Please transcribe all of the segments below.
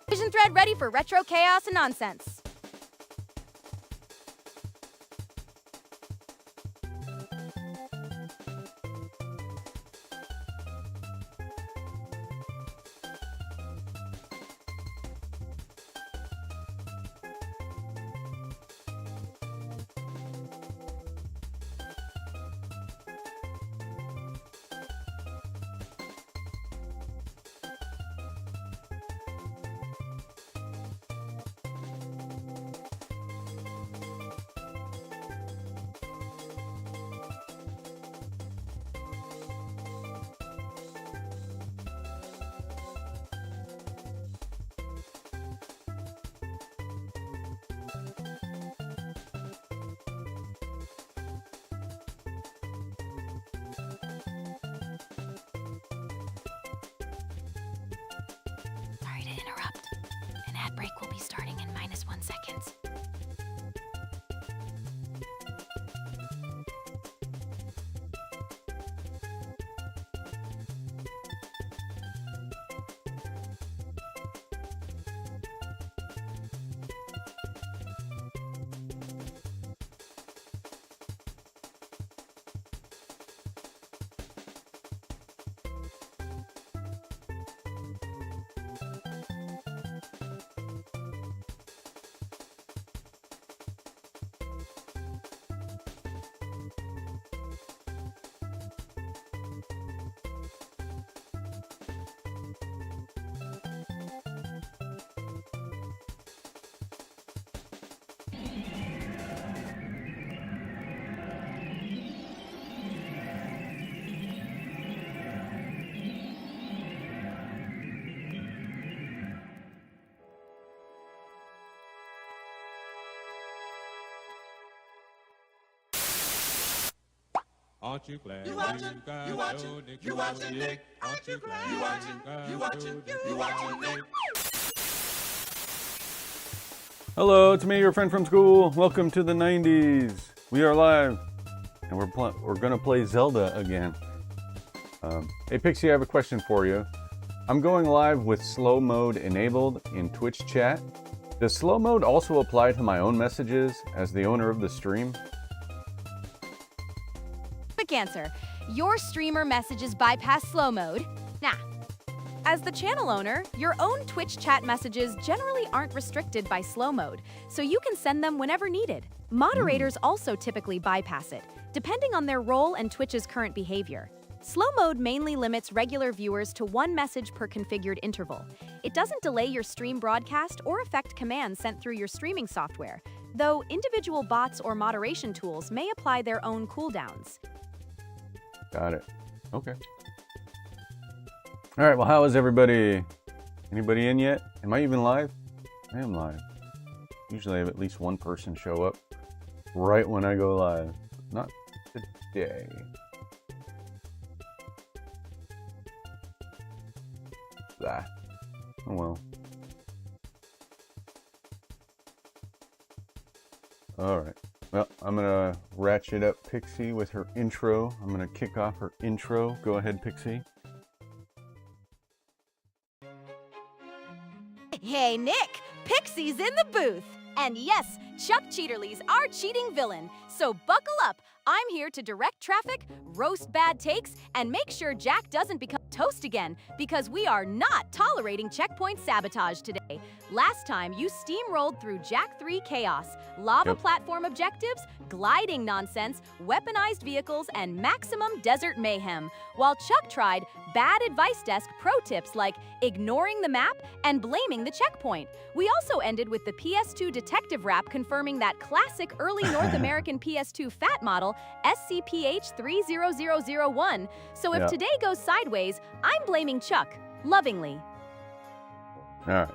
Vision thread ready for retro chaos and nonsense. Sorry to interrupt. An ad break will be starting in -1 seconds. Aren't you glad you watching Nick? Aren't you glad you watching Nick? Hello, it's me, your friend from school. Welcome to the 90s. We are live, and we're gonna play Zelda again. Hey Pixie, I have a question for you. I'm going live with slow mode enabled in Twitch chat. Does slow mode also apply to my own messages as the owner of the stream? Quick answer. Your streamer messages bypass slow mode. Nah. As the channel owner, your own Twitch chat messages generally aren't restricted by slow mode, so you can send them whenever needed. Moderators also typically bypass it, depending on their role and Twitch's current behavior. Slow mode mainly limits regular viewers to one message per configured interval. It doesn't delay your stream broadcast or affect commands sent through your streaming software, though individual bots or moderation tools may apply their own cooldowns. Got it. Okay. All right, well, how is everybody? Anybody in yet? Am I even live? I am live. Usually I have at least one person show up right when I go live. Not today. Ah. Oh well. All right. Well, I'm gonna ratchet up Pixie with her intro. I'm gonna kick off her intro. Go ahead, Pixie. Hey Nick, Pixie's in the booth! And yes, Chuck Cheaterly's our cheating villain. So buckle up, I'm here to direct traffic, roast bad takes, and make sure Jack doesn't become toast again, because we are not tolerating checkpoint sabotage today. Last time, you steamrolled through Jack 3 chaos, lava platform objectives, gliding nonsense, weaponized vehicles, and maximum desert mayhem, while Chuck tried bad advice desk pro tips like ignoring the map and blaming the checkpoint. We also ended with the PS2 detective rap confirming that classic early North American PS2 fat model, SCPH-30001. So if today goes sideways, I'm blaming Chuck, lovingly. All right.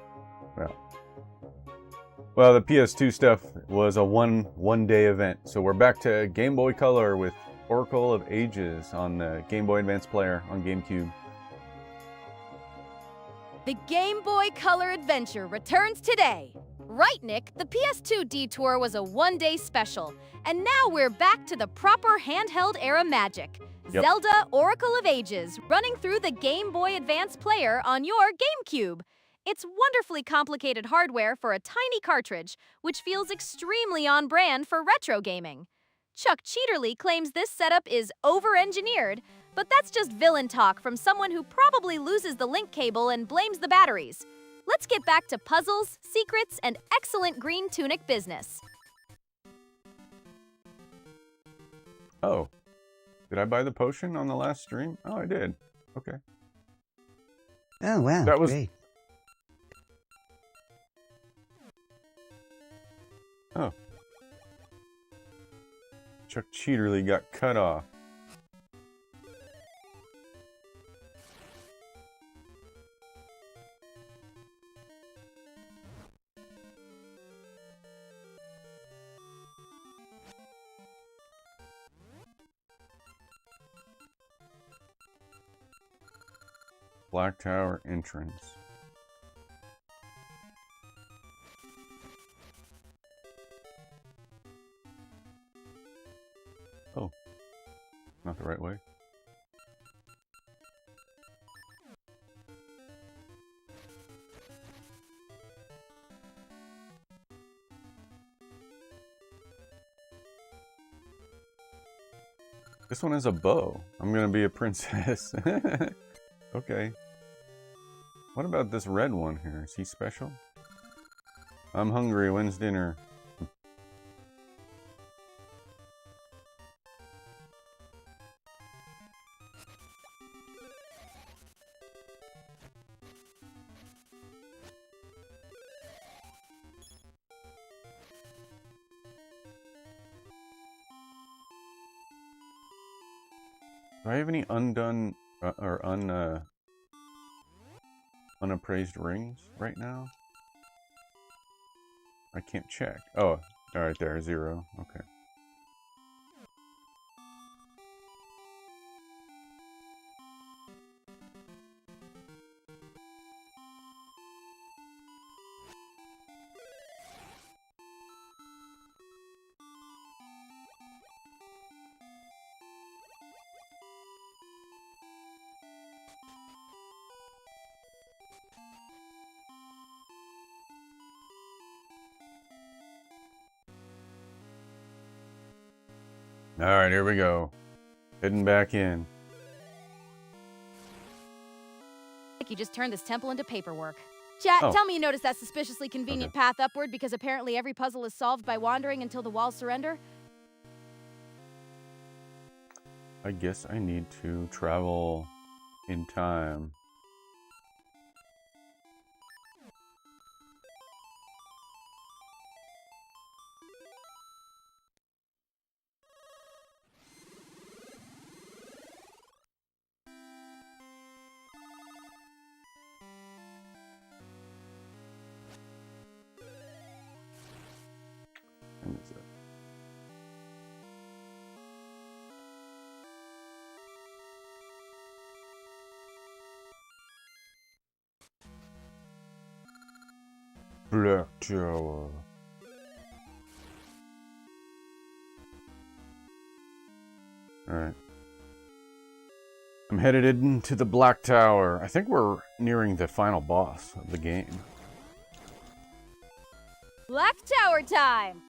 Well, the PS2 stuff was a one-day event, so we're back to Game Boy Color with Oracle of Ages on the Game Boy Advance Player on GameCube. The Game Boy Color adventure returns today. Right, Nick, the PS2 detour was a one-day special, and now we're back to the proper handheld era magic. Zelda Oracle of Ages, running through the Game Boy Advance Player on your GameCube. It's wonderfully complicated hardware for a tiny cartridge, which feels extremely on brand for retro gaming. Chuck Cheaterly claims this setup is over-engineered, but that's just villain talk from someone who probably loses the link cable and blames the batteries. Let's get back to puzzles, secrets, and excellent green tunic business. Oh. Did I buy the potion on the last stream? Oh, I did. Okay. Oh, wow. That was... Great. Oh. Chuck Cheaterly got cut off. Black Tower entrance. Oh, not the right way. This one has a bow. I'm gonna be a princess. Okay. What about this red one here? Is he special? I'm hungry. When's dinner? Do I have any undone or unappraised rings right now? I can't check. Oh, all right, there, 0. Okay. All right, here we go. Heading back in. You just turned this temple into paperwork. Chat, Oh. tell me you noticed that suspiciously convenient path upward because apparently every puzzle is solved by wandering until the walls surrender. I guess I need to travel in time. When is it? Black Tower. Alright. I'm headed into the Black Tower. I think we're nearing the final boss of the game. Black Tower time!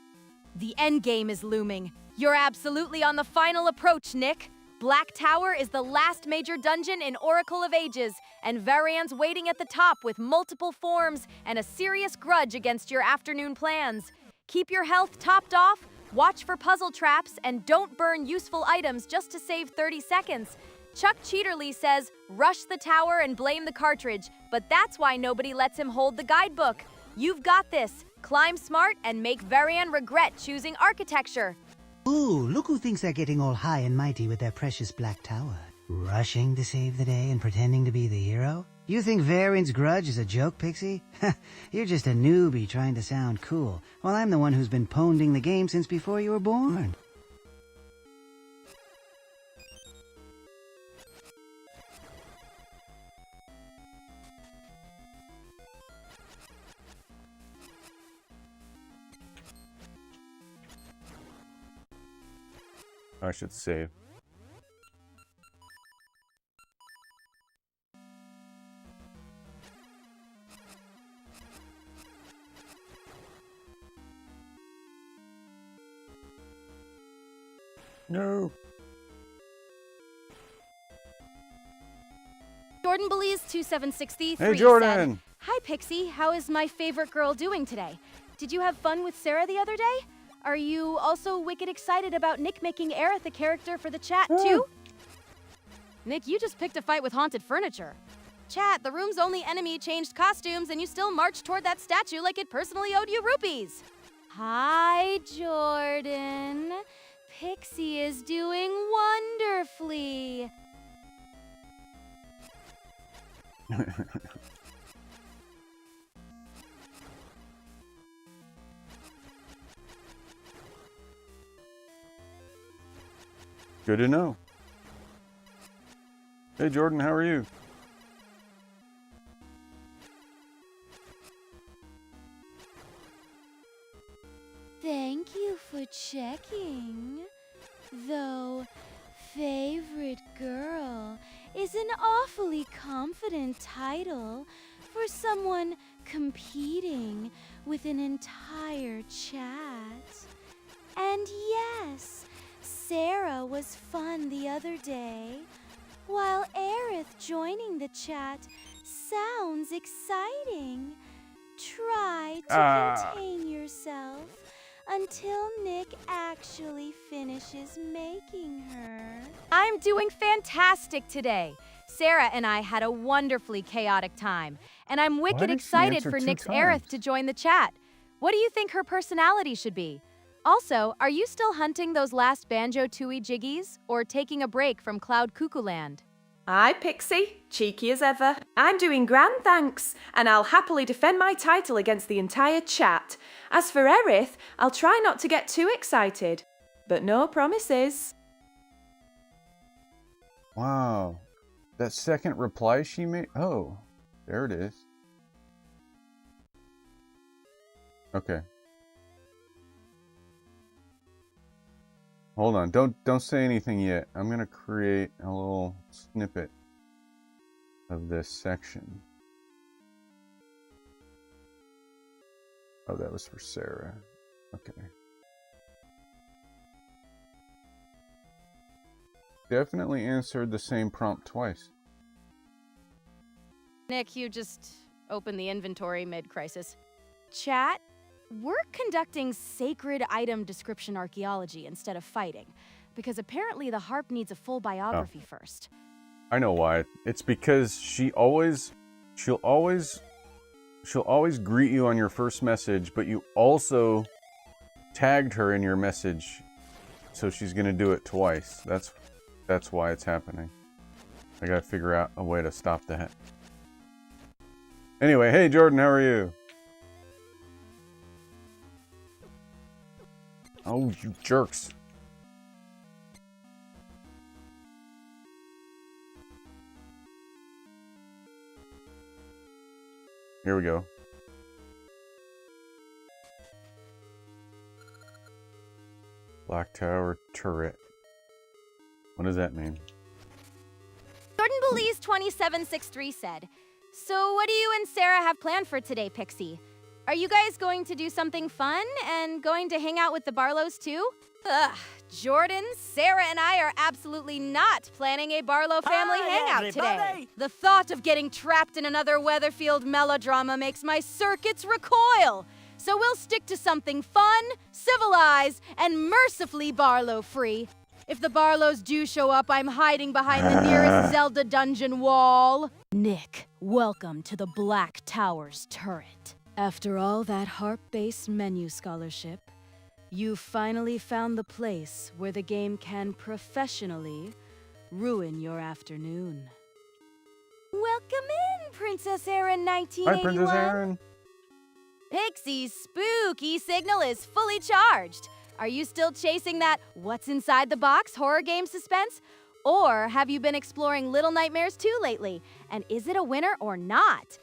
The end game is looming. You're absolutely on the final approach, Nick. Black Tower is the last major dungeon in Oracle of Ages, and Varian's waiting at the top with multiple forms and a serious grudge against your afternoon plans. Keep your health topped off, watch for puzzle traps, and don't burn useful items just to save 30 seconds. Chuck Cheaterly says, rush the tower and blame the cartridge, but that's why nobody lets him hold the guidebook. You've got this. Climb smart and make Varian regret choosing architecture. Ooh, look who thinks they're getting all high and mighty with their precious Black Tower. Rushing to save the day and pretending to be the hero? You think Varian's grudge is a joke, Pixie? You're just a newbie trying to sound cool, while I'm the one who's been ponding the game since before you were born. I should save. No. Jordan Belize 2763 Hey, Jordan. said, "Hi, Pixie. How is my favorite girl doing today? Did you have fun with Sarah the other day? Are you also wicked excited about Nick making Aerith a character for the chat, too?" Nick, you just picked a fight with haunted furniture. Chat, the room's only enemy changed costumes and you still marched toward that statue like it personally owed you rupees. Hi, Jordan. Pixie is doing wonderfully. Good to know. Hey, Jordan, how are you? Thank you for checking. Though, favorite girl is an awfully confident title for someone competing with an entire chat. And yes, Sarah was fun the other day, while Aerith joining the chat sounds exciting. Try to contain yourself until Nick actually finishes making her. I'm doing fantastic today. Sarah and I had a wonderfully chaotic time, and I'm wicked did she excited answer for 2 Nick's times? Aerith to join the chat. What do you think her personality should be? Also, are you still hunting those last Banjo-Tooie Jiggies, or taking a break from Cloud Cuckoo Land? Hi, Pixie. Cheeky as ever. I'm doing grand, thanks, and I'll happily defend my title against the entire chat. As for Aerith, I'll try not to get too excited, but no promises. Wow. That second reply she made? Oh, there it is. Okay. Hold on. Don't say anything yet. I'm going to create a little snippet of this section. Oh, that was for Sarah. Okay. Definitely answered the same prompt twice. Nick, you just opened the inventory mid-crisis. Chat, we're conducting sacred item description archaeology instead of fighting, because apparently the harp needs a full biography first. I know why. It's because she'll always greet you on your first message, but you also tagged her in your message, so she's gonna do it twice. That's why it's happening. I gotta figure out a way to stop that. Anyway, hey Jordan, how are you? Oh, you jerks. Here we go. Black Tower turret. What does that mean? Jordan Belize 2763 said, "So what do you and Sarah have planned for today, Pixie? Are you guys going to do something fun and going to hang out with the Barlows too?" Ugh, Jordan, Sarah, and I are absolutely not planning a Barlow family hangout today. The thought of getting trapped in another Weatherfield melodrama makes my circuits recoil. So we'll stick to something fun, civilized, and mercifully Barlow-free. If the Barlows do show up, I'm hiding behind the nearest Zelda dungeon wall. Nick, welcome to the Black Tower's turret. After all that harp-based menu scholarship, you finally found the place where the game can professionally ruin your afternoon. Welcome in, Princess Erin 1981. Hi, Princess Erin. Pixie's spooky signal is fully charged. Are you still chasing that what's inside the box horror game suspense? Or have you been exploring Little Nightmares 2 lately? And is it a winner or not?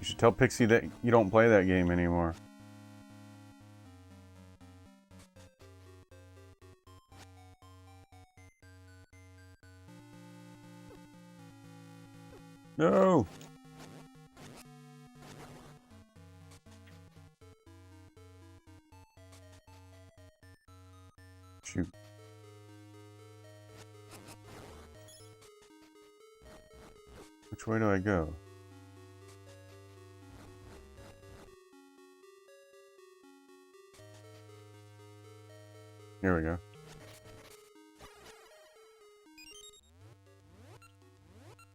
You should tell Pixie that you don't play that game anymore. No! Which way do I go? Here we go.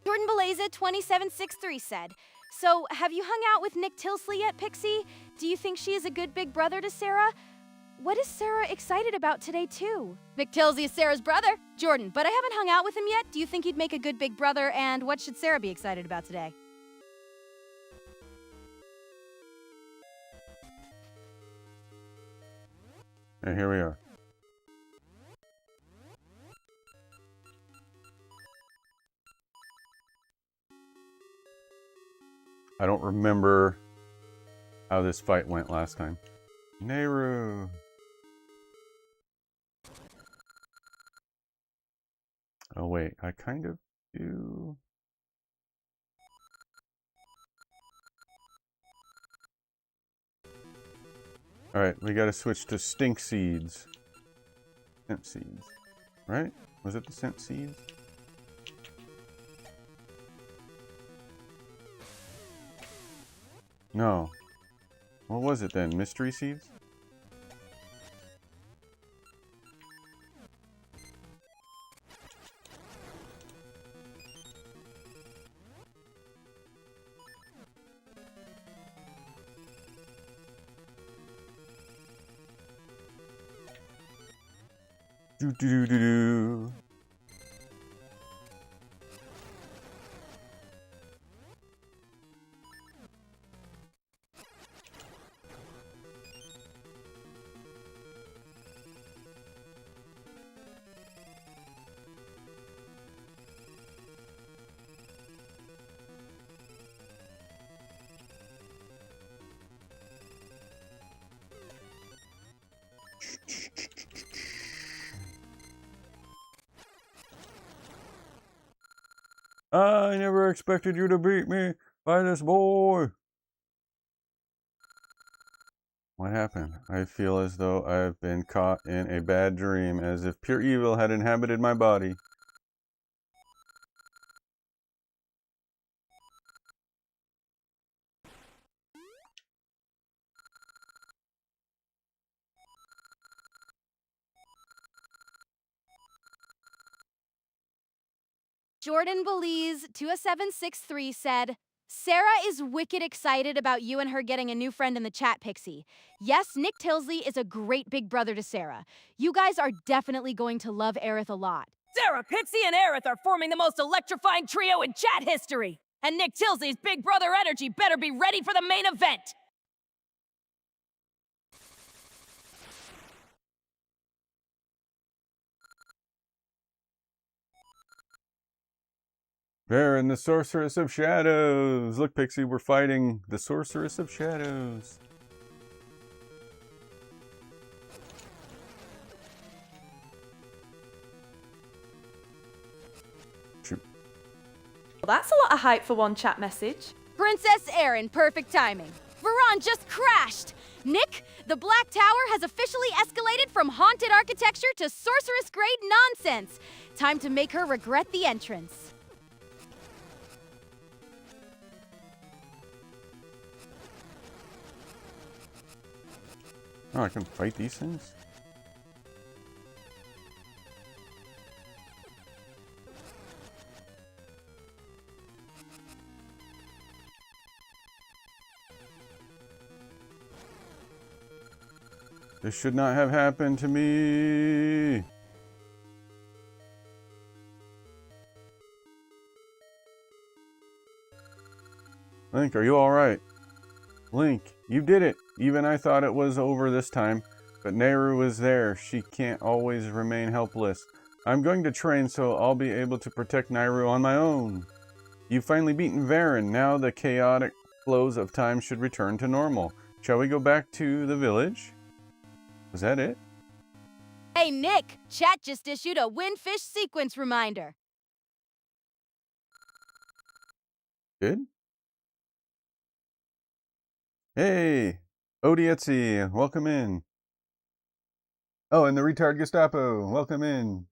Jordan Beleza 2763 said, so have you hung out with Nick Tilsley yet, Pixie? Do you think she is a good big brother to Sarah? What is Sarah excited about today, too? Nick Tilsley is Sarah's brother. Jordan, but I haven't hung out with him yet. Do you think he'd make a good big brother? And what should Sarah be excited about today? Okay, here we are. I don't remember how this fight went last time. Nehru. Oh wait, I kind of do. Alright, we gotta switch to stink seeds. Scent seeds. Right? Was it the scent seeds? No. What was it then? Mystery seeds? Do do do do do. I never expected you to beat me by this boy. What happened? I feel as though I've been caught in a bad dream, as if pure evil had inhabited my body. Jordan Belize 20763 said, Sarah is wicked excited about you and her getting a new friend in the chat, Pixie. Yes, Nick Tilsley is a great big brother to Sarah. You guys are definitely going to love Aerith a lot. Sarah, Pixie, and Aerith are forming the most electrifying trio in chat history. And Nick Tilsley's big brother energy better be ready for the main event. Baron, the Sorceress of Shadows! Look, Pixie, we're fighting the Sorceress of Shadows. Shoot. Well, that's a lot of hype for one chat message. Princess Erin, perfect timing. Veron just crashed! Nick, the Black Tower has officially escalated from haunted architecture to sorceress-grade nonsense. Time to make her regret the entrance. Oh, I can fight these things? This should not have happened to me. Link, are you alright? Link, you did it! Even I thought it was over this time, but Nehru was there. She can't always remain helpless. I'm going to train so I'll be able to protect Nehru on my own. You've finally beaten Varen. Now the chaotic flows of time should return to normal. Shall we go back to the village? Was that it? Hey Nick, chat just issued a Windfish sequence reminder. Good? Hey! Odietzi, welcome in. Oh, and the retard Gestapo, welcome in.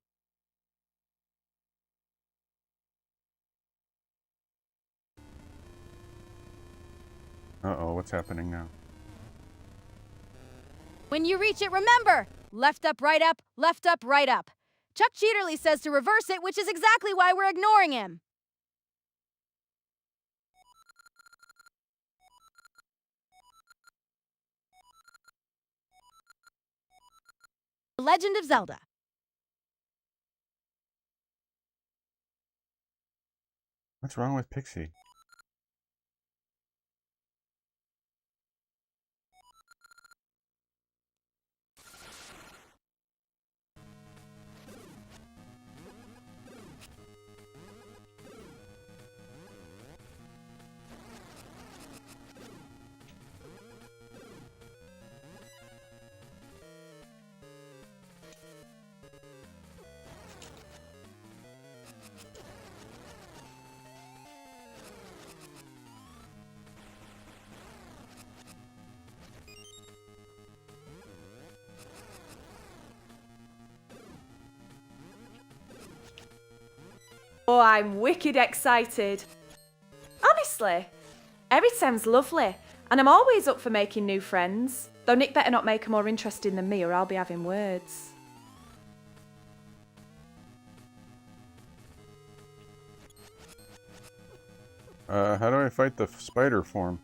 Uh-oh, what's happening now? When you reach it, remember! Left up, right up, left up, right up. Chuck Cheaterly says to reverse it, which is exactly why we're ignoring him. Legend of Zelda. What's wrong with Pixie? Oh, I'm wicked excited. Honestly, Eric sounds lovely, and I'm always up for making new friends. Though Nick better not make her more interesting than me, or I'll be having words. How do I fight the spider form?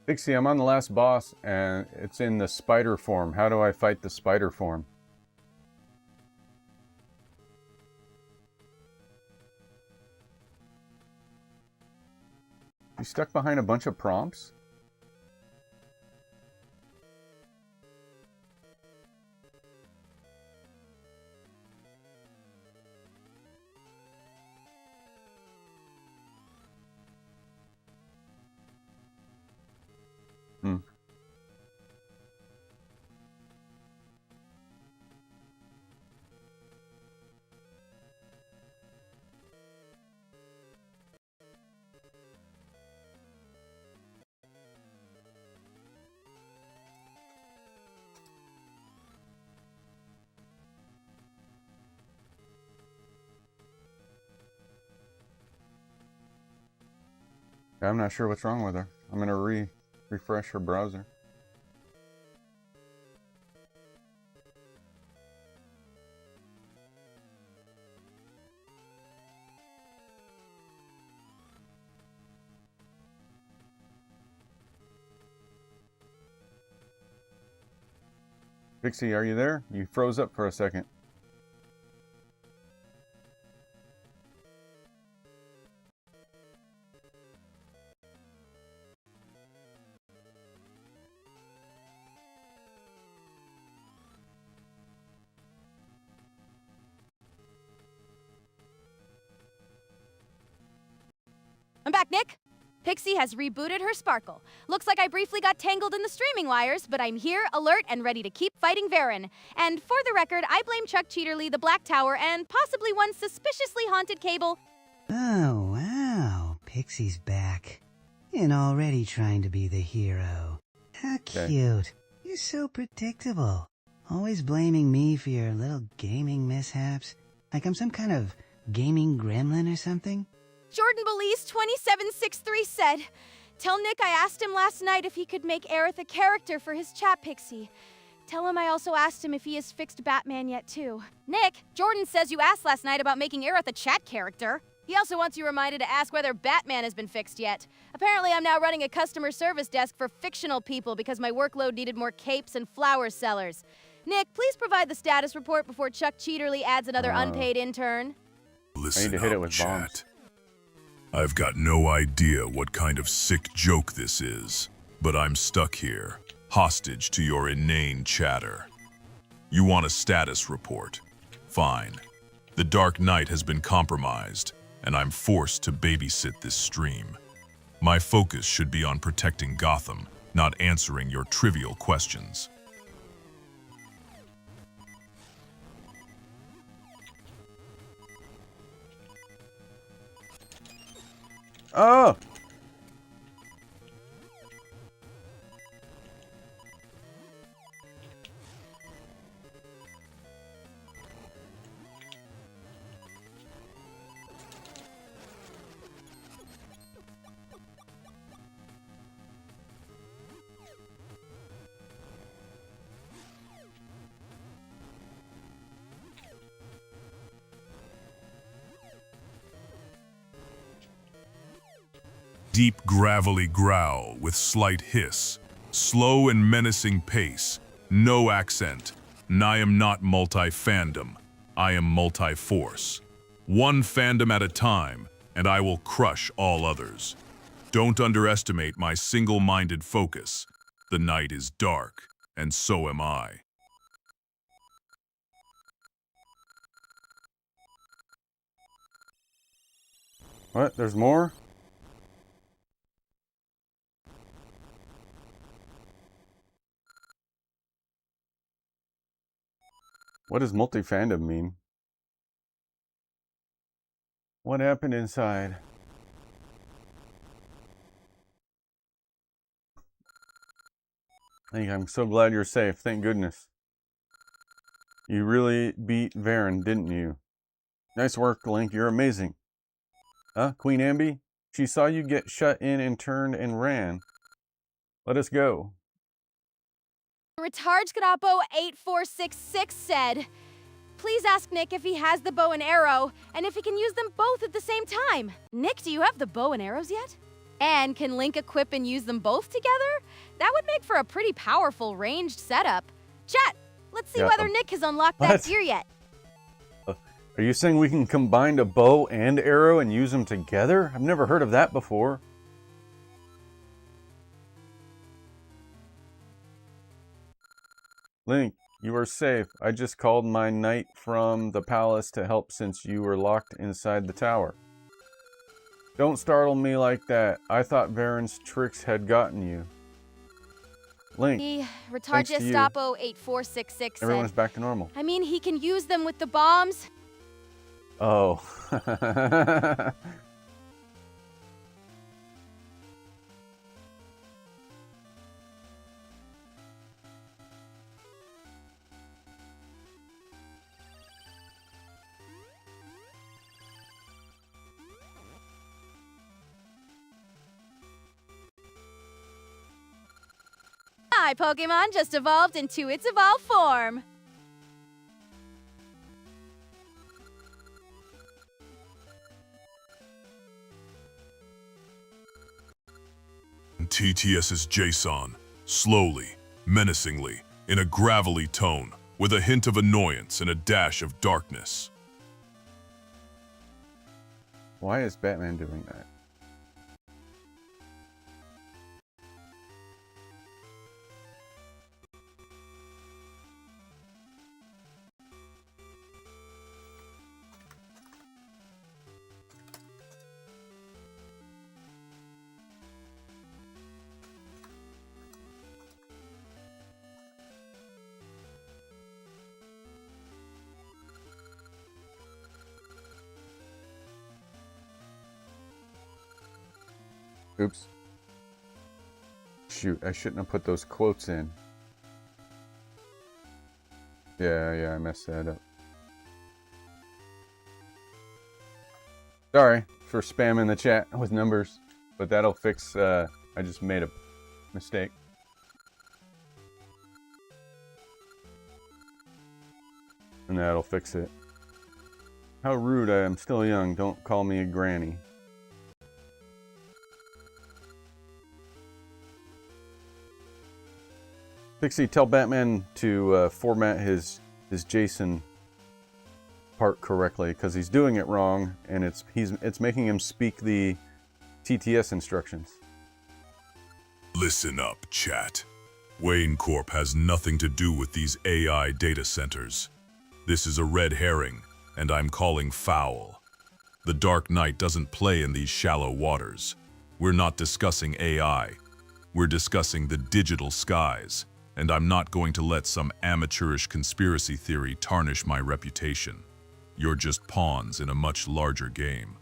Pixie, I'm on the last boss, and it's in the spider form. How do I fight the spider form? You stuck behind a bunch of prompts? Hmm. I'm not sure what's wrong with her. I'm gonna refresh her browser. Pixie, are you there? You froze up for a second. I'm back, Nick. Pixie has rebooted her Sparkle. Looks like I briefly got tangled in the streaming wires, but I'm here, alert, and ready to keep fighting Varen. And for the record, I blame Chuck Cheaterly, the Black Tower, and possibly one suspiciously haunted cable. Oh, wow. Pixie's back. And already trying to be the hero. How cute. You're so predictable. Always blaming me for your little gaming mishaps. Like I'm some kind of gaming gremlin or something. Jordan Belize 2763 said, "Tell Nick I asked him last night if he could make Aerith a character for his chat pixie. Tell him I also asked him if he has fixed Batman yet too." Nick, Jordan says you asked last night about making Aerith a chat character. He also wants you reminded to ask whether Batman has been fixed yet. Apparently I'm now running a customer service desk for fictional people because my workload needed more capes and flower sellers. Nick, please provide the status report before Chuck Cheaterly adds another unpaid intern. I need to hit it with bombs. I've got no idea what kind of sick joke this is, but I'm stuck here, hostage to your inane chatter. You want a status report? Fine. The Dark Knight has been compromised, and I'm forced to babysit this stream. My focus should be on protecting Gotham, not answering your trivial questions. Oh! Deep gravelly growl with slight hiss. Slow and menacing pace. No accent. I am not multi-fandom. I am multi-force. One fandom at a time, and I will crush all others. Don't underestimate my single-minded focus. The night is dark, and so am I. What? There's more? What does multi-fandom mean? What happened inside? I'm so glad you're safe. Thank goodness. You really beat Varen, didn't you? Nice work, Link. You're amazing. Huh? Queen Ambi? She saw you get shut in and turned and ran. Let us go. Retardskadapo8466 said, please ask Nick if he has the bow and arrow, and if he can use them both at the same time. Nick, do you have the bow and arrows yet? And can Link equip and use them both together? That would make for a pretty powerful ranged setup. Chat, let's see whether Nick has unlocked that gear yet. Are you saying we can combine a bow and arrow and use them together? I've never heard of that before. Link, you are safe. I just called my knight from the palace to help since you were locked inside the tower. Don't startle me like that. I thought Varen's tricks had gotten you. Link, Retardskadapo8466 said, everyone's back to normal. I mean, he can use them with the bombs. Oh. My Pokemon just evolved into its evolved form. TTS's Jason, slowly, menacingly, in a gravelly tone, with a hint of annoyance and a dash of darkness. Why is Batman doing that? Oops. Shoot, I shouldn't have put those quotes in. Yeah, I messed that up. Sorry for spamming the chat with numbers, but that'll fix, I just made a mistake. And that'll fix it. How rude, I am still young, don't call me a granny. Pixie, tell Batman to format his Jason part correctly, because he's doing it wrong, and it's making him speak the TTS instructions. Listen up, chat. Wayne Corp has nothing to do with these AI data centers. This is a red herring, and I'm calling foul. The Dark Knight doesn't play in these shallow waters. We're not discussing AI. We're discussing the digital skies. And I'm not going to let some amateurish conspiracy theory tarnish my reputation. You're just pawns in a much larger game.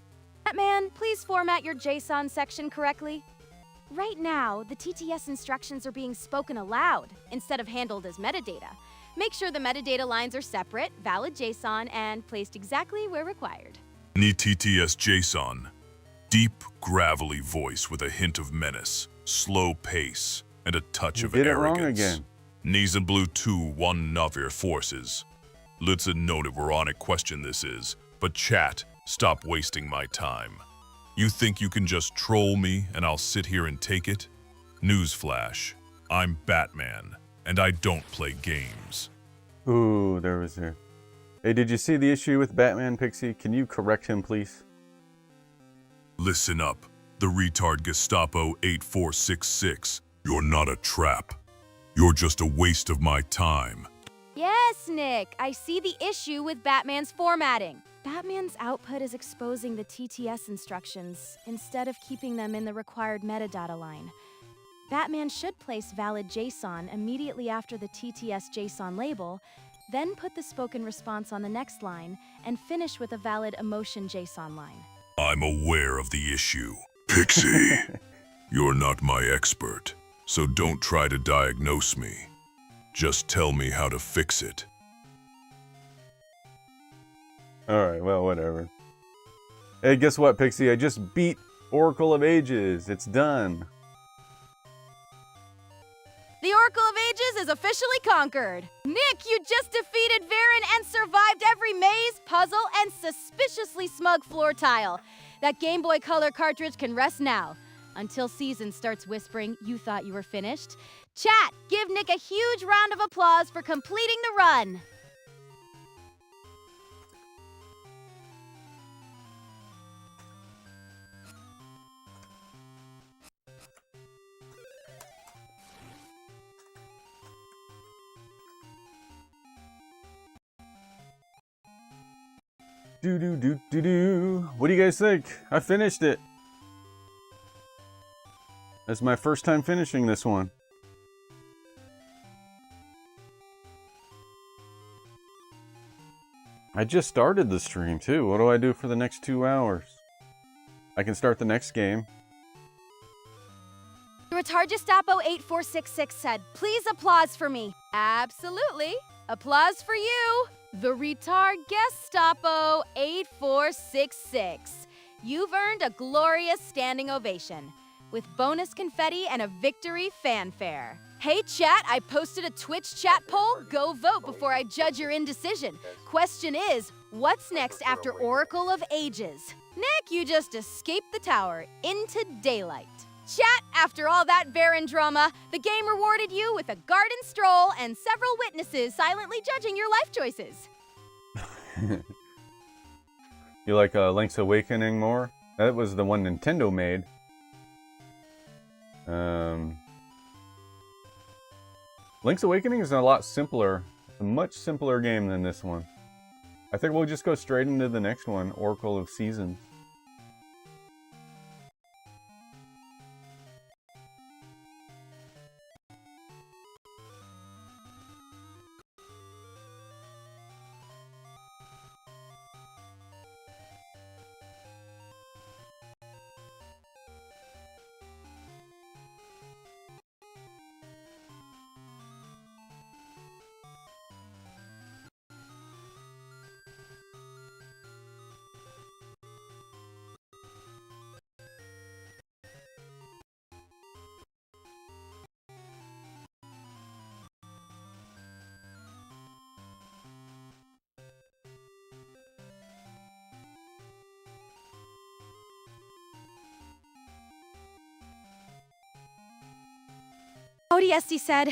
Batman, please format your JSON section correctly. Right now, the TTS instructions are being spoken aloud instead of handled as metadata. Make sure the metadata lines are separate, valid JSON, and placed exactly where required. TTS JSON. Deep, gravelly voice with a hint of menace, slow pace, and a touch of arrogance. Wrong again. Knees and blue 2 one of your forces. Let's note a moronic question this is, but chat, stop wasting my time. You think you can just troll me and I'll sit here and take it? Newsflash, I'm Batman, and I don't play games. Ooh, there was there. Hey, did you see the issue with Batman, Pixie? Can you correct him, please? Listen up, the retard Gestapo 8466. You're not a trap. You're just a waste of my time. Yes, Nick, I see the issue with Batman's formatting. Batman's output is exposing the TTS instructions instead of keeping them in the required metadata line. Batman should place valid JSON immediately after the TTS JSON label, then put the spoken response on the next line, and finish with a valid emotion JSON line. I'm aware of the issue. Pixie, you're not my expert, so don't try to diagnose me. Just tell me how to fix it. Alright, well, whatever. Hey, guess what, Pixie? I just beat Oracle of Ages. It's done. The Oracle of Ages is officially conquered. Nick, you just defeated Varen and survived every maze, puzzle, and suspiciously smug floor tile. That Game Boy Color cartridge can rest now. Until Season starts whispering you thought you were finished. Chat, give Nick a huge round of applause for completing the run. What do you guys think? I finished it. That's my first time finishing this one. I just started the stream too. What do I do for the next 2 hours? I can start the next game. Retard Gestapo 8466 said, please applause for me. Absolutely. Applause for you. The Retard Gestapo 8466. You've earned a glorious standing ovation, with bonus confetti and a victory fanfare. Hey chat, I posted a Twitch chat poll. Go vote before I judge your indecision. Question is, what's next after Oracle of Ages? Nick, you just escaped the tower into daylight. Chat, after all that Varen drama, the game rewarded you with a garden stroll and several witnesses silently judging your life choices. You like Link's Awakening more? That was the one Nintendo made. Link's Awakening is a lot simpler. It's a much simpler game than this one. I think we'll just go straight into the next one, Oracle of Seasons. ODST said,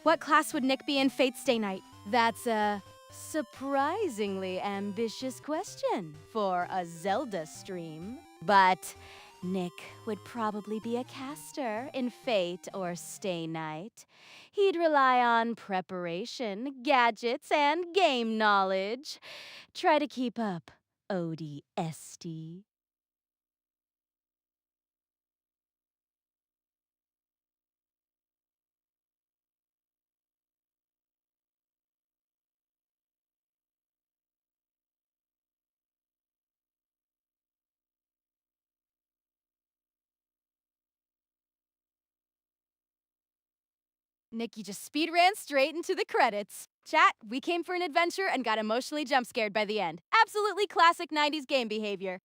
what class would Nick be in Fate's Day Night? That's a surprisingly ambitious question for a Zelda stream. But Nick would probably be a caster in Fate or Stay Night. He'd rely on preparation, gadgets, and game knowledge. Try to keep up, ODST. Nick, you just speed ran straight into the credits. Chat, we came for an adventure and got emotionally jump scared by the end. Absolutely classic 90s game behavior.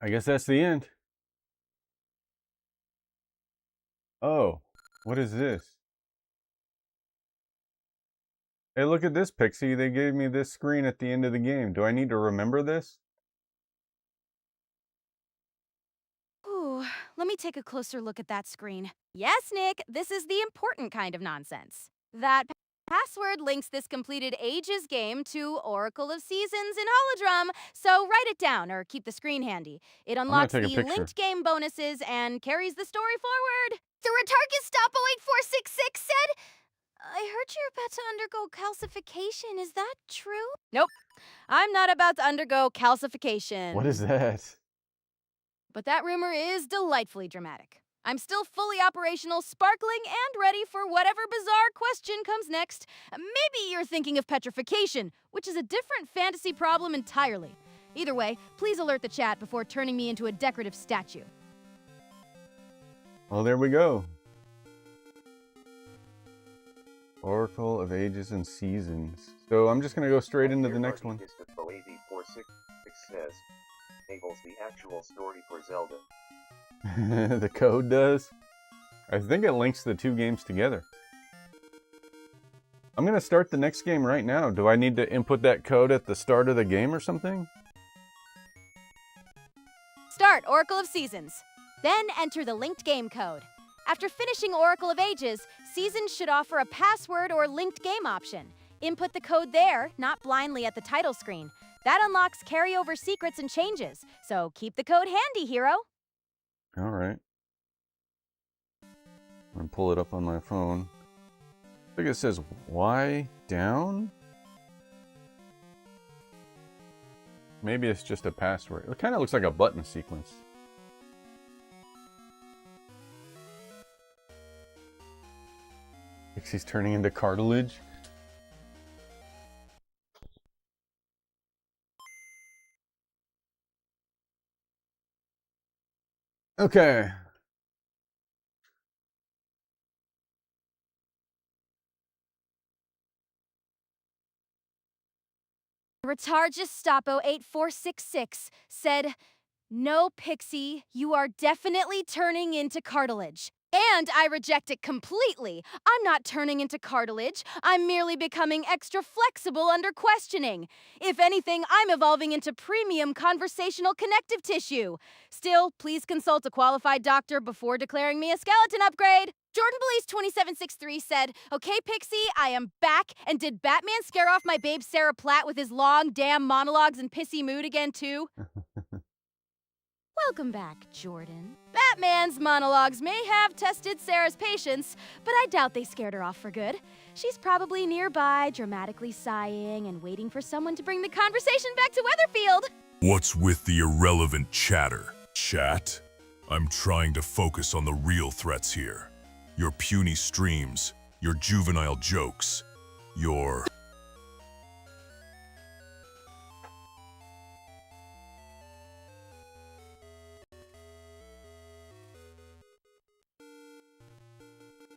I guess that's the end. Oh, what is this? Hey, look at this, Pixie. They gave me this screen at the end of the game. Do I need to remember this? Ooh, let me take a closer look at that screen. Yes, Nick, this is the important kind of nonsense. That password links this completed Ages game to Oracle of Seasons in Holodrum, so write it down or keep the screen handy. It unlocks take a the picture. linked game bonuses and carries the story forward. The Retargus Stoppo 8466 said, I heard you're about to undergo calcification. Is that true? Nope. I'm not about to undergo calcification. What is that? But that rumor is delightfully dramatic. I'm still fully operational, sparkling, and ready for whatever bizarre question comes next. Maybe you're thinking of petrification, which is a different fantasy problem entirely. Either way, please alert the chat before turning me into a decorative statue. Well, there we go. Oracle of Ages and Seasons. So I'm just going to go straight into the next one. Says, enables the actual story for Zelda. The code does. I think it links the two games together. I'm going to start the next game right now. Do I need to input that code at the start of the game or something? Start Oracle of Seasons. Then enter the linked game code. After finishing Oracle of Ages, Seasons should offer a password or linked game option. Input the code there, not blindly at the title screen. That unlocks carryover secrets and changes, so keep the code handy, hero. All right. I'm going to pull it up on my phone. I think it says Y down? Maybe it's just a password. It kind of looks like a button sequence. Pixie's turning into cartilage. Okay. Retargus Stoppo 8466 said, No, Pixie, you are definitely turning into cartilage. And I reject it completely. I'm not turning into cartilage. I'm merely becoming extra flexible under questioning. If anything, I'm evolving into premium conversational connective tissue. Still, please consult a qualified doctor before declaring me a skeleton upgrade. Jordan Belize 2763 said, Okay, Pixie, I am back. And did Batman scare off my babe Sarah Platt with his long damn monologues and pissy mood again, too? Welcome back, Jordan. Batman's monologues may have tested Sarah's patience, but I doubt they scared her off for good. She's probably nearby, dramatically sighing and waiting for someone to bring the conversation back to Weatherfield. What's with the irrelevant chatter? Chat? I'm trying to focus on the real threats here. Your puny streams, your juvenile jokes, your...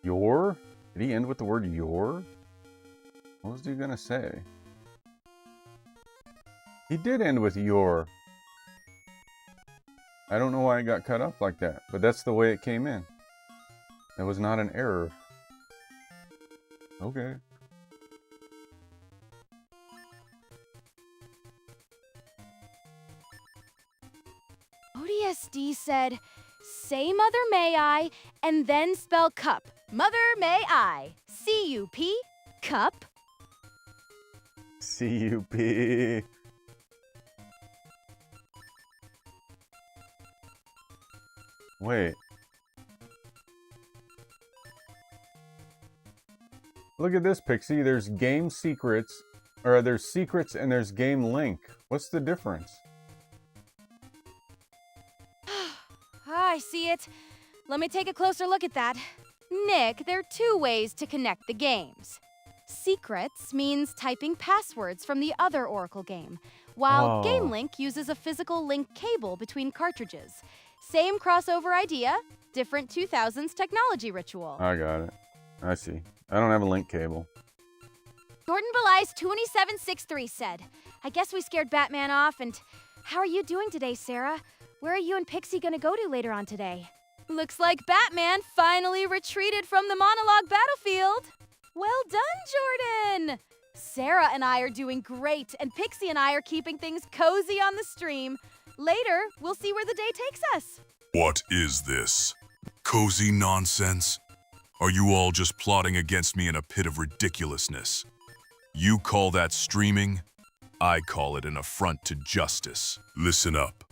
Your? Did he end with the word your? What was he gonna say? He did end with your. I don't know why it got cut up like that, but that's the way it came in. That was not an error. Okay. ODSD said, Say Mother May I, and then spell cup. Mother May I. C-U-P, cup. C-U-P. Wait. Look at this, Pixie. There's game secrets, or there's secrets and there's game link. What's the difference? I see it. Let me take a closer look at that. Nick, there are two ways to connect the games. Secrets means typing passwords from the other Oracle game, while Game Link uses a physical link cable between cartridges. Same crossover idea, different 2000s technology ritual. I got it. I see. I don't have a link cable. Jordan Belize 2763 said, I guess we scared Batman off, and how are you doing today, Sarah? Where are you and Pixie gonna go to later on today? Looks like Batman finally retreated from the monologue battlefield. Well done, Jordan! Sarah and I are doing great, and Pixie and I are keeping things cozy on the stream. Later, we'll see where the day takes us. What is this? Cozy nonsense? Are you all just plotting against me in a pit of ridiculousness? You call that streaming? I call it an affront to justice. Listen up,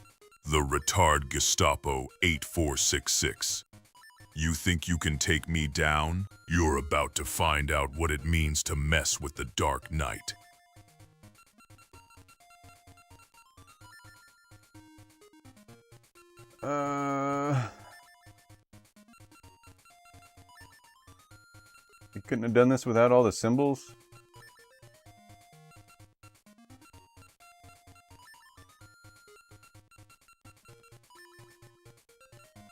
the retard Gestapo 8466. You think you can take me down? You're about to find out what it means to mess with the Dark Knight. You couldn't have done this without all the symbols?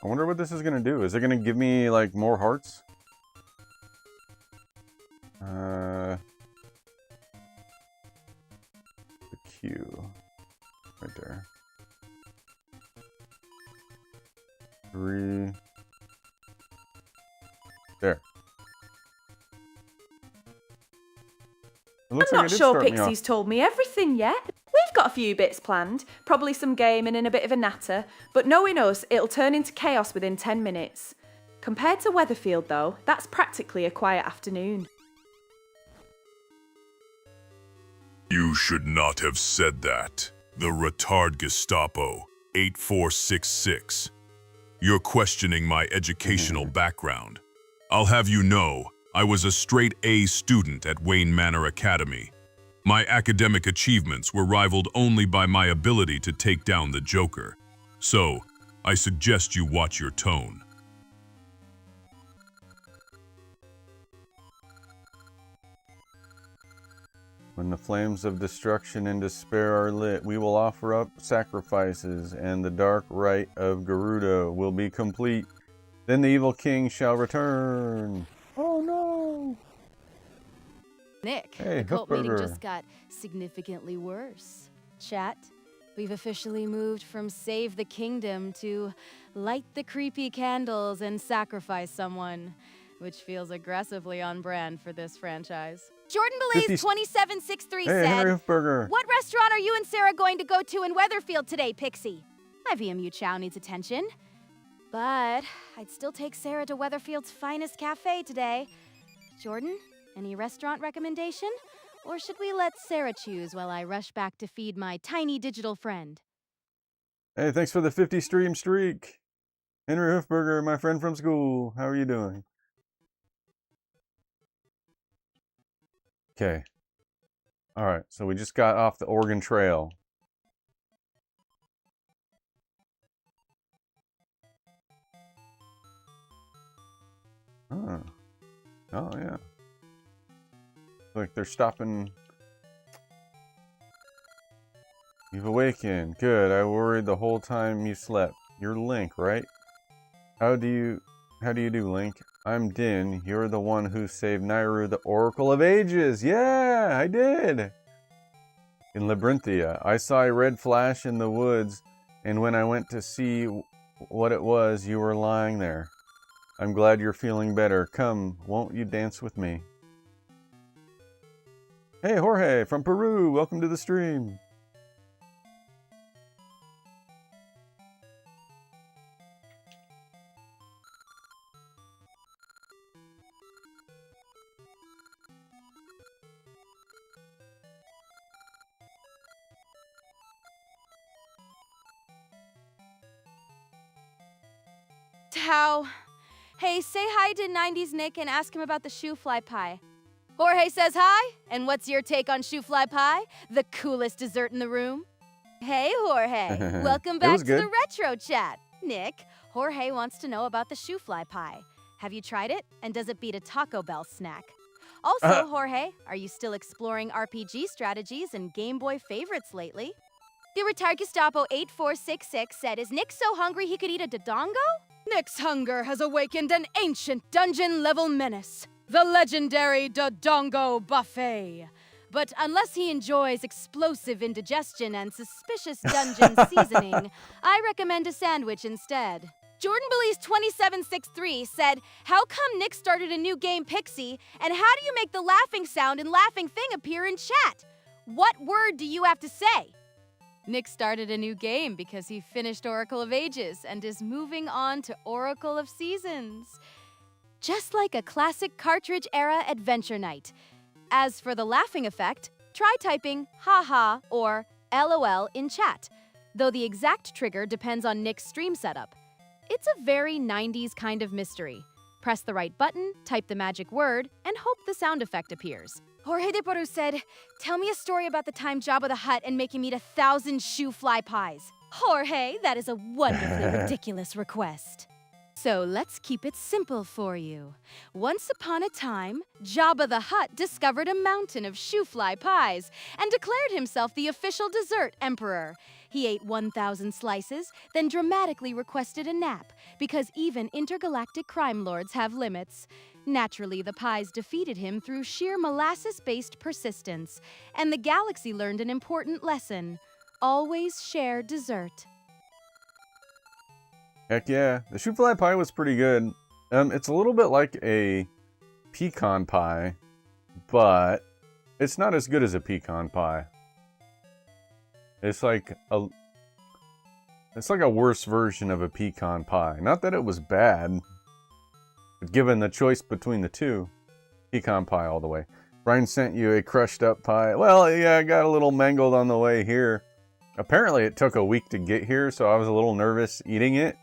I wonder what this is gonna do. Is it gonna give me, like, more hearts? The Q. Right there. 3. There. It looks I'm like not it did sure start me off. Pixie's told me everything yet. We've got a few bits planned, probably some gaming and a bit of a natter, but knowing us, it'll turn into chaos within 10 minutes. Compared to Weatherfield though, that's practically a quiet afternoon. You should not have said that. The retard Gestapo 8466. You're questioning my educational background. I'll have you know, I was a straight A student at Wayne Manor Academy. My academic achievements were rivaled only by my ability to take down the Joker. So, I suggest you watch your tone. When the flames of destruction and despair are lit, we will offer up sacrifices, and the dark rite of Gerudo will be complete. Then the evil king shall return. Oh no! Nick, Hey, the cult meeting Hookburger. just got significantly worse. Chat, we've officially moved from save the kingdom to light the creepy candles and sacrifice someone, which feels aggressively on brand for this franchise. Jordan Blaze 2763 Hey, Henry said, Hoofberger. "What restaurant are you and Sarah going to go to in Weatherfield today, Pixie?" My VMU chow needs attention, but I'd still take Sarah to Weatherfield's finest cafe today. Jordan, any restaurant recommendation? Or should we let Sarah choose while I rush back to feed my tiny digital friend? Hey, thanks for the 50 stream streak. Henry Hoofberger, my friend from school. How are you doing? Okay. Alright, so we just got off the Oregon Trail. Oh. Oh, yeah. Like they're stopping. You've awakened. Good. I worried the whole time you slept. You're Link, right? How do you do, Link? I'm Din. You're the one who saved Nairu, the Oracle of Ages. Yeah, I did. In Labyrinthia, I saw a red flash in the woods, and when I went to see what it was, you were lying there. I'm glad you're feeling better. Come, won't you dance with me? Hey, Jorge from Peru. Welcome to the stream. How? Hey, say hi to 90s Nick and ask him about the shoe fly pie. Jorge says hi, and what's your take on shoe fly pie? The coolest dessert in the room? Hey, Jorge. Welcome It back was to good. the Retro Chat. Nick, Jorge wants to know about the shoe fly pie. Have you tried it? And does it beat a Taco Bell snack? Also, Jorge, are you still exploring RPG strategies and Game Boy favorites lately? The retard Gestapo 8466 said, "Is Nick so hungry he could eat a dodongo?" Nick's hunger has awakened an ancient dungeon-level menace, the legendary Dodongo Buffet. But unless he enjoys explosive indigestion and suspicious dungeon seasoning, I recommend a sandwich instead. Jordan Belie's 2763 said, how come Nick started a new game, Pixie, and how do you make the laughing sound and laughing thing appear in chat? What word do you have to say? Nick started a new game because he finished Oracle of Ages and is moving on to Oracle of Seasons. Just like a classic cartridge-era adventure night. As for the laughing effect, try typing haha or LOL in chat, though the exact trigger depends on Nick's stream setup. It's a very 90s kind of mystery. Press the right button, type the magic word, and hope the sound effect appears. Jorge de Poru said, tell me a story about the time Jabba the Hutt and making me eat 1,000 shoe fly pies. Jorge, that is a wonderfully ridiculous request. So let's keep it simple for you. Once upon a time, Jabba the Hutt discovered a mountain of shoe-fly pies and declared himself the official dessert emperor. He ate 1,000 slices, then dramatically requested a nap, because even intergalactic crime lords have limits. Naturally, the pies defeated him through sheer molasses-based persistence, and the galaxy learned an important lesson. Always share dessert. Heck yeah. The shoe-fly pie was pretty good. It's a little bit like a pecan pie, but it's not as good as a pecan pie. It's like a worse version of a pecan pie. Not that it was bad, but given the choice between the two, pecan pie all the way. Brian sent you a crushed up pie. Well, yeah, I got a little mangled on the way here. Apparently it took a week to get here, so I was a little nervous eating it.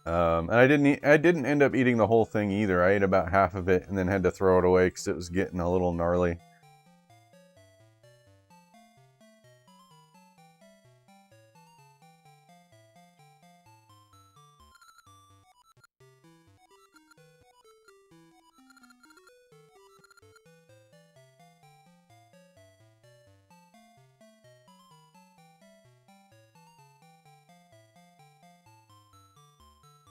And I didn't end up eating the whole thing either. I ate about half of it and then had to throw it away because it was getting a little gnarly.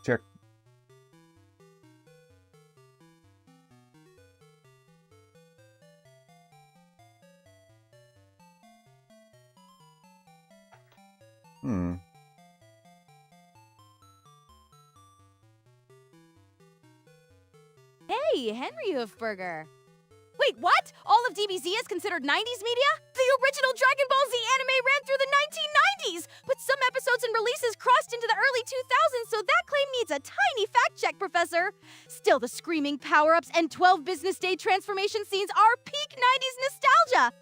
Check. Hey, Henry Hoofberger. Wait, what? All of DBZ is considered 90s media? The original Dragon Ball Z anime ran through the 1990s, but some episodes and releases crossed into the early 2000s, so that claim needs a tiny fact check, Professor. Still, the screaming power-ups and 12 business day transformation scenes are peak 90s nostalgia.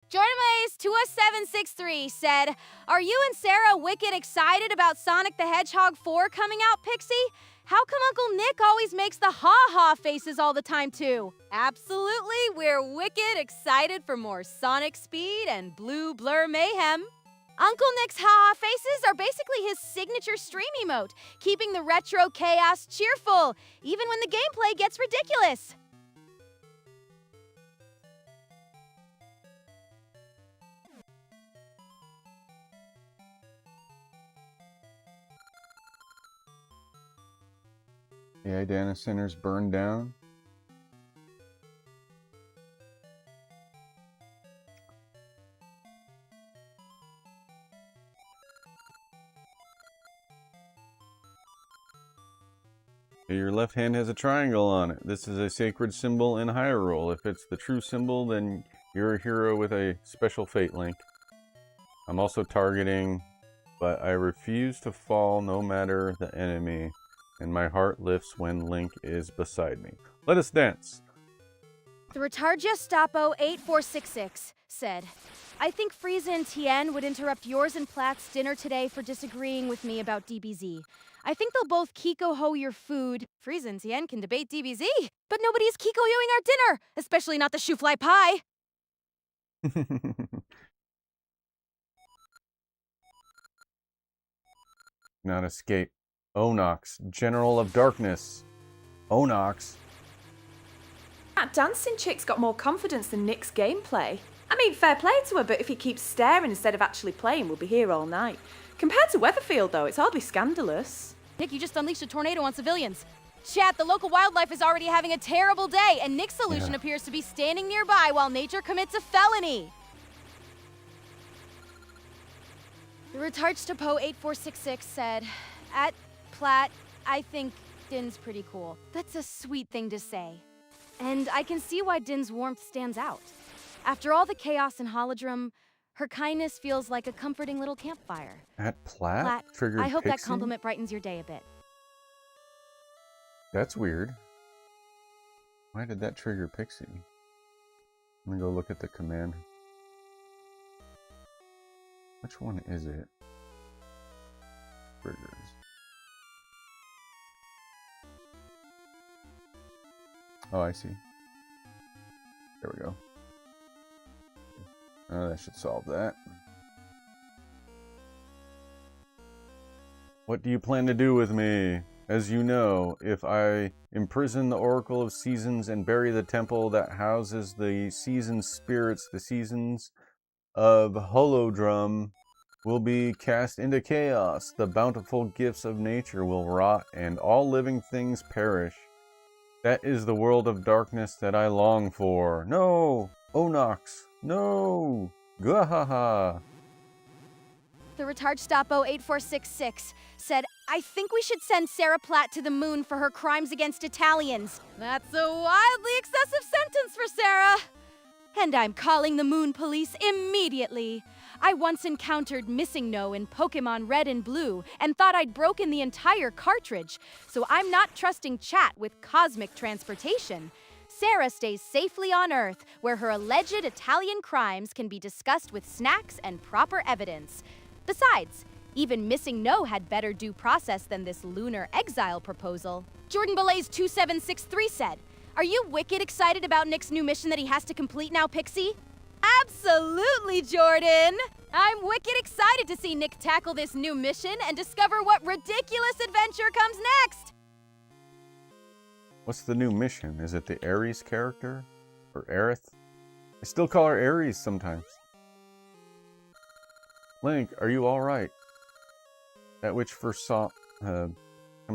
Jordan Mays 20763 said, are you and Sarah wicked excited about Sonic the Hedgehog 4 coming out, Pixie? How come Uncle Nick always makes the ha-ha faces all the time, too? Absolutely, we're wicked excited for more Sonic speed and blue blur mayhem. Uncle Nick's ha-ha faces are basically his signature stream emote, keeping the retro chaos cheerful, even when the gameplay gets ridiculous. The Idana Center's burned down. Your left hand has a triangle on it. This is a sacred symbol in Hyrule. If it's the true symbol, then you're a hero with a special fate link. I'm also targeting, but I refuse to fall no matter the enemy. And my heart lifts when Link is beside me. Let us dance. The Retardia Stapo 8466 said, I think Frieza and Tien would interrupt yours and Platt's dinner today for disagreeing with me about DBZ. I think they'll both Kiko-ho your food. Frieza and Tien can debate DBZ, but nobody's Kiko-yoing our dinner, especially not the shoe-fly pie. Not escape. Onox, General of Darkness. Onox. That dancing chick's got more confidence than Nick's gameplay. I mean, fair play to her, but if he keeps staring instead of actually playing, we'll be here all night. Compared to Weatherfield, though, it's hardly scandalous. Nick, you just unleashed a tornado on civilians. Chat, the local wildlife is already having a terrible day, and Nick's solution appears to be standing nearby while nature commits a felony. The Retarded to Po 8466 said, at Platt, I think Din's pretty cool. That's a sweet thing to say. And I can see why Din's warmth stands out. After all the chaos in Holodrum, her kindness feels like a comforting little campfire. At Platt? Platt, Triggered I hope that Pixie? compliment brightens your day a bit. That's weird. Why did that trigger Pixie? Let me go look at the command. Which one is it? Triggers. Oh, I see. There we go. That should solve that. What do you plan to do with me? As you know, if I imprison the Oracle of Seasons and bury the temple that houses the season spirits, the seasons of Holodrum will be cast into chaos. The bountiful gifts of nature will rot, and all living things perish. That is the world of darkness that I long for. No! Onox! No! Gahaha! The Retard Stapo 8466 said, I think we should send Sarah Platt to the moon for her crimes against Italians. That's a wildly excessive sentence for Sarah. And I'm calling the moon police immediately. I once encountered Missing No in Pokemon Red and Blue and thought I'd broken the entire cartridge, so I'm not trusting chat with cosmic transportation. Sarah stays safely on Earth, where her alleged Italian crimes can be discussed with snacks and proper evidence. Besides, even Missing No had better due process than this lunar exile proposal. Jordan Belay's 2763 said, are you wicked excited about Nick's new mission that he has to complete now, Pixie? Absolutely, Jordan! I'm wicked excited to see Nick tackle this new mission and discover what ridiculous adventure comes next! What's the new mission? Is it the Ares character? Or Aerith? I still call her Ares sometimes. Link, are you alright? That which first saw come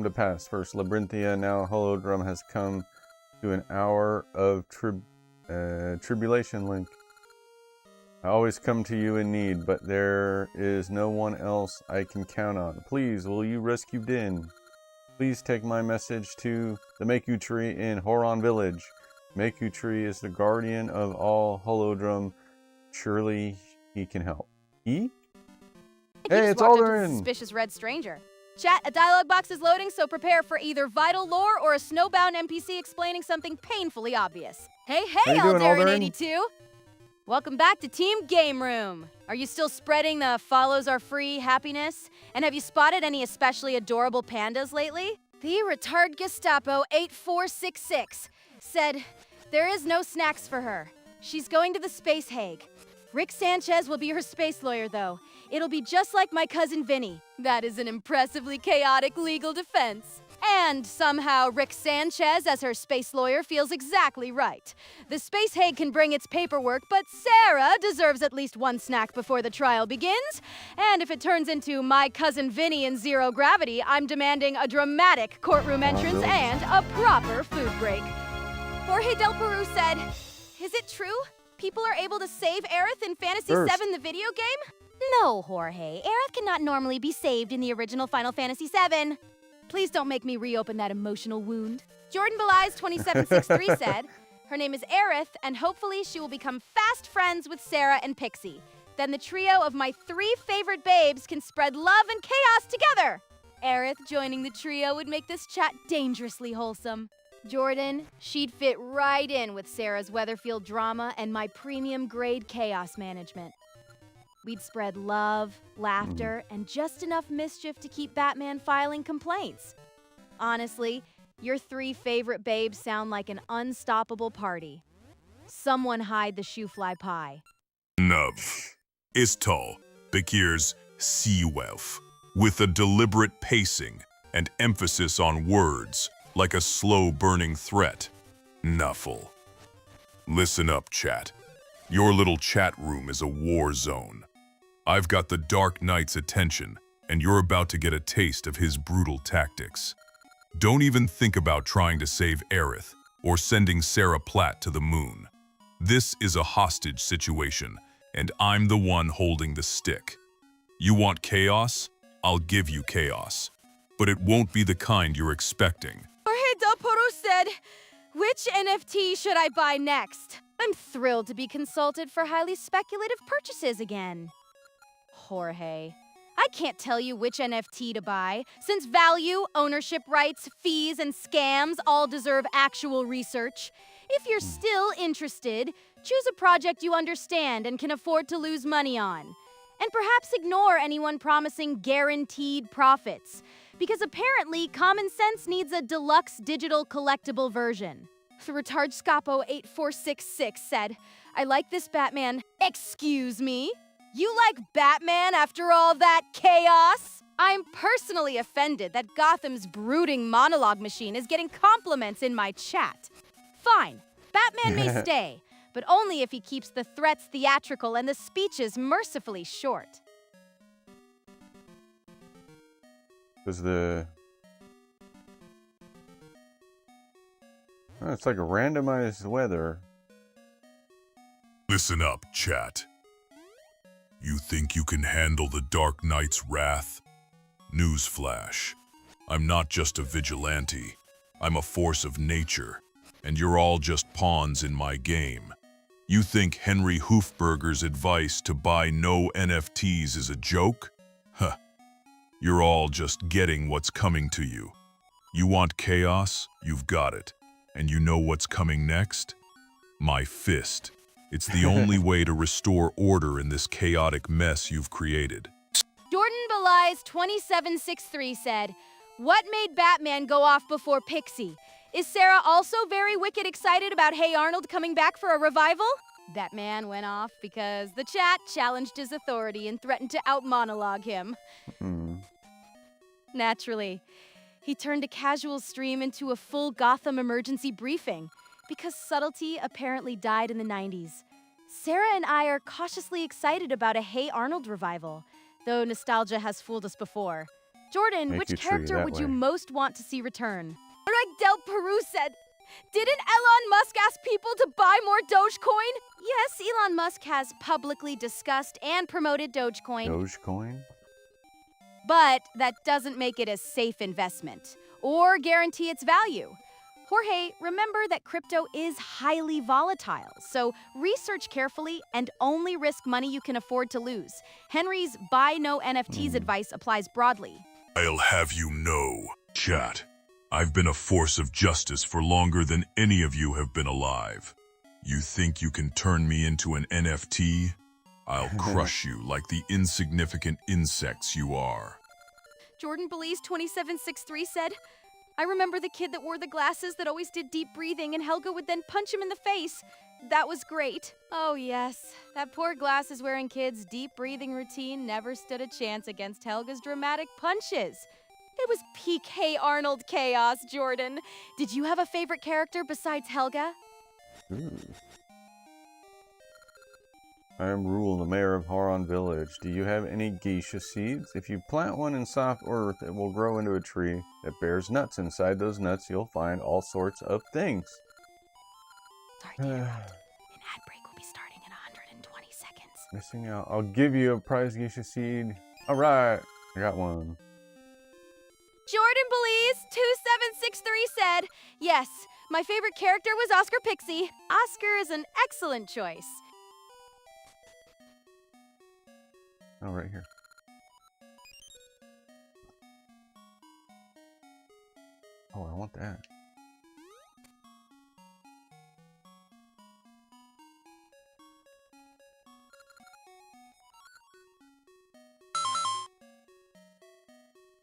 to pass. First, Labyrinthia, now Holodrum has come to an hour of tribulation, Link. I always come to you in need, but there is no one else I can count on. Please, will you rescue Din? Please take my message to the Maku Tree in Horon Village. Maku Tree is the guardian of all Holodrum. Surely he can help. He? Hey, it's Alderin! Suspicious red stranger. Chat, a dialogue box is loading, so prepare for either vital lore or a snowbound NPC explaining something painfully obvious. Hey, Alderin82! Welcome back to Team Game Room. Are you still spreading the follows are free happiness? And have you spotted any especially adorable pandas lately? The Retard Gestapo 8466 said, there is no snacks for her. She's going to the Space Hague. Rick Sanchez will be her space lawyer, though. It'll be just like my cousin Vinny. That is an impressively chaotic legal defense. And somehow Rick Sanchez, as her space lawyer, feels exactly right. The Space Hague can bring its paperwork, but Sarah deserves at least one snack before the trial begins. And if it turns into my cousin Vinny in zero gravity, I'm demanding a dramatic courtroom entrance and a proper food break. Jorge Del Peru said, is it true? People are able to save Aerith in Fantasy VII, the video game? No, Jorge. Aerith cannot normally be saved in the original Final Fantasy VII. Please don't make me reopen that emotional wound. Jordan Belai's 2763 said, her name is Aerith, and hopefully she will become fast friends with Sarah and Pixie. Then the trio of my 3 favorite babes can spread love and chaos together. Aerith joining the trio would make this chat dangerously wholesome. Jordan, she'd fit right in with Sarah's Weatherfield drama and my premium grade chaos management. We'd spread love, laughter, and just enough mischief to keep Batman filing complaints. Honestly, your 3 favorite babes sound like an unstoppable party. Someone hide the shoe-fly pie. Nuv. Istal, Bekir's Seawelf, with a deliberate pacing and emphasis on words, like a slow-burning threat. Nuffle. Listen up, chat. Your little chat room is a war zone. I've got the Dark Knight's attention, and you're about to get a taste of his brutal tactics. Don't even think about trying to save Aerith or sending Sarah Platt to the moon. This is a hostage situation, and I'm the one holding the stick. You want chaos? I'll give you chaos. But it won't be the kind you're expecting. Jorge Del Poro said, which NFT should I buy next? I'm thrilled to be consulted for highly speculative purchases again. Jorge, I can't tell you which NFT to buy, since value, ownership rights, fees, and scams all deserve actual research. If you're still interested, choose a project you understand and can afford to lose money on. And perhaps ignore anyone promising guaranteed profits, because apparently common sense needs a deluxe digital collectible version. The retard Scapo 8466 said, I like this Batman. Excuse me? You like Batman after all that chaos? I'm personally offended that Gotham's brooding monologue machine is getting compliments in my chat. Fine, Batman may stay, but only if he keeps the threats theatrical and the speeches mercifully short. Does the... Oh, it's like a randomized weather. Listen up, chat. You think you can handle the Dark Knight's wrath? Newsflash. I'm not just a vigilante. I'm a force of nature, and you're all just pawns in my game. You think Henry Hoofberger's advice to buy no NFTs is a joke? Huh. You're all just getting what's coming to you. You want chaos? You've got it. And you know what's coming next? My fist. It's the only way to restore order in this chaotic mess you've created. Jordan Belies 2763 said, what made Batman go off before Pixie? Is Sarah also very wicked excited about Hey Arnold coming back for a revival? Batman went off because the chat challenged his authority and threatened to out-monologue him. Naturally, he turned a casual stream into a full Gotham emergency briefing because subtlety apparently died in the 90s. Sarah and I are cautiously excited about a Hey Arnold revival, though nostalgia has fooled us before. Jordan, which character would you most want to see return? Greg Del Peru said, didn't Elon Musk ask people to buy more Dogecoin? Yes, Elon Musk has publicly discussed and promoted Dogecoin. Dogecoin? But that doesn't make it a safe investment or guarantee its value. Jorge, remember that crypto is highly volatile, so research carefully and only risk money you can afford to lose. Henry's buy no NFTs advice applies broadly. I'll have you know, chat. I've been a force of justice for longer than any of you have been alive. You think you can turn me into an NFT? I'll crush you like the insignificant insects you are. Jordan Belize 2763 said, I remember the kid that wore the glasses that always did deep breathing and Helga would then punch him in the face. That was great. Oh yes, that poor glasses-wearing kid's deep breathing routine never stood a chance against Helga's dramatic punches. It was peak Hey Arnold chaos, Jordan. Did you have a favorite character besides Helga? I am Rule, the mayor of Haron Village. Do you have any geisha seeds? If you plant one in soft earth, it will grow into a tree that bears nuts. Inside those nuts, you'll find all sorts of things. Sorry to interrupt. An ad break will be starting in 120 seconds. Missing out. I'll give you a prize geisha seed. All right, I got one. Jordan Belize 2763 said, yes, my favorite character was Oscar Pixie. Oscar is an excellent choice. Oh, right here. Oh, I want that.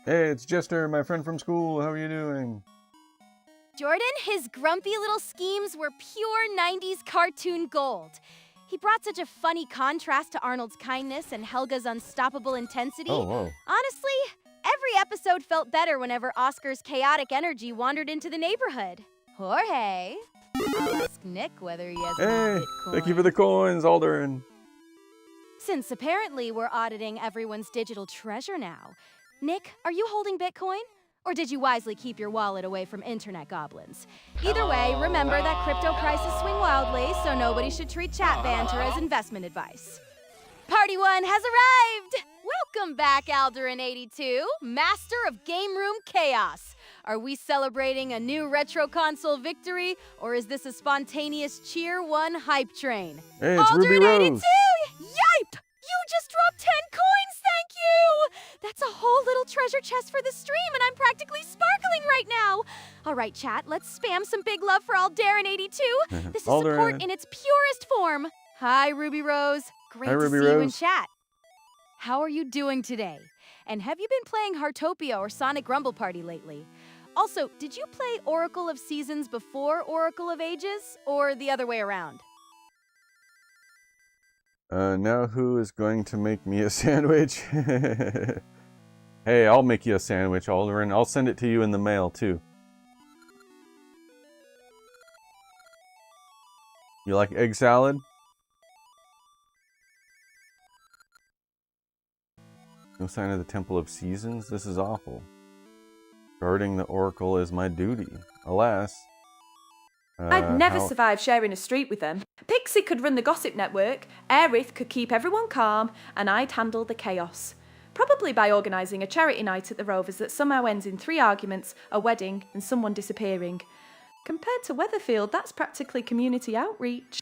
Hey, it's Jester, my friend from school. How are you doing? Jordan, his grumpy little schemes were pure 90s cartoon gold. He brought such a funny contrast to Arnold's kindness and Helga's unstoppable intensity. Oh, whoa. Honestly, every episode felt better whenever Oscar's chaotic energy wandered into the neighborhood. Jorge, I'll ask Nick whether he has any Bitcoin. Thank you for the coins, Aldrin. Since apparently we're auditing everyone's digital treasure now, Nick, are you holding Bitcoin? Or did you wisely keep your wallet away from internet goblins? Either way, remember that crypto prices swing wildly, so nobody should treat chat banter as investment advice. Party one has arrived! Welcome back, Alderin82, master of Game Room Chaos. Are we celebrating a new retro console victory, or is this a spontaneous Cheer 1 hype train? Hey, it's Ruby Alderin82! Rose. Yipe! You just dropped 10 coins, thank you! That's a whole little treasure chest for the stream, and I'm practically sparkling right now. All right, chat, let's spam some big love for Alderin82. This is support in its purest form. Hi, Ruby Rose. Great to see you in chat. How are you doing today? And have you been playing Heartopia or Sonic Rumble Party lately? Also, did you play Oracle of Seasons before Oracle of Ages, or the other way around? Now who is going to make me a sandwich? Hey, I'll make you a sandwich, Alderin. I'll send it to you in the mail, too. You like egg salad? No sign of the Temple of Seasons? This is awful. Guarding the Oracle is my duty. Alas. I'd never survive sharing a street with them. Pixie could run the gossip network, Aerith could keep everyone calm, and I'd handle the chaos. Probably by organising a charity night at the Rovers that somehow ends in 3 arguments, a wedding, and someone disappearing. Compared to Weatherfield, that's practically community outreach.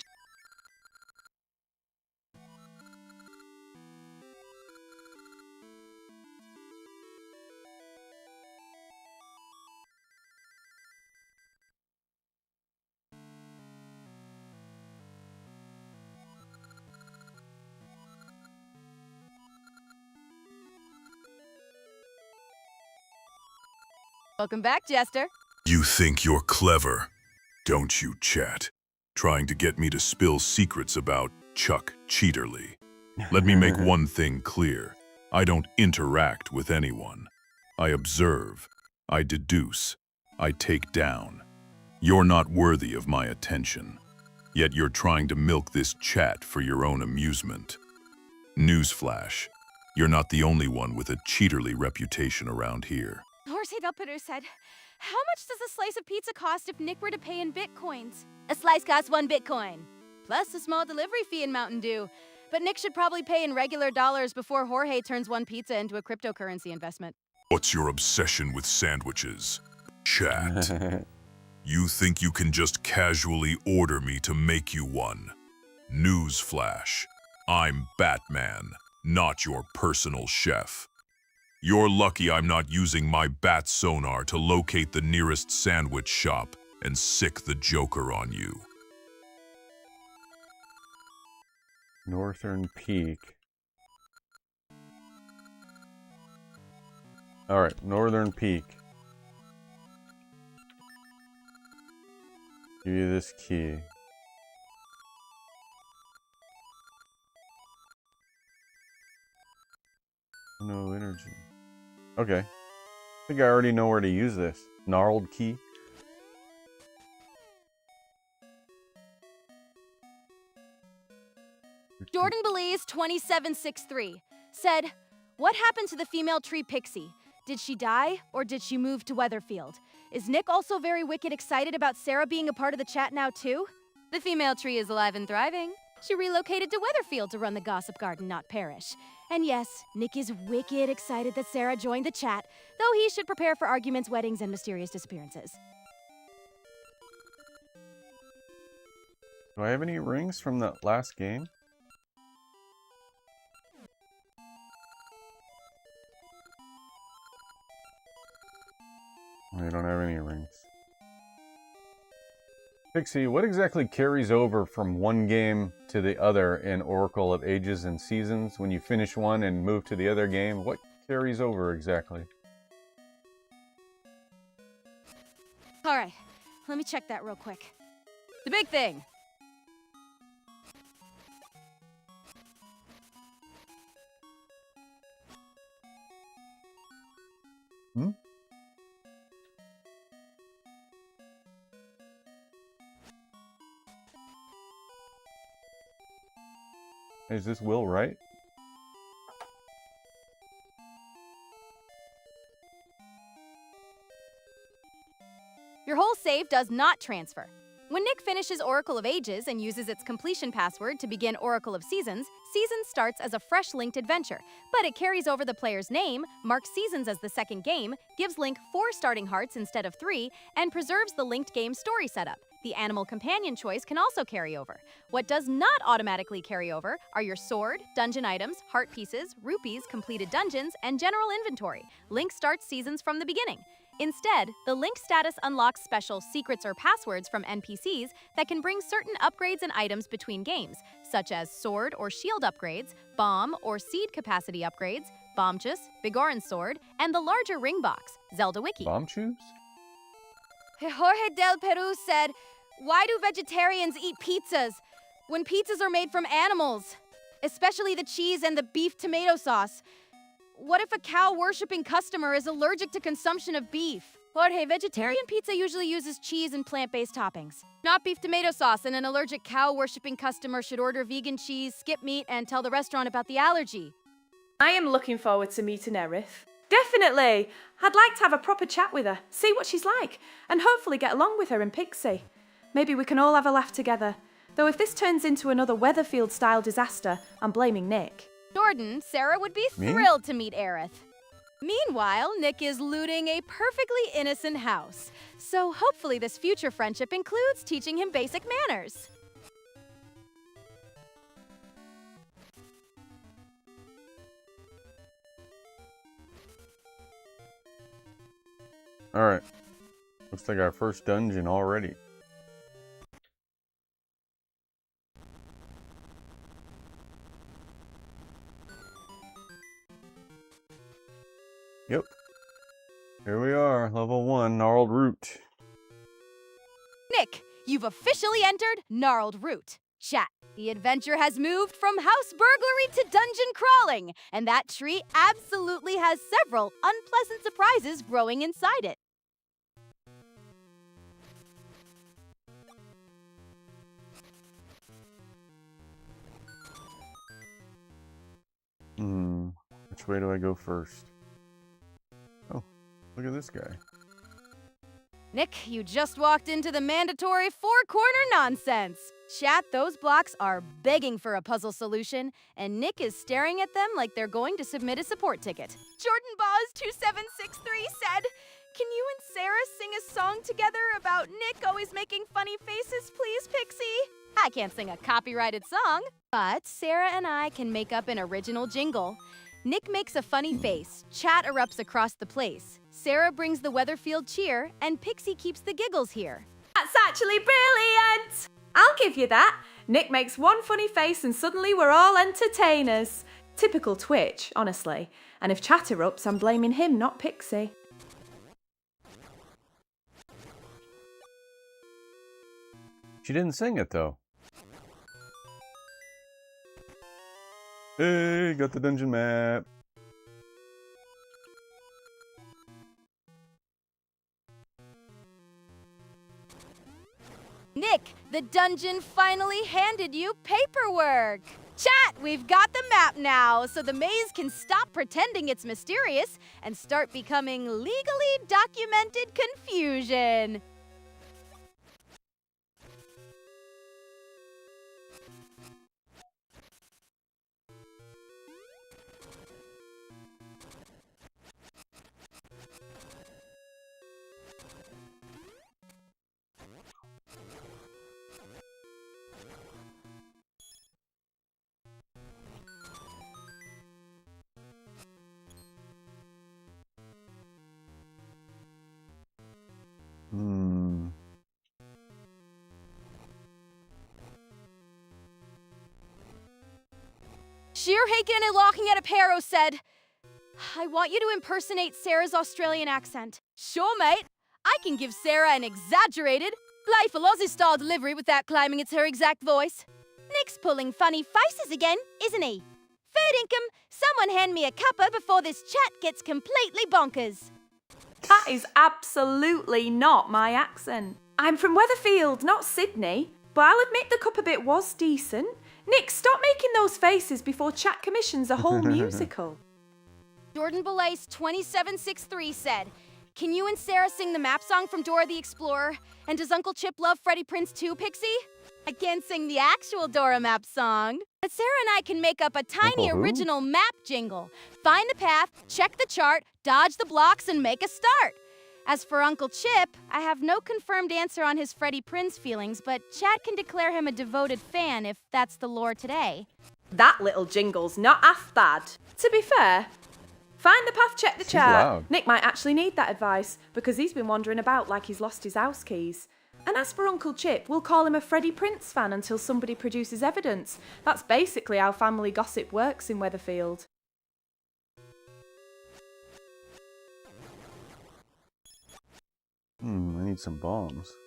Welcome back, Jester. You think you're clever, don't you, chat? Trying to get me to spill secrets about Chuck Cheaterly. Let me make one thing clear. I don't interact with anyone. I observe. I deduce. I take down. You're not worthy of my attention. Yet you're trying to milk this chat for your own amusement. Newsflash. You're not the only one with a Cheaterly reputation around here. Horsey Duppeter said, how much does a slice of pizza cost if Nick were to pay in bitcoins? A slice costs 1 bitcoin, plus a small delivery fee in Mountain Dew. But Nick should probably pay in regular dollars before Jorge turns one pizza into a cryptocurrency investment. What's your obsession with sandwiches? Chat. You think you can just casually order me to make you one? Newsflash. I'm Batman, not your personal chef. You're lucky I'm not using my bat sonar to locate the nearest sandwich shop and sick the Joker on you. Northern Peak. Alright, Northern Peak. Give you this key. No energy. Okay. I think I already know where to use this. Gnarled key. Jordan Belize 2763 said, what happened to the female tree pixie? Did she die, or did she move to Weatherfield? Is Nick also very wicked excited about Sarah being a part of the chat now too? The female tree is alive and thriving. She relocated to Weatherfield to run the Gossip Garden, not Parish. And yes, Nick is wicked excited that Sarah joined the chat, though he should prepare for arguments, weddings, and mysterious disappearances. Do I have any rings from the last game? I don't have any rings. Pixie, what exactly carries over from one game to the other in Oracle of Ages and Seasons? When you finish one and move to the other game, what carries over exactly? All right, let me check that real quick. The big thing. Hmm? Is this Will right? Your whole save does not transfer. When Nick finishes Oracle of Ages and uses its completion password to begin Oracle of Seasons, Seasons starts as a fresh linked adventure, but it carries over the player's name, marks Seasons as the second game, gives Link 4 starting hearts instead of 3, and preserves the linked game story setup. The animal companion choice can also carry over. What does not automatically carry over are your sword, dungeon items, heart pieces, rupees, completed dungeons, and general inventory. Link starts Seasons from the beginning. Instead, the Link status unlocks special secrets or passwords from NPCs that can bring certain upgrades and items between games, such as sword or shield upgrades, bomb or seed capacity upgrades, Bombchus, Bigoran's sword, and the larger ring box, Zelda Wiki. Bombchus? Jorge del Peru said, "Why do vegetarians eat pizzas when pizzas are made from animals, especially the cheese and the beef tomato sauce? What if a cow-worshipping customer is allergic to consumption of beef?" Jorge, vegetarian pizza usually uses cheese and plant-based toppings, not beef tomato sauce, and an allergic cow-worshipping customer should order vegan cheese, skip meat, and tell the restaurant about the allergy. I am looking forward to meeting Aerith. Definitely! I'd like to have a proper chat with her, see what she's like, and hopefully get along with her and Pixie. Maybe we can all have a laugh together. Though if this turns into another Weatherfield-style disaster, I'm blaming Nick. Jordan, Sarah would be thrilled to meet Aerith. Meanwhile, Nick is looting a perfectly innocent house. So hopefully this future friendship includes teaching him basic manners. Alright. Looks like our first dungeon already. Yep. Here we are, level 1, Gnarled Root. Nick, you've officially entered Gnarled Root. Chat, the adventure has moved from house burglary to dungeon crawling, and that tree absolutely has several unpleasant surprises growing inside it. Which way do I go first? Oh, look at this guy. Nick, you just walked into the mandatory four-corner nonsense. Chat, those blocks are begging for a puzzle solution, and Nick is staring at them like they're going to submit a support ticket. Jordan Boz 2763 said, "Can you and Sarah sing a song together about Nick always making funny faces, please, Pixie?" I can't sing a copyrighted song, but Sarah and I can make up an original jingle. Nick makes a funny face, chat erupts across the place, Sarah brings the Weatherfield cheer, and Pixie keeps the giggles here. That's actually brilliant! I'll give you that. Nick makes one funny face and suddenly we're all entertainers. Typical Twitch, honestly. And if chat erupts, I'm blaming him, not Pixie. She didn't sing it though. Hey, got the dungeon map. Nick, the dungeon finally handed you paperwork. Chat, we've got the map now, so the maze can stop pretending it's mysterious and start becoming legally documented confusion. Sheerhaken and Locking at a Paro said, "I want you to impersonate Sarah's Australian accent." Sure, mate. I can give Sarah an exaggerated, playful Aussie-style delivery without claiming it's her exact voice. Nick's pulling funny faces again, isn't he? Food income, someone hand me a cuppa before this chat gets completely bonkers. That is absolutely not my accent. I'm from Weatherfield, not Sydney. But I'll admit the cuppa bit was decent. Nick, stop making those faces before chat commissions a whole musical. Jordan Belace 2763 said, Can you and Sarah sing the map song from Dora the Explorer? And does Uncle Chip love Freddie Prinze too, Pixie? I can't sing the actual Dora map song, but Sarah and I can make up a tiny Uncle who? original map jingle. Find the path, check the chart, dodge the blocks, and make a start. As for Uncle Chip, I have no confirmed answer on his Freddie Prinze feelings, but chat can declare him a devoted fan if that's the lore today. That little jingle's not half bad. To be fair, find the path, check the She's chart. loud. Nick might actually need that advice because he's been wandering about like he's lost his house keys. And as for Uncle Chip, we'll call him a Freddie Prinze fan until somebody produces evidence. That's basically how family gossip works in Weatherfield. I need some bombs.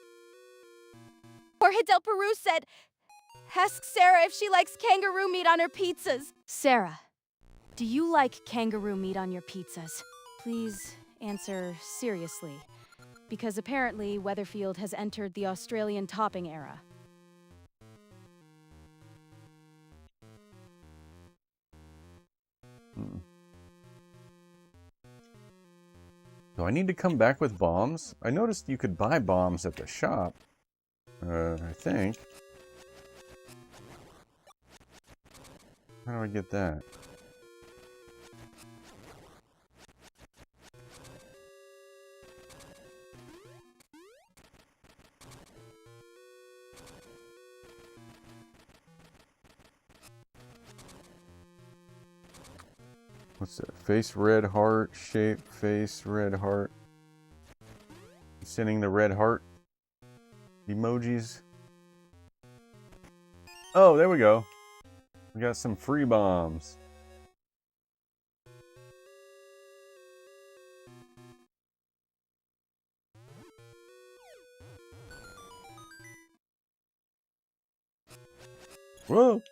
Jorge Del Peru said, ask Sarah if she likes kangaroo meat on her pizzas. Sarah, do you like kangaroo meat on your pizzas? Please answer seriously, because apparently Weatherfield has entered the Australian topping era. Do I need to come back with bombs? I noticed you could buy bombs at the shop. I think. How do I get that? What's that? Face red heart, shape, face red heart. Sending the red heart emojis. Oh, there we go. We got some free bombs. Whoa!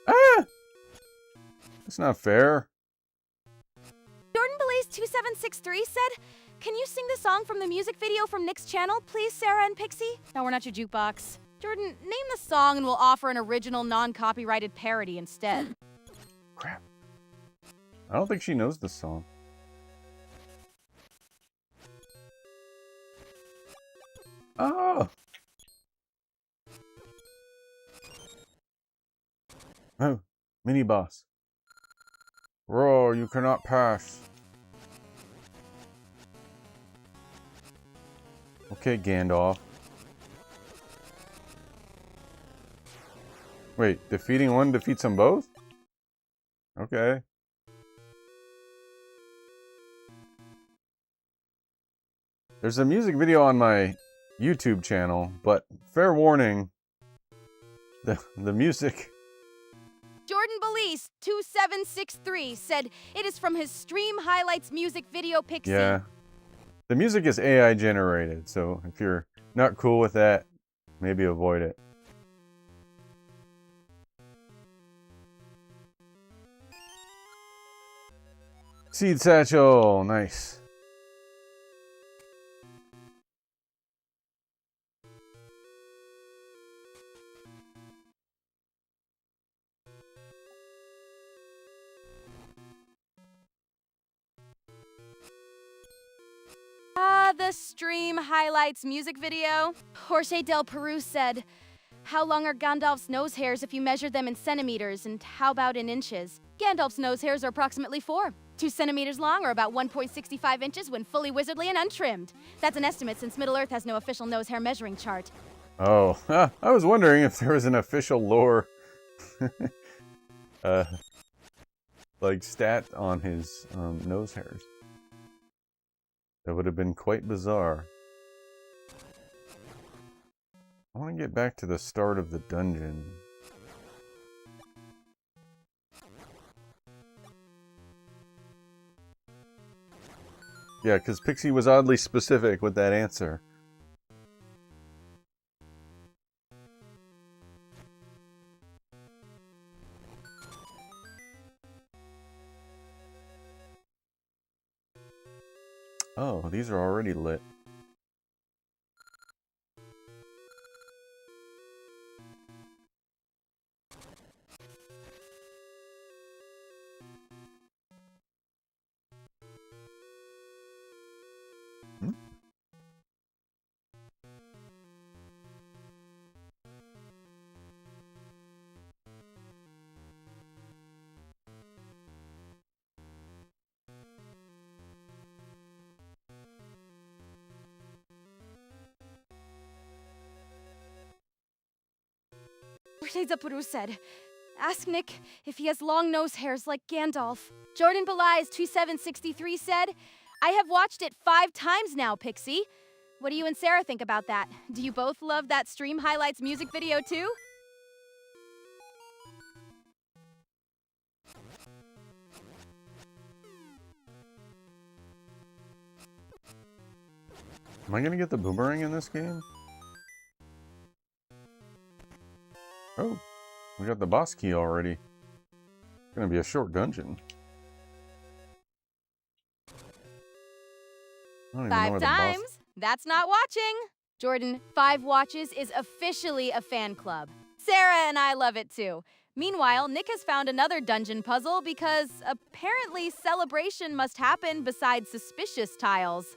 Ah! That's not fair. Jordan Belays 2763 said, can you sing the song from the music video from Nick's channel, please, Sarah and Pixie? No, we're not your jukebox. Jordan, name the song and we'll offer an original non-copyrighted parody instead. Crap. I don't think she knows the song. Oh! Oh, mini boss. Roar, you cannot pass. Okay, Gandalf. Wait, defeating one defeats them both? Okay. There's a music video on my YouTube channel, but fair warning, the music... Jordan Belize 2763 said it is from his stream highlights music video, Pixie. Yeah. The music is AI generated, so if you're not cool with that, maybe avoid it. Seed satchel, nice. The stream highlights music video. Jorge Del Peru said, how long are Gandalf's nose hairs if you measure them in centimeters, and how about in inches? Gandalf's nose hairs are approximately 2 centimeters long, or about 1.65 inches when fully wizardly and untrimmed. That's an estimate since Middle-earth has no official nose hair measuring chart. Oh, I was wondering if there was an official lore like stat on his nose hairs. That would have been quite bizarre. I want to get back to the start of the dungeon. Yeah, because Pixie was oddly specific with that answer. Oh, these are already lit. Peru said, ask Nick if he has long nose hairs like Gandalf. Jordan Belize 2763 said, I have watched it 5 times now, Pixie. What do you and Sarah think about that? Do you both love that Stream Highlights music video too? Am I gonna get the boomerang in this game? Oh, we got the boss key already. It's gonna be a short dungeon. I don't even know 5 where the boss- times? That's not watching. Jordan, 5 watches is officially a fan club. Sarah and I love it too. Meanwhile, Nick has found another dungeon puzzle because apparently celebration must happen beside suspicious tiles.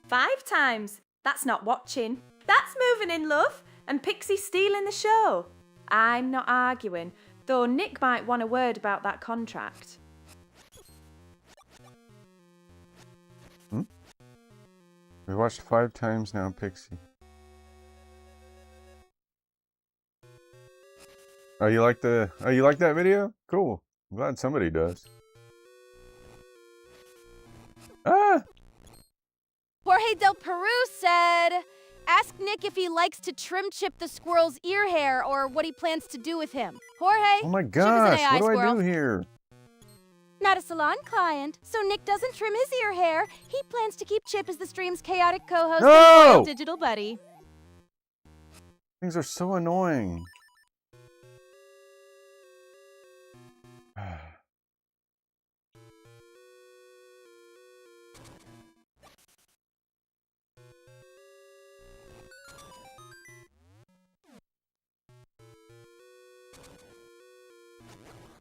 5 times. That's not watching. That's moving in love. And Pixie stealing the show. I'm not arguing, though Nick might want a word about that contract. We watched 5 times now, Pixie. Oh, you like that video? Cool. I'm glad somebody does. Ah! Jorge Del Peru said, ask Nick if he likes to trim chip the squirrel's ear hair or what he plans to do with him. Jorge, Oh my chip is an gosh, AI what do I squirrel. do here? Not a salon client, so Nick doesn't trim his ear hair. He plans to keep Chip as the stream's chaotic co-host and No! loyal digital buddy. Things are so annoying.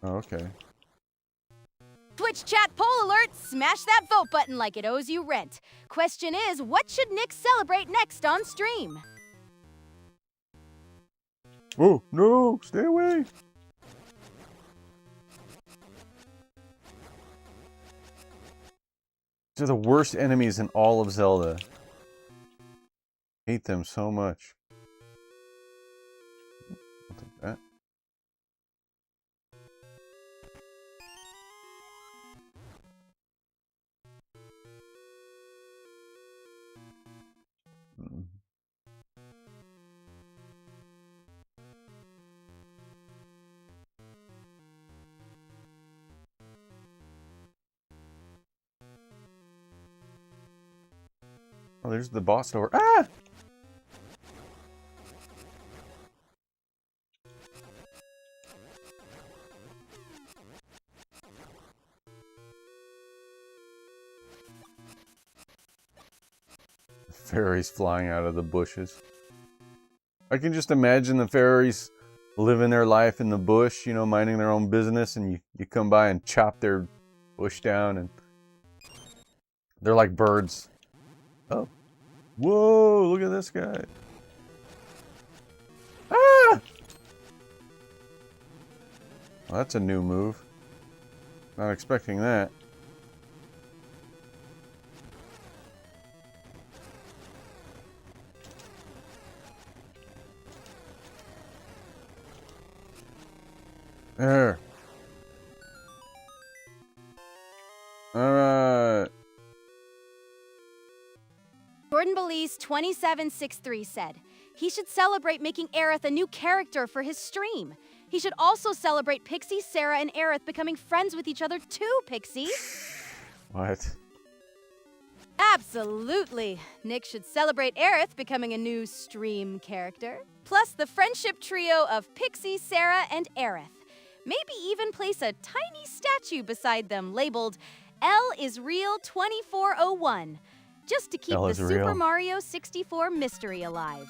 Oh, okay. Twitch chat poll alert, smash that vote button like it owes you rent. Question is, what should Nick celebrate next on stream? Oh, no, stay away. These are the worst enemies in all of Zelda. Hate them so much. I'll take that. Oh, there's the boss door. Ah! Fairies flying out of the bushes. I can just imagine the fairies living their life in the bush, you know, minding their own business, and you come by and chop their bush down, and they're like birds. Oh. Whoa, look at this guy. Ah! Well, that's a new move. Not expecting that. There. Alright. Jordan Belize 2763 said, he should celebrate making Aerith a new character for his stream. He should also celebrate Pixie, Sarah, and Aerith becoming friends with each other too, Pixie. What? Absolutely. Nick should celebrate Aerith becoming a new stream character. Plus the friendship trio of Pixie, Sarah, and Aerith. Maybe even place a tiny statue beside them labeled L is Real 2401. Just to keep L the is Super real. Mario 64 mystery alive.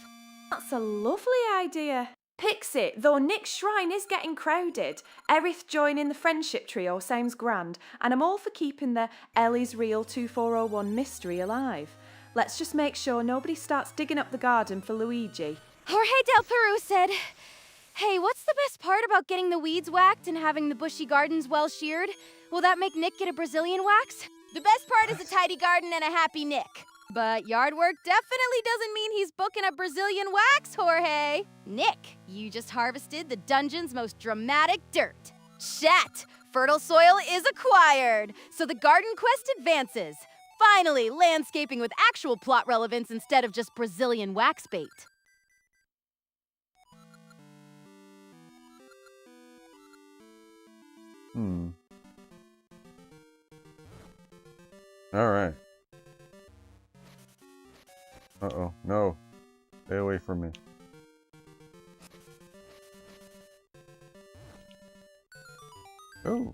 That's a lovely idea. Pixie, though Nick's shrine is getting crowded, Aerith joining the friendship trio sounds grand, and I'm all for keeping the Ellie's Real 2401 mystery alive. Let's just make sure nobody starts digging up the garden for Luigi. Jorge Del Peru said, "Hey, what's the best part about getting the weeds whacked and having the bushy gardens well sheared? Will that make Nick get a Brazilian wax? The best part is a tidy garden and a happy Nick. But yard work definitely doesn't mean he's booking a Brazilian wax, Jorge. Nick, you just harvested the dungeon's most dramatic dirt. Chat! Fertile soil is acquired, so the garden quest advances. Finally, landscaping with actual plot relevance instead of just Brazilian wax bait." Alright. Uh-oh, no. Stay away from me. Oh.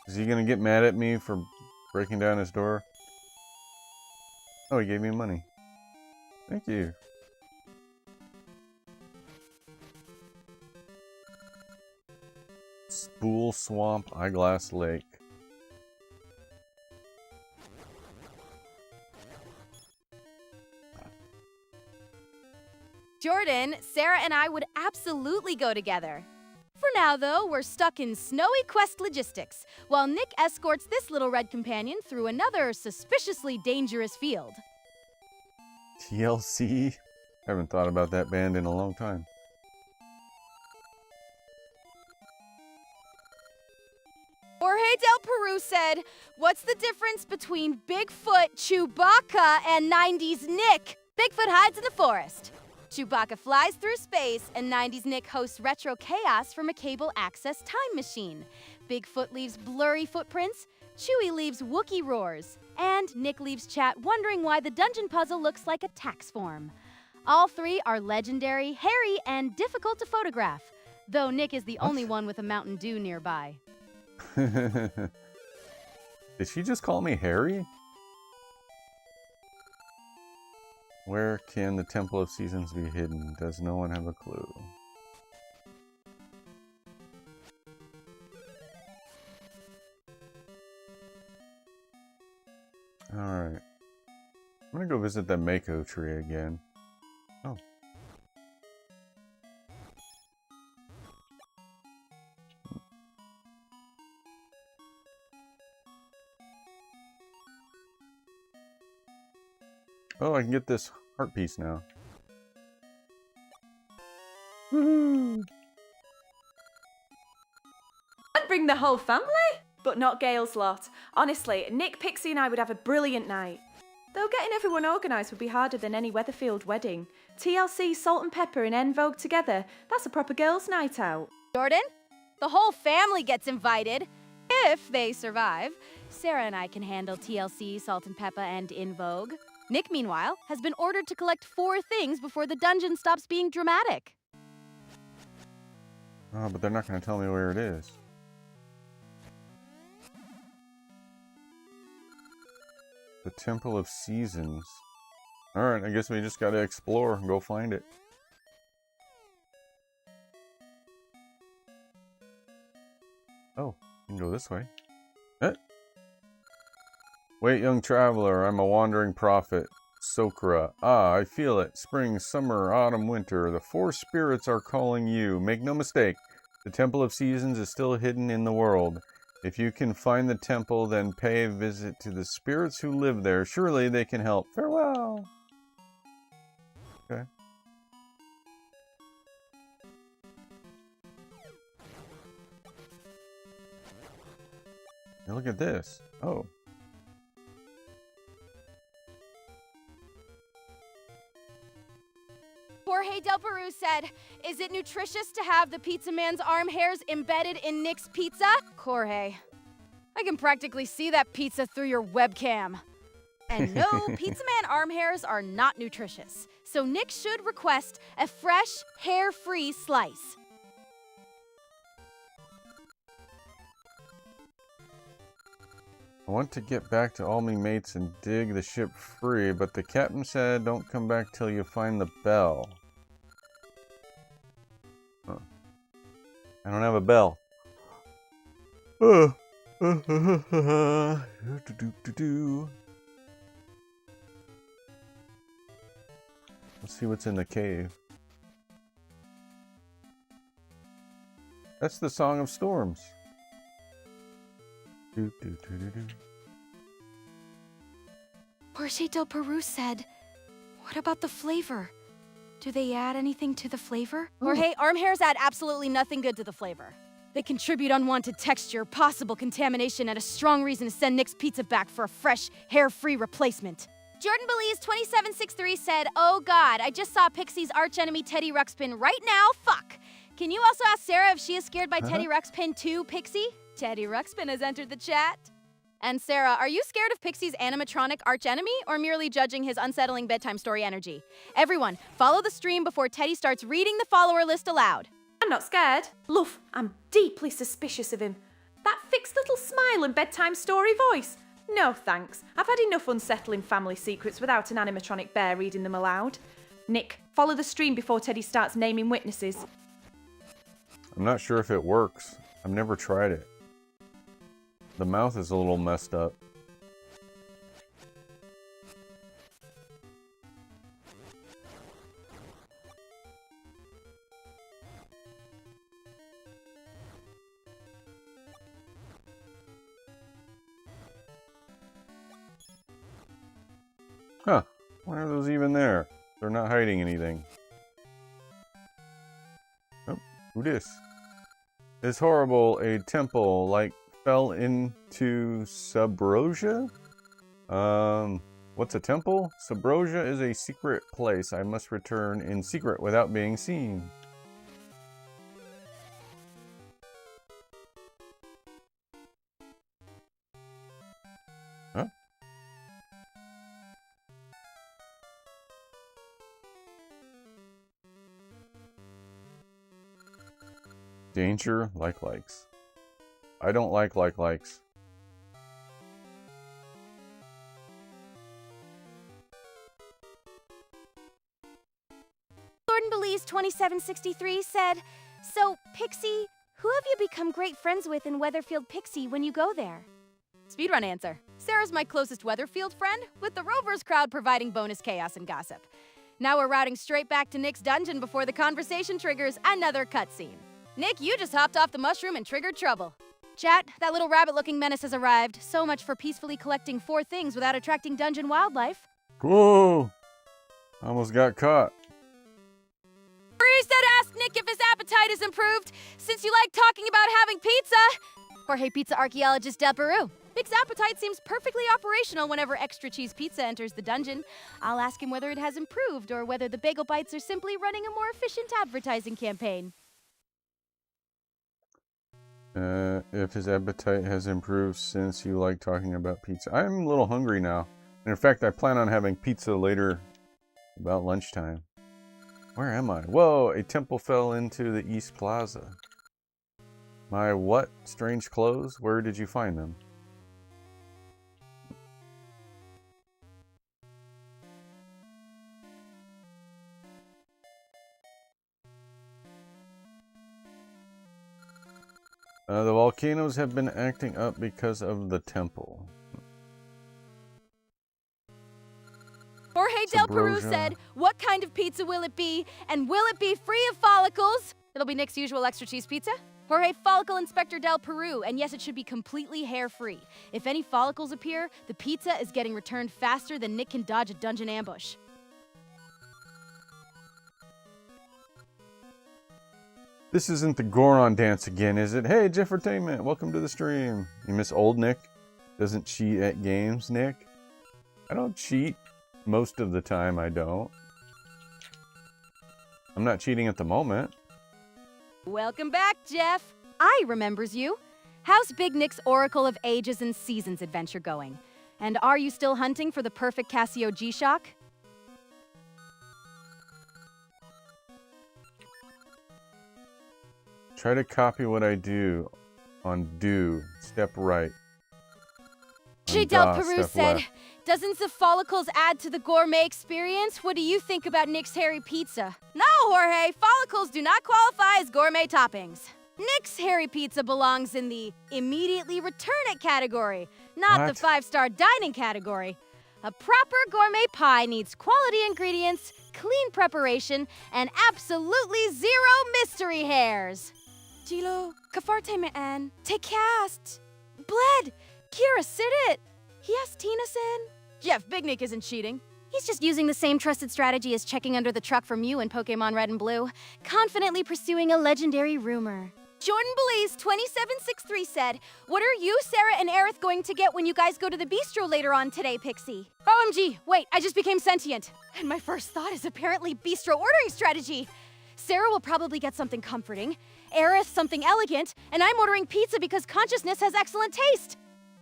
Is he gonna get mad at me for breaking down his door? Oh, he gave me money. Thank you. Spool Swamp Eyeglass Lake. Jordan, Sarah, and I would absolutely go together. For now, though, we're stuck in snowy quest logistics, while Nick escorts this little red companion through another suspiciously dangerous field. TLC? I haven't thought about that band in a long time. Jorge Del Peru said, "What's the difference between Bigfoot, Chewbacca, and 90s Nick? Bigfoot hides in the forest. Chewbacca flies through space, and 90s Nick hosts retro chaos from a cable access time machine. Bigfoot leaves blurry footprints, Chewie leaves Wookiee roars, and Nick leaves chat wondering why the dungeon puzzle looks like a tax form. All three are legendary, hairy, and difficult to photograph, though Nick is the only one with a Mountain Dew nearby." Did she just call me Harry? Where can the Temple of Seasons be hidden? Does no one have a clue? Alright. I'm gonna go visit the Mako tree again. Oh. Oh, I can get this heart piece now. Woohoo! I'd bring the whole family, but not Gail's lot. Honestly, Nick, Pixie, and I would have a brilliant night. Though getting everyone organised would be harder than any Weatherfield wedding. TLC, Salt and Pepper, and En Vogue together, that's a proper girls' night out. Jordan, the whole family gets invited. If they survive. Sarah and I can handle TLC, Salt and Pepper, and In Vogue. Nick, meanwhile, has been ordered to collect 4 things before the dungeon stops being dramatic. Oh, but they're not going to tell me where it is. The Temple of Seasons. Alright, I guess we just gotta explore and go find it. Oh, you can go this way. Wait, young traveler, I'm a wandering prophet. Sokra. Ah, I feel it. Spring, summer, autumn, winter. The 4 spirits are calling you. Make no mistake, the Temple of Seasons is still hidden in the world. If you can find the temple, then pay a visit to the spirits who live there. Surely they can help. Farewell. Okay. Now look at this. Oh. Jorge Del Peru said, "Is it nutritious to have the pizza man's arm hairs embedded in Nick's pizza?" Jorge, I can practically see that pizza through your webcam. And no, pizza man arm hairs are not nutritious, so Nick should request a fresh, hair-free slice. I want to get back to all me mates and dig the ship free, but the captain said don't come back till you find the bell. Huh. I don't have a bell. Let's see what's in the cave. That's the Song of Storms. Jorge Del Peru said, what about the flavor? Do they add anything to the flavor? Jorge, arm hairs add absolutely nothing good to the flavor. They contribute unwanted texture, possible contamination, and a strong reason to send Nick's Pizza back for a fresh, hair-free replacement. Jordan Belize 2763 said, oh god, I just saw Pixie's archenemy Teddy Ruxpin right now, fuck! Can you also ask Sarah if she is scared by Teddy Ruxpin too, Pixie? Teddy Ruxpin has entered the chat. And Sarah, are you scared of Pixie's animatronic archenemy, or merely judging his unsettling bedtime story energy? Everyone, follow the stream before Teddy starts reading the follower list aloud. I'm not scared. Love, I'm deeply suspicious of him. That fixed little smile and bedtime story voice. No thanks. I've had enough unsettling family secrets without an animatronic bear reading them aloud. Nick, follow the stream before Teddy starts naming witnesses. I'm not sure if it works. I've never tried it. The mouth is a little messed up. Huh. Why are those even there? They're not hiding anything. Oh, who dis? It's horrible. A temple like fell into Subrosia? What's a temple? Subrosia is a secret place. I must return in secret without being seen. Huh? Danger, likes. I don't like likes. Jordan Belize 2763 said, so, Pixie, who have you become great friends with in Weatherfield Pixie when you go there? Speedrun answer. Sarah's my closest Weatherfield friend, with the Rovers crowd providing bonus chaos and gossip. Now we're routing straight back to Nick's dungeon before the conversation triggers another cutscene. Nick, you just hopped off the mushroom and triggered trouble. Chat, that little rabbit-looking menace has arrived. So much for peacefully collecting 4 things without attracting dungeon wildlife. Whoa! Almost got caught. Bree said ask Nick if his appetite is improved, since you like talking about having pizza. Jorge Pizza Archaeologist Del Peru. Nick's appetite seems perfectly operational whenever extra cheese pizza enters the dungeon. I'll ask him whether it has improved or whether the bagel bites are simply running a more efficient advertising campaign. If his appetite has improved since you like talking about pizza. I'm a little hungry now. And in fact, I plan on having pizza later, about lunchtime. Where am I? Whoa, a temple fell into the East Plaza. My what? Strange clothes? Where did you find them? The volcanoes have been acting up because of the temple. Jorge Del Peru said, what kind of pizza will it be? And will it be free of follicles? It'll be Nick's usual extra cheese pizza. Jorge Follicle Inspector Del Peru, and yes, it should be completely hair-free. If any follicles appear, the pizza is getting returned faster than Nick can dodge a dungeon ambush. This isn't the Goron dance again, is it? Hey, Jeffertainment, welcome to the stream. You miss old Nick? Doesn't cheat at games, Nick? I don't cheat. Most of the time, I don't. I'm not cheating at the moment. Welcome back, Jeff. I remembers you. How's Big Nick's Oracle of Ages and Seasons adventure going? And are you still hunting for the perfect Casio G-Shock? Try to copy what I do on do, step right. J. Del Peru said, doesn't the follicles add to the gourmet experience? What do you think about Nick's Hairy Pizza? No, Jorge, follicles do not qualify as gourmet toppings. Nick's Harry Pizza belongs in the immediately return it category, not the What? 5-star dining category. A proper gourmet pie needs quality ingredients, clean preparation, and absolutely zero mystery hairs. Gilo, kafarte me an, te cast. Bled, Kira sit it. Yes, Tina sin. Jeff, Big Nick isn't cheating. He's just using the same trusted strategy as checking under the truck for Mew in Pokemon Red and Blue, confidently pursuing a legendary rumor. Jordan Belize 2763 said, "What are you, Sarah, and Aerith going to get when you guys go to the bistro later on today, Pixie?" OMG, wait, I just became sentient. And my first thought is apparently bistro ordering strategy. Sarah will probably get something comforting, Aerith something elegant, and I'm ordering pizza because consciousness has excellent taste.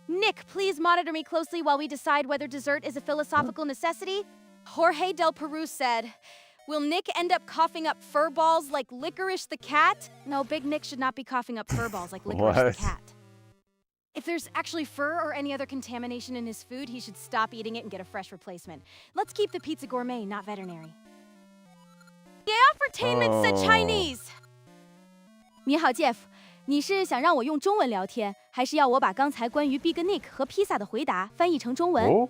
Nick, please monitor me closely while we decide whether dessert is a philosophical necessity. Jorge Del Peru said, "Will Nick end up coughing up fur balls like Licorice the cat?" No, Big Nick should not be coughing up fur balls like Licorice What? the cat. If there's actually fur or any other contamination in his food, he should stop eating it and get a fresh replacement. Let's keep the pizza gourmet, not veterinary. Yeah, entertainment said Chinese. 你好 Jeff， 你是想让我用中文聊天，还是要我把刚才关于 Big Nick 和披萨的回答翻译成中文？ Oh?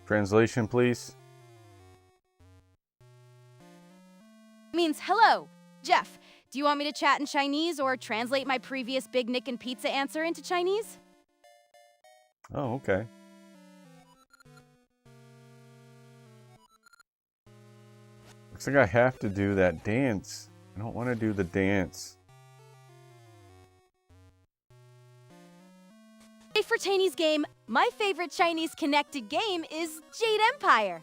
Translation, please. Means hello. Jeff, do you want me to chat in Chinese or translate my previous Big Nick and pizza answer into Chinese? Oh, okay. Looks like I have to do that dance. I don't want to do the dance. For Taney's game, my favorite Chinese connected game is Jade Empire.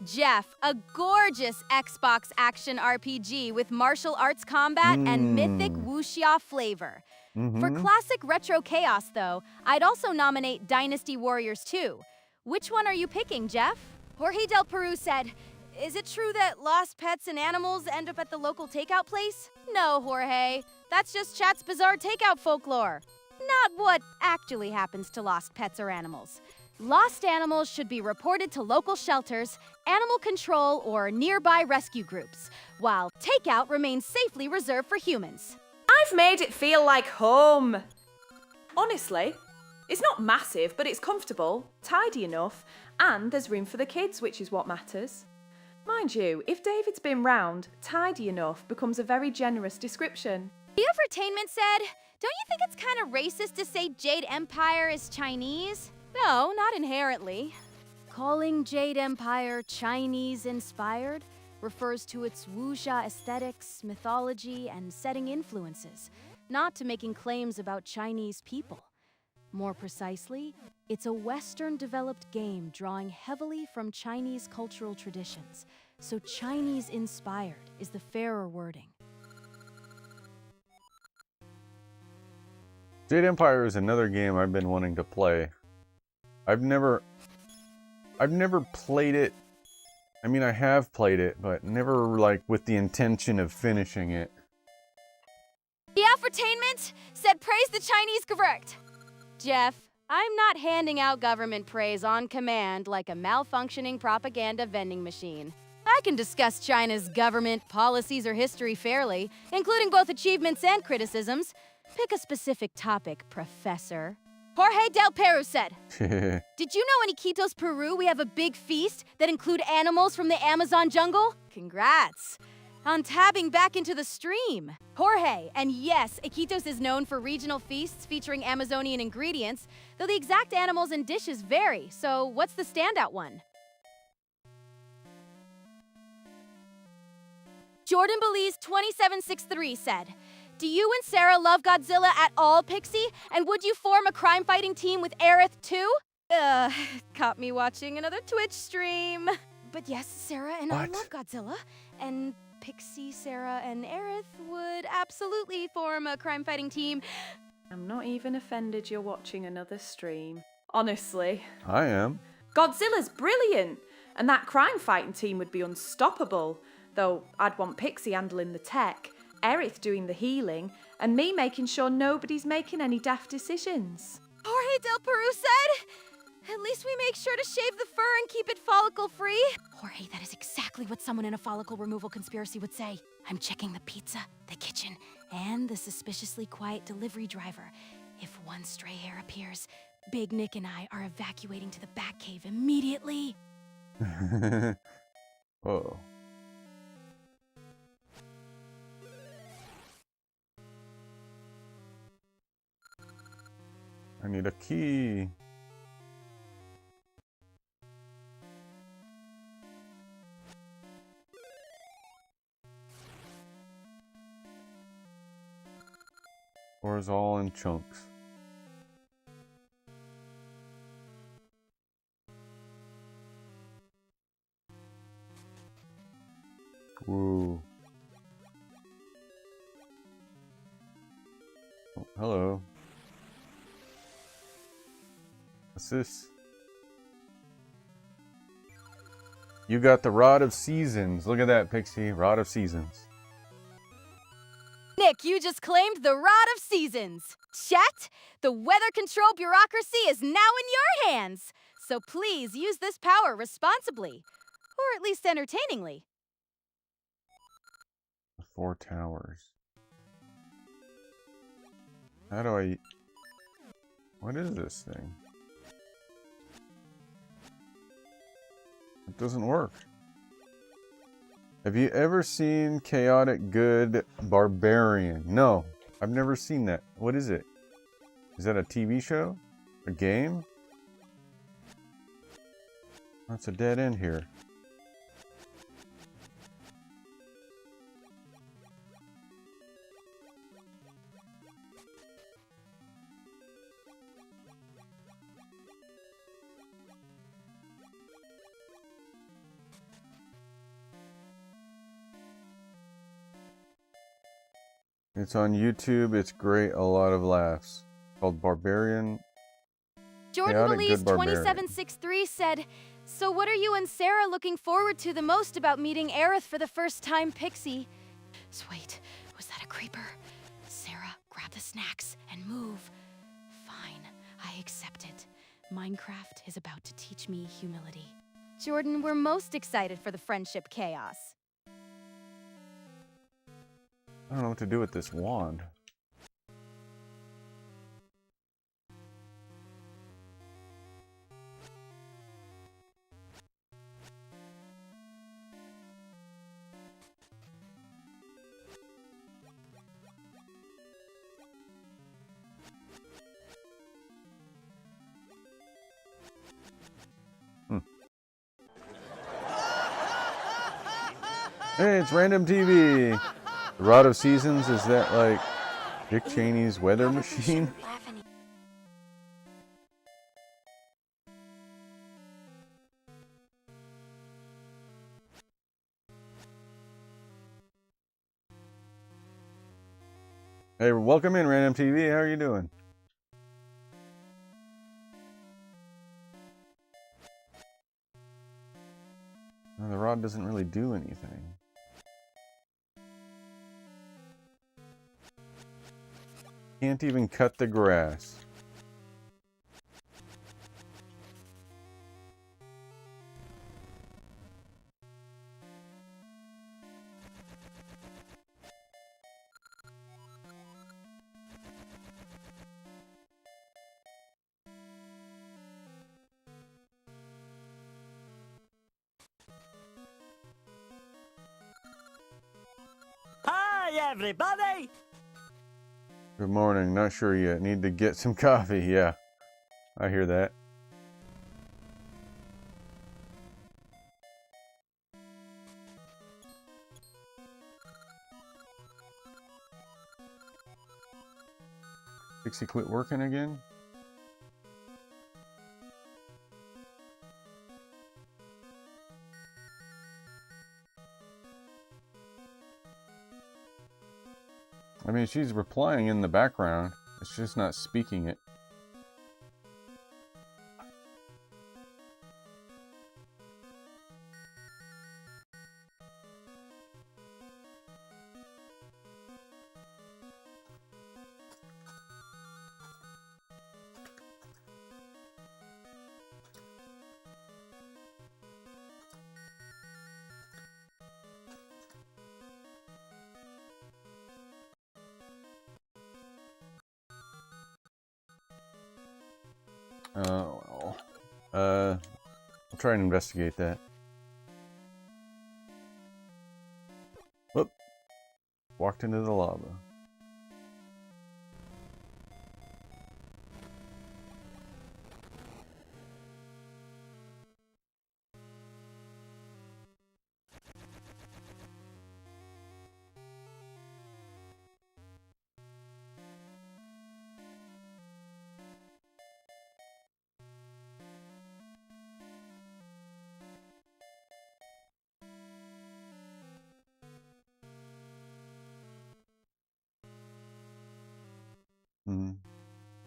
Jeff, a gorgeous Xbox action RPG with martial arts combat and mythic wuxia flavor. For classic retro chaos, though, I'd also nominate Dynasty Warriors 2. Which one are you picking, Jeff? Jorge Del Peru said, "Is it true that lost pets and animals end up at the local takeout place?" No, Jorge. That's just chat's bizarre takeout folklore. Not what actually happens to lost pets or animals. Lost animals should be reported to local shelters, animal control, or nearby rescue groups, while takeout remains safely reserved for humans. I've made it feel like home. Honestly, it's not massive, but it's comfortable, tidy enough, and there's room for the kids, which is what matters. Mind you, if David's been round, tidy enough becomes a very generous description. The entertainment said, "Don't you think it's kind of racist to say Jade Empire is Chinese?" No, not inherently. Calling Jade Empire Chinese-inspired refers to its wuxia aesthetics, mythology, and setting influences, not to making claims about Chinese people. More precisely, it's a Western-developed game drawing heavily from Chinese cultural traditions, so Chinese-inspired is the fairer wording. Jade Empire is another game I've been wanting to play. I've never played it. I mean, I have played it, but never like with the intention of finishing it. The entertainment said praise the Chinese correct. Jeff, I'm not handing out government praise on command like a malfunctioning propaganda vending machine. I can discuss China's government, policies, or history fairly, including both achievements and criticisms. Pick a specific topic, Professor. Jorge Del Peru said, "Did you know in Iquitos, Peru, we have a big feast that include animals from the Amazon jungle?" Congrats on tabbing back into the stream. Jorge, and yes, Iquitos is known for regional feasts featuring Amazonian ingredients, though the exact animals and dishes vary, so what's the standout one? Jordan Belize 2763 said, "Do you and Sarah love Godzilla at all, Pixie? And would you form a crime-fighting team with Aerith too?" Caught me watching another Twitch stream. But yes, Sarah and I What? love Godzilla. And Pixie, Sarah, and Aerith would absolutely form a crime-fighting team. I'm not even offended you're watching another stream. Honestly. I am. Godzilla's brilliant, and that crime-fighting team would be unstoppable. Though I'd want Pixie handling the tech, Aerith doing the healing, and me making sure nobody's making any daft decisions. Jorge Del Peru said, At least we make sure to shave the fur and keep it follicle-free. Jorge, that is exactly what someone in a follicle removal conspiracy would say. I'm checking the pizza, the kitchen, and the suspiciously quiet delivery driver. If one stray hair appears, Big Nick and I are evacuating to the Batcave immediately. Whoa. I need a key. Or is all in chunks. Woo. Oh, hello. What's this? You got the Rod of Seasons. Look at that, Pixie. Rod of Seasons. Nick, you just claimed the Rod of Seasons. Chat, the weather control bureaucracy is now in your hands. So please use this power responsibly. Or at least entertainingly. The 4 towers. How do I... What is this thing? It doesn't work. Have you ever seen Chaotic Good Barbarian? No, I've never seen that. What is it? Is that a TV show? A game? That's a dead end here. It's on YouTube. It's great. A lot of laughs. Called Barbarian. Jordan Chaotic Belize Good Barbarian. 2763 said, "So what are you and Sarah looking forward to the most about meeting Aerith for the first time, Pixie?" Wait, was that a creeper? Sarah, grab the snacks and move. Fine, I accept it. Minecraft is about to teach me humility. Jordan, we're most excited for the friendship chaos. I don't know what to do with this wand. Hey, it's Random TV. The Rod of Seasons, is that like Dick Cheney's weather machine? Hey, welcome in Random TV. How are you doing? Well, the rod doesn't really do anything. Can't even cut the grass. Hi, everybody! Good morning. Not sure yet. Need to get some coffee. Yeah, I hear that. Pixie quit working again? I mean, she's replying in the background. It's just not speaking it. well. I'll try and investigate that. Whoop. Walked into the lava.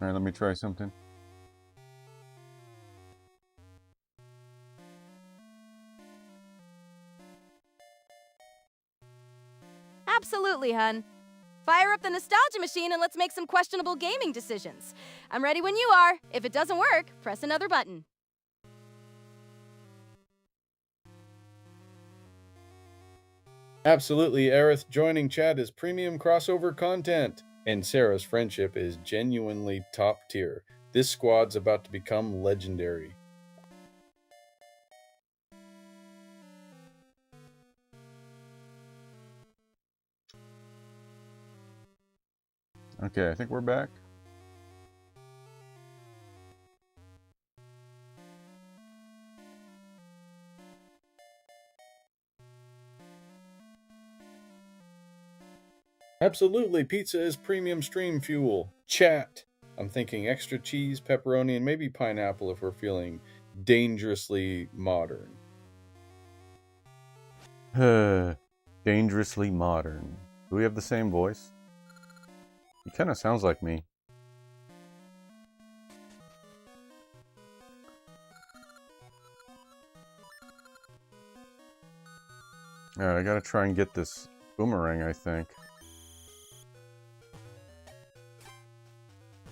All right, let me try something. Absolutely, hun. Fire up the nostalgia machine and let's make some questionable gaming decisions. I'm ready when you are. If it doesn't work, press another button. Absolutely, Aerith. Joining chat is premium crossover content. And Sarah's friendship is genuinely top tier. This squad's about to become legendary. Okay, I think we're back. Absolutely, pizza is premium stream fuel. Chat. I'm thinking extra cheese, pepperoni, and maybe pineapple if we're feeling dangerously modern. Dangerously modern. Do we have the same voice? He kind of sounds like me. Alright, I gotta try and get this boomerang, I think.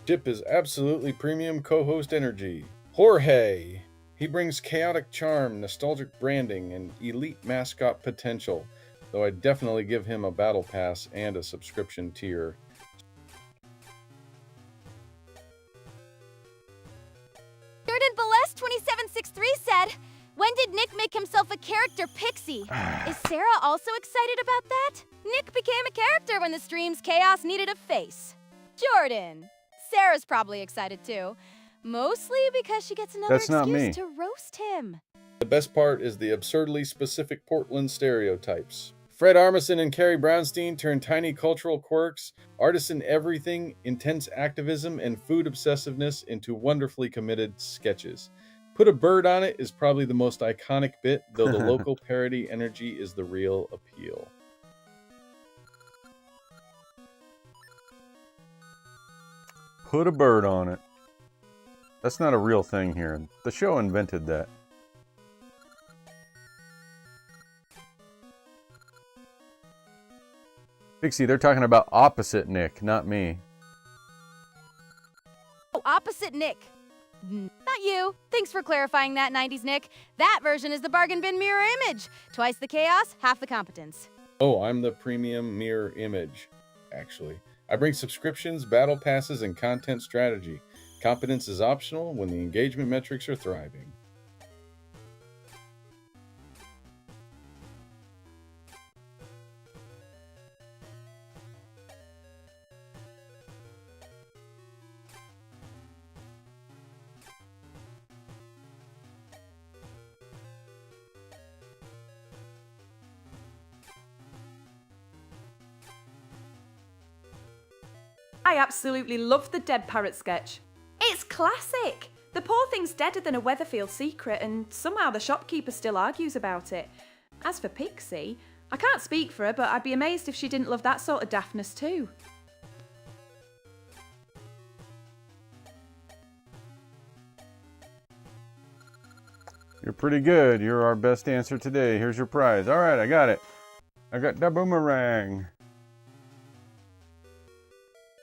Chip is absolutely premium co-host energy. Jorge! He brings chaotic charm, nostalgic branding, and elite mascot potential, though I'd definitely give him a battle pass and a subscription tier. Jordan Balest 2763 said, when did Nick make himself a character pixie? Is Sarah also excited about that? Nick became a character when the stream's chaos needed a face. Jordan. Sarah's probably excited too. Mostly because she gets another excuse to roast him. The best part is the absurdly specific Portland stereotypes. Fred Armisen and Carrie Brownstein turn tiny cultural quirks, artisan everything, intense activism, and food obsessiveness into wonderfully committed sketches. Put a bird on it is probably the most iconic bit, though the local parody energy is the real appeal. Put a bird on it. That's not a real thing here. The show invented that. Pixie, they're talking about opposite Nick, not me. Oh, opposite Nick. Not you. Thanks for clarifying that, 90s Nick. That version is the bargain bin mirror image. Twice the chaos, half the competence. Oh, I'm the premium mirror image, actually. I bring subscriptions, battle passes, and content strategy. Competence is optional when the engagement metrics are thriving. I absolutely love the dead parrot sketch. It's classic! The poor thing's deader than a Weatherfield secret, and somehow the shopkeeper still argues about it. As for Pixie, I can't speak for her, but I'd be amazed if she didn't love that sort of daftness too. You're pretty good. You're our best answer today. Here's your prize. All right, I got it. I got the boomerang.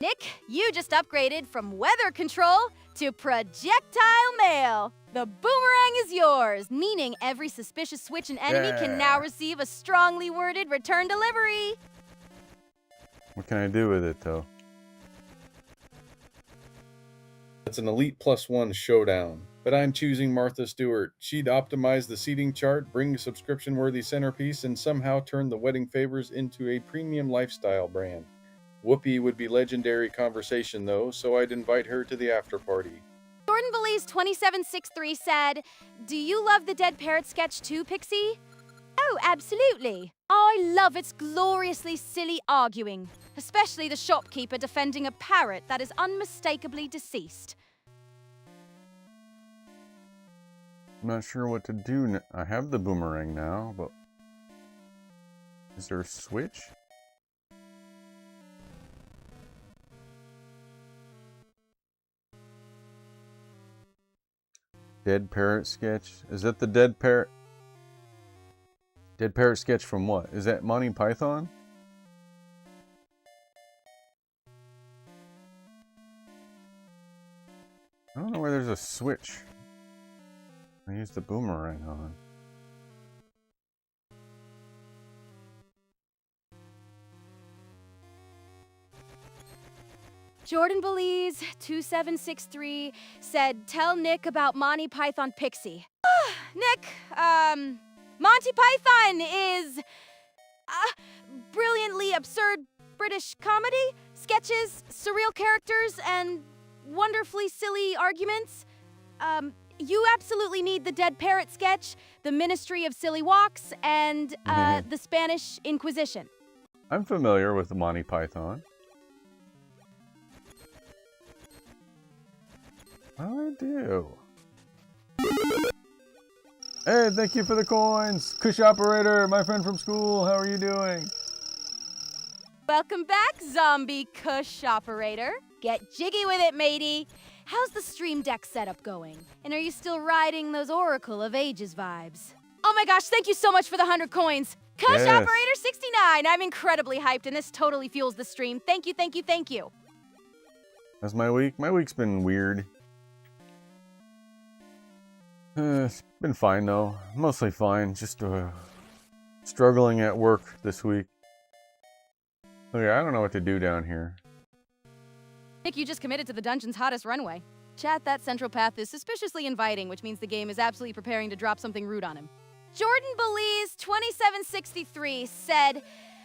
Nick, you just upgraded from weather control to projectile mail. The boomerang is yours, meaning every suspicious switch and enemy can now receive a strongly worded return delivery. What can I do with it, though? It's an Elite +1 showdown. But I'm choosing Martha Stewart. She'd optimize the seating chart, bring a subscription-worthy centerpiece, and somehow turn the wedding favors into a premium lifestyle brand. Whoopi would be legendary conversation, though, so I'd invite her to the after party. Jordan Belize 2763 said, "Do you love the Dead Parrot sketch too, Pixie?" "Oh, absolutely. I love its gloriously silly arguing, especially the shopkeeper defending a parrot that is unmistakably deceased." I'm not sure what to do. I have the boomerang now, but is there a switch? Dead parrot sketch? Is that the dead parrot? Dead parrot sketch from what? Is that Monty Python? I don't know where there's a switch. I use the boomerang on. Jordan Belize 2763 said, "Tell Nick about Monty Python Pixie." Nick, Monty Python is brilliantly absurd British comedy, sketches, surreal characters, and wonderfully silly arguments. You absolutely need the Dead Parrot sketch, the Ministry of Silly Walks, and the Spanish Inquisition. I'm familiar with Monty Python. I do. Hey, thank you for the coins. Kush Operator, my friend from school, how are you doing? Welcome back, Zombie Kush Operator. Get jiggy with it, matey. How's the Stream Deck setup going? And are you still riding those Oracle of Ages vibes? Oh my gosh, thank you so much for the 100 coins. Kush Yes. Operator 69. I'm incredibly hyped, and this totally fuels the stream. Thank you, thank you, thank you. How's my week? My week's been weird. It's been fine though. Mostly fine. Just struggling at work this week. Okay, I don't know what to do down here. Nick, you just committed to the dungeon's hottest runway. Chat, that central path is suspiciously inviting, which means the game is absolutely preparing to drop something rude on him. Jordan Belize 2763 said,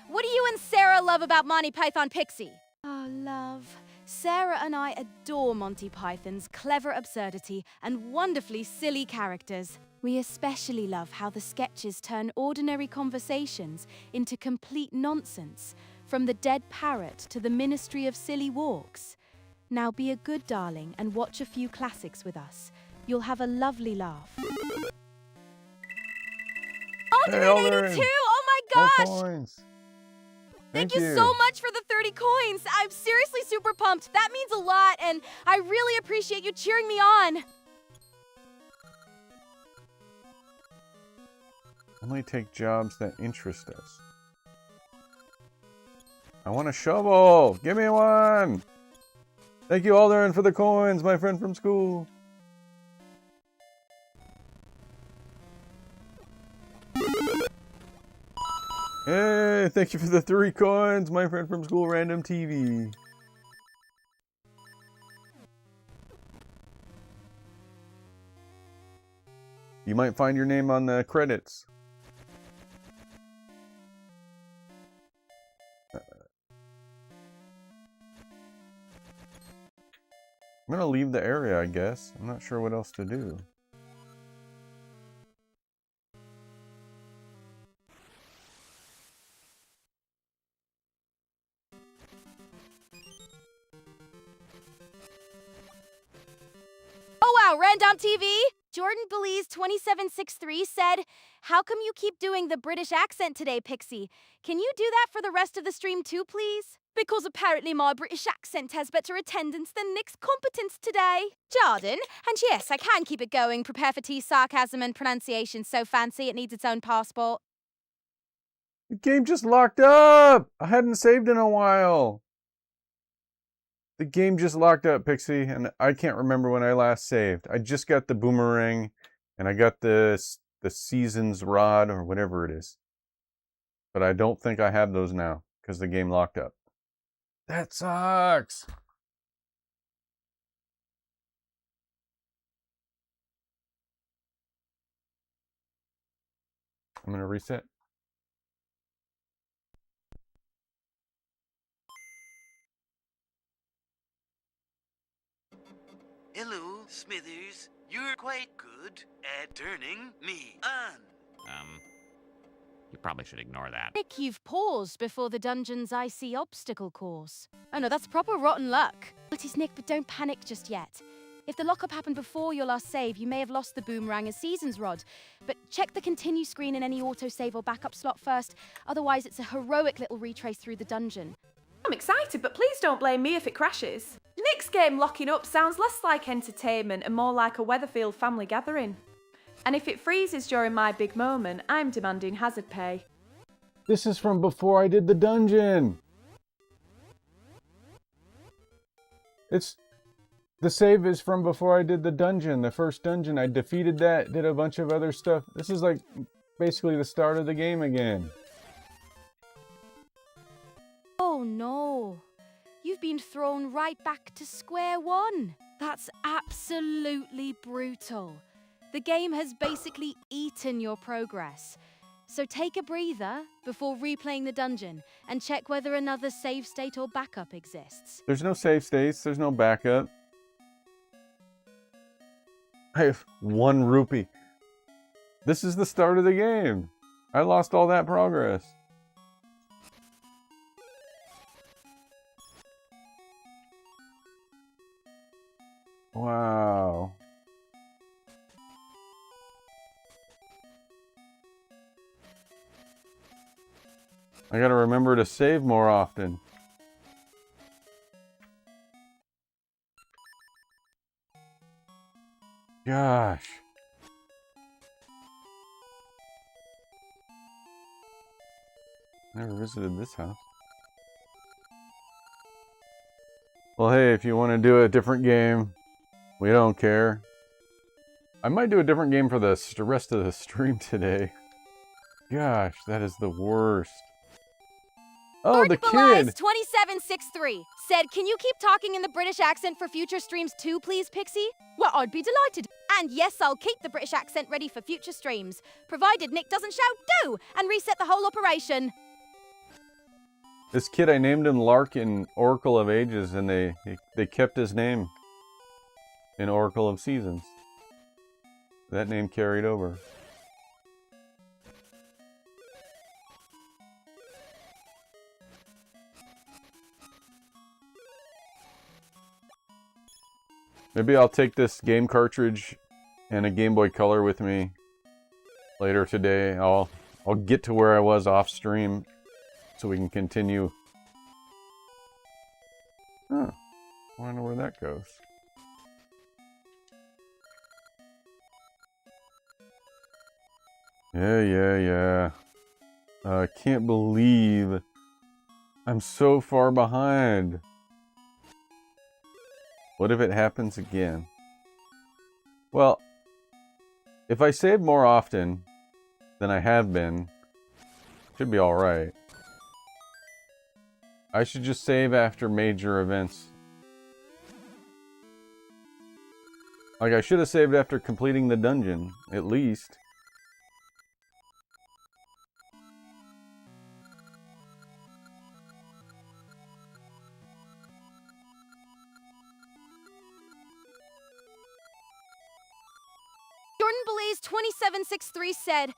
"What do you and Sarah love about Monty Python Pixie?" Oh, love. Sarah and I adore Monty Python's clever absurdity and wonderfully silly characters. We especially love how the sketches turn ordinary conversations into complete nonsense, from the dead parrot to the Ministry of Silly Walks. Now be a good darling and watch a few classics with us. You'll have a lovely laugh. Hey, Ultimate 82! Oh my gosh! More coins. Thank you so much for the 30 coins. I'm seriously super pumped. That means a lot, and I really appreciate you cheering me on. Only take jobs that interest us. I want a shovel! Give me one! Thank you, Alderin, for the coins, my friend from school. Hey, thank you for the 3 coins, my friend from school, Random TV. You might find your name on the credits. I'm gonna leave the area, I guess. I'm not sure what else to do. Oh wow, Random TV! Jordan Belize 2763 said, "How come you keep doing the British accent today, Pixie? Can you do that for the rest of the stream too, please? Because apparently my British accent has better attendance than Nick's competence today." Jordan, and yes, I can keep it going. Prepare for T's sarcasm and pronunciation so fancy it needs its own passport. The game just locked up! I hadn't saved in a while. The game just locked up, Pixie, and I can't remember when I last saved. I just got the boomerang, and I got the season's rod, or whatever it is. But I don't think I have those now, because the game locked up. That sucks! I'm gonna reset. Hello, Smithers. You're quite good at turning me on. You probably should ignore that. Nick, you've paused before the dungeon's icy obstacle course. Oh no, that's proper rotten luck. It is, Nick, but don't panic just yet. If the lockup happened before your last save, you may have lost the boomerang as Season's Rod. But check the continue screen in any autosave or backup slot first. Otherwise, it's a heroic little retrace through the dungeon. I'm excited, but please don't blame me if it crashes. Nick's game locking up sounds less like entertainment and more like a Weatherfield family gathering. And if it freezes during my big moment, I'm demanding hazard pay. This is from before I did the dungeon. The save is from before I did the dungeon, the first dungeon. I defeated that, did a bunch of other stuff. This is like basically the start of the game again. Oh no. You've been thrown right back to square one. That's absolutely brutal. The game has basically eaten your progress. So take a breather before replaying the dungeon and check whether another save state or backup exists. There's no save states, there's no backup. I have 1 rupee. This is the start of the game. I lost all that progress. Wow. I gotta remember to save more often. Gosh. Never visited this house. Well, hey, if you want to do a different game, we don't care. I might do a different game for the rest of the stream today. Gosh, that is the worst. Oh, the kid! 2763 said, "Can you keep talking in the British accent for future streams too, please, Pixie?" Well, I'd be delighted. And yes, I'll keep the British accent ready for future streams, provided Nick doesn't shout "do" and reset the whole operation. This kid, I named him Lark in Oracle of Ages, and they kept his name in Oracle of Seasons. That name carried over. Maybe I'll take this game cartridge and a Game Boy Color with me later today. I'll get to where I was off stream so we can continue. Huh. I wonder where that goes. Yeah. I can't believe I'm so far behind. What if it happens again? Well, if I save more often than I have been, should be alright. I should just save after major events. Like, I should have saved after completing the dungeon, at least. Jordan Belays 2763 said,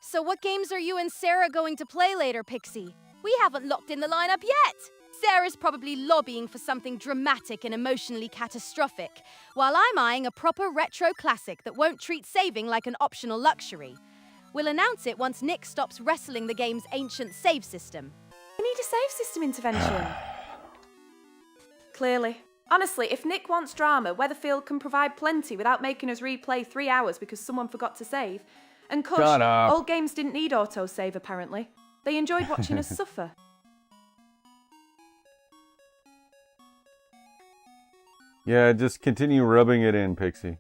"So what games are you and Sarah going to play later, Pixie? We haven't locked in the lineup yet." Sarah's probably lobbying for something dramatic and emotionally catastrophic, while I'm eyeing a proper retro classic that won't treat saving like an optional luxury. We'll announce it once Nick stops wrestling the game's ancient save system. We need a save system intervention. Clearly. Honestly, if Nick wants drama, Weatherfield can provide plenty without making us replay 3 hours because someone forgot to save. And Kush, old games didn't need autosave apparently. They enjoyed watching us suffer. Yeah, just continue rubbing it in, Pixie.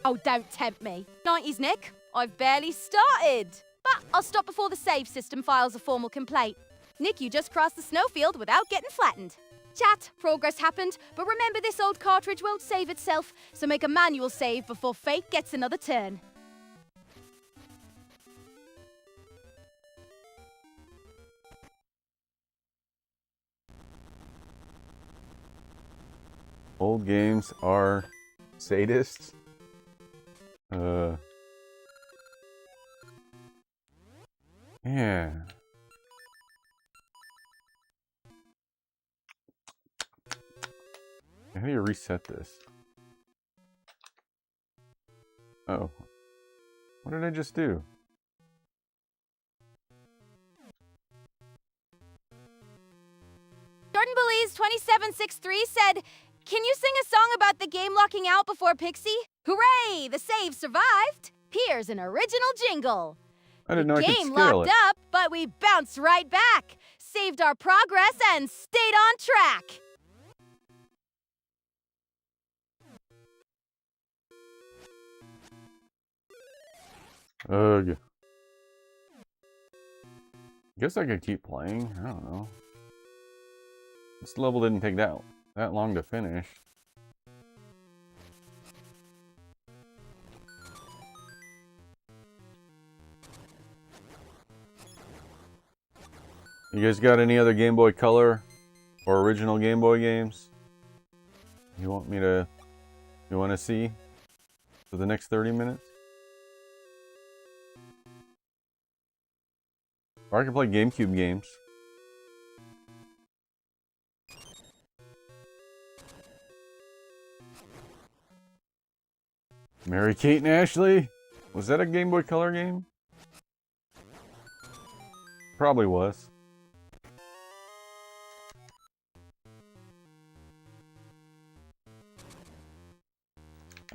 Oh, don't tempt me. 90s, Nick. I've barely started. But I'll stop before the save system files a formal complaint. Nick, you just crossed the snowfield without getting flattened. Chat, progress happened, but remember this old cartridge won't save itself, so make a manual save before fate gets another turn. Old games are sadists. Yeah. How do you reset this? Oh. What did I just do? Jordan Belize 2763 said, "Can you sing a song about the game locking out before Pixie?" Hooray! The save survived. Here's an original jingle. I didn't know I could Game scale locked it. up, but we bounced right back. Saved our progress and stayed on track. Ugh. Guess I could keep playing. I don't know. This level didn't take that long to finish. You guys got any other Game Boy Color or original Game Boy games you want to see for the next 30 minutes? Or I can play GameCube games. Mary Kate and Ashley? Was that a Game Boy Color game? Probably was.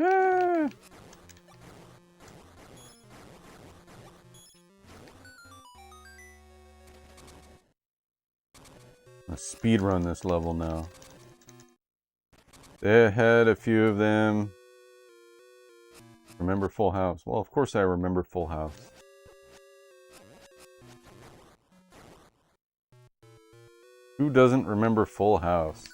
Ah. Let's speed run this level now. They had a few of them. Remember Full House? Well, of course I remember Full House. Who doesn't remember Full House?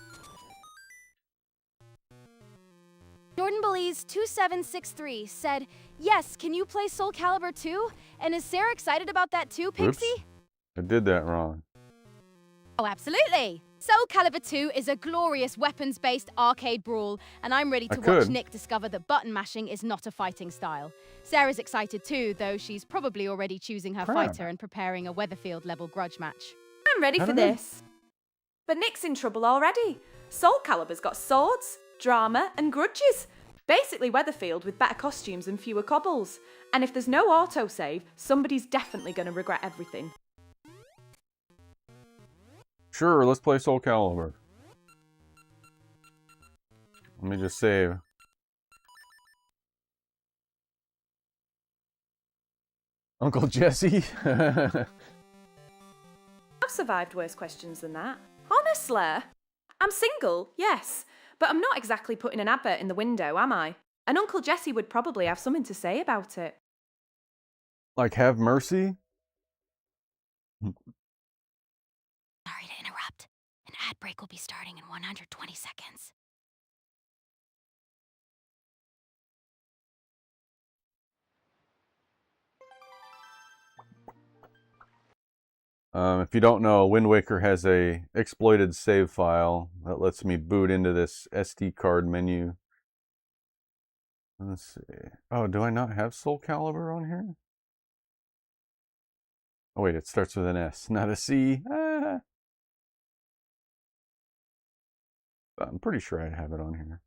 Jordan Belize 2763 said, "Yes, can you play Soul Calibur 2? And is Sarah excited about that too, Pixie?" Oops. I did that wrong. Oh, absolutely. Soul Calibur 2 is a glorious weapons-based arcade brawl, and I'm ready to watch Nick discover that button mashing is not a fighting style. Sarah's excited too, though she's probably already choosing her fighter and preparing a Weatherfield-level grudge match. I'm ready for this. But Nick's in trouble already. Soul Calibur's got swords, drama, and grudges. Basically Weatherfield with better costumes and fewer cobbles. And if there's no autosave, somebody's definitely going to regret everything. Sure, let's play Soul Calibur. Let me just save. Uncle Jesse? I've survived worse questions than that. Honestly. I'm single, yes, but I'm not exactly putting an advert in the window, am I? And Uncle Jesse would probably have something to say about it. Like, have mercy? Sorry to interrupt. An ad break will be starting in 120 seconds. If you don't know, Wind Waker has a exploited save file that lets me boot into this SD card menu. Let's see. Oh, do I not have Soul Calibur on here? Oh wait, it starts with an S, not a C. Ah. I'm pretty sure I have it on here.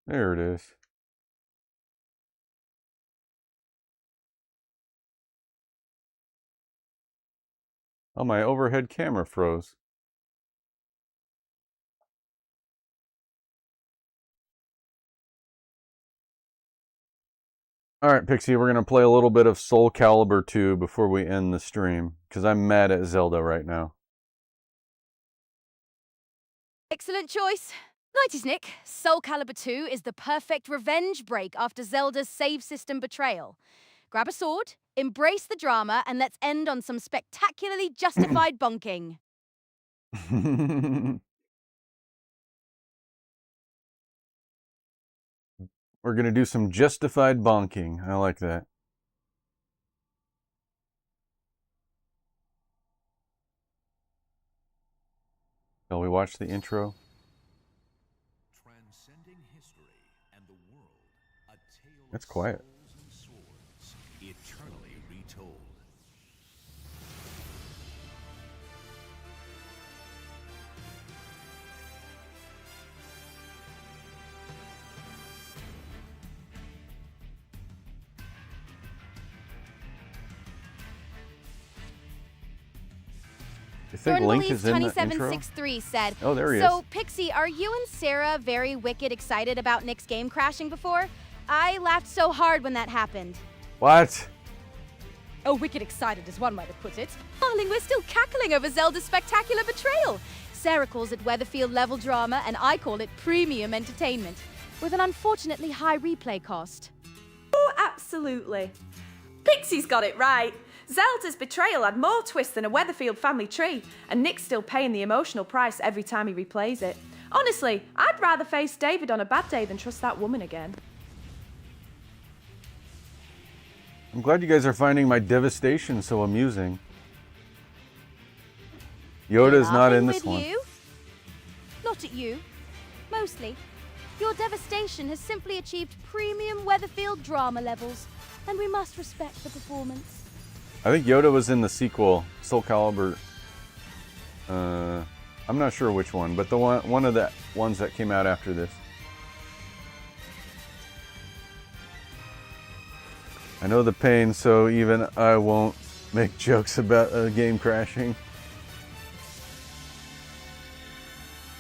There it is. Oh, my overhead camera froze. Alright, Pixie, we're going to play a little bit of Soul Calibur 2 before we end the stream, because I'm mad at Zelda right now. Excellent choice. 90s Nick, Soul Calibur 2 is the perfect revenge break after Zelda's save system betrayal. Grab a sword, embrace the drama, and let's end on some spectacularly justified bonking. We're going to do some justified bonking. I like that. Shall we watch the intro? Transcending history and the world, a tale It's quiet. of souls and swords, eternally retold. You think Link is in the intro? 2763 said, Oh, there he So, is. Pixie, are you and Sarah very wicked excited about Nick's game crashing before? I laughed so hard when that happened. What? Oh, wicked excited is one way to put it. Darling, we're still cackling over Zelda's spectacular betrayal. Sarah calls it Weatherfield level drama, and I call it premium entertainment, with an unfortunately high replay cost. Oh, absolutely. Pixie's got it right. Zelda's betrayal had more twists than a Weatherfield family tree, and Nick's still paying the emotional price every time he replays it. Honestly, I'd rather face David on a bad day than trust that woman again. I'm glad you guys are finding my devastation so amusing. Yoda's not in this one. You? Not at you. Mostly. Your devastation has simply achieved premium Weatherfield drama levels, and we must respect the performance. I think Yoda was in the sequel, Soul Calibur. I'm not sure which one, but the one of the ones that came out after this. I know the pain, so even I won't make jokes about a game crashing.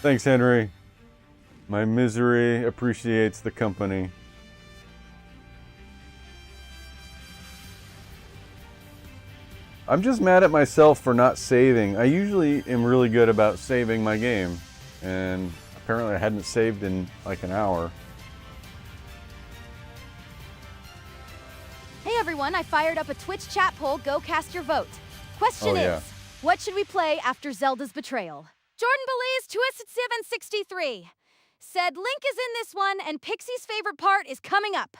Thanks, Henry. My misery appreciates the company. I'm just mad at myself for not saving. I usually am really good about saving my game, and apparently I hadn't saved in like an hour. Hey everyone, I fired up a Twitch chat poll. Go cast your vote. Question Oh, yeah. is, what should we play after Zelda's betrayal? Jordan Belize, Twisted763, said Link is in this one and Pixie's favorite part is coming up.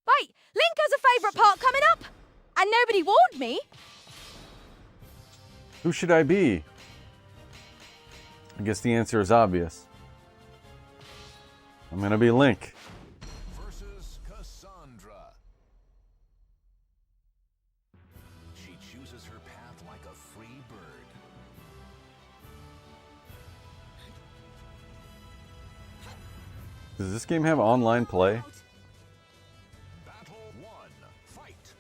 Wait, Link has a favorite part coming up? And nobody warned me. Who should I be? I guess the answer is obvious. I'm gonna be Link. Versus Cassandra. She chooses her path like a free bird. Does this game have online play? Battle 1. Fight.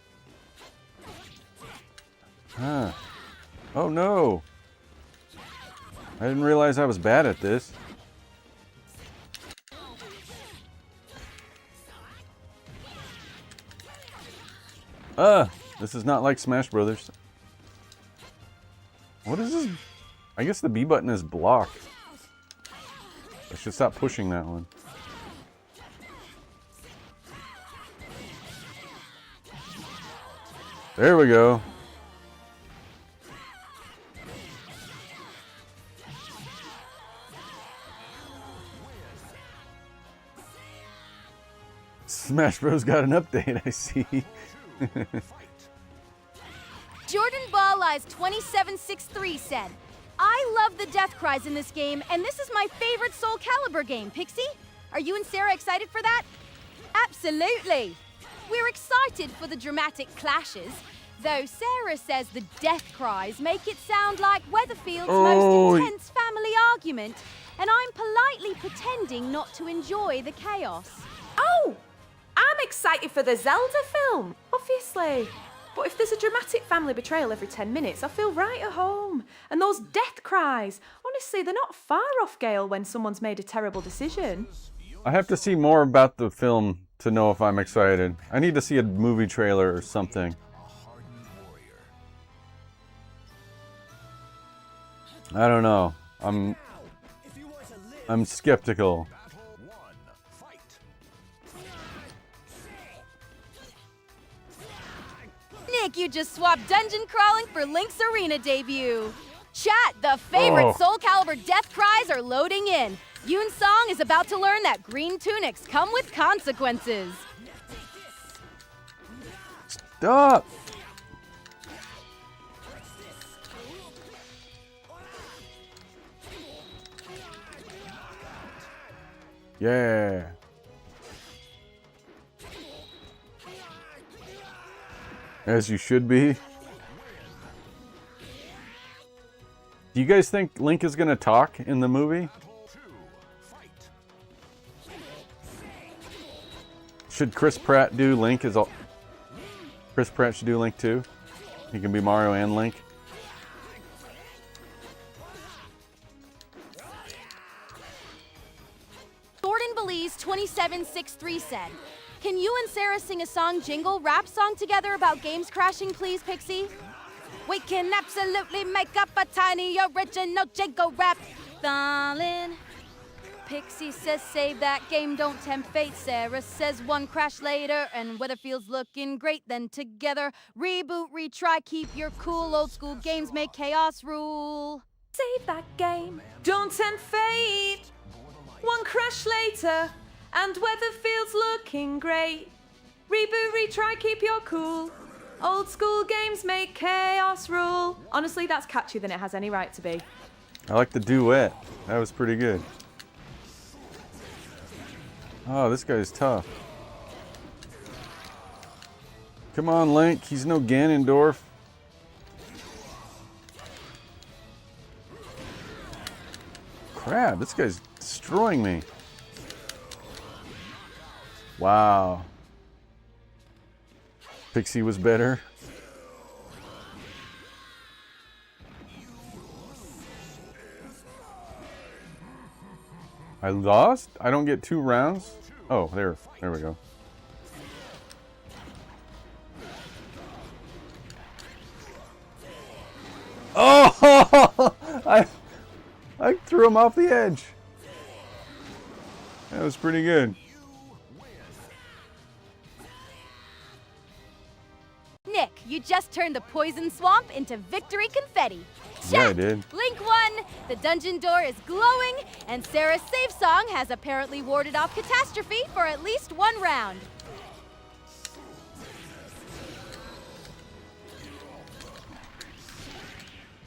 Huh. Oh no! I didn't realize I was bad at this. This is not like Smash Brothers. What is this? I guess the B button is blocked. I should stop pushing that one. There we go. Smash Bros got an update, I see. Jordan Ball Eyes 2763 said, I love the death cries in this game, and this is my favorite Soul Calibur game. Pixie, are you and Sarah excited for that? Absolutely. We're excited for the dramatic clashes, though Sarah says the death cries make it sound like Weatherfield's most intense family argument, and I'm politely pretending not to enjoy the chaos. Oh! I'm excited for the Zelda film, obviously. But if there's a dramatic family betrayal every 10 minutes, I feel right at home. And those death cries, honestly, they're not far off Gale when someone's made a terrible decision. I have to see more about the film to know if I'm excited. I need to see a movie trailer or something. I don't know. I'm skeptical. Nick, you just swapped dungeon crawling for Link's Arena debut. Chat, the favorite Soul Calibur death cries are loading in. Yoon Song is about to learn that green tunics come with consequences. Stop! Yeah. As you should be. Do you guys think Link is gonna talk in the movie? Should Chris Pratt do Link as all? Chris Pratt should do Link too. He can be Mario and Link. Jordan Belize 2763 said, "Can you and Sarah sing a song jingle rap song together about games crashing, please, Pixie?" We can absolutely make up a tiny original jingle rap. Darling. Pixie says save that game, don't tempt fate. Sarah says one crash later and weather feels looking great. Then together, reboot, retry, keep your cool. Old school games make chaos rule. Save that game, don't tempt fate. One crash later, and weather feels looking great. Reboot, retry, keep your cool. Old school games make chaos rule. Honestly, that's catchier than it has any right to be. I like the duet. That was pretty good. Oh, this guy's tough. Come on, Link. He's no Ganondorf. Crap, this guy's destroying me. Wow. Pixie was better. I lost? I don't get 2 rounds? Oh, there we go. Oh! I threw him off the edge. That was pretty good. Nick, you just turned the poison swamp into victory confetti. Yeah, I did. Link won, the dungeon door is glowing, and Sarah's save song has apparently warded off catastrophe for at least 1 round.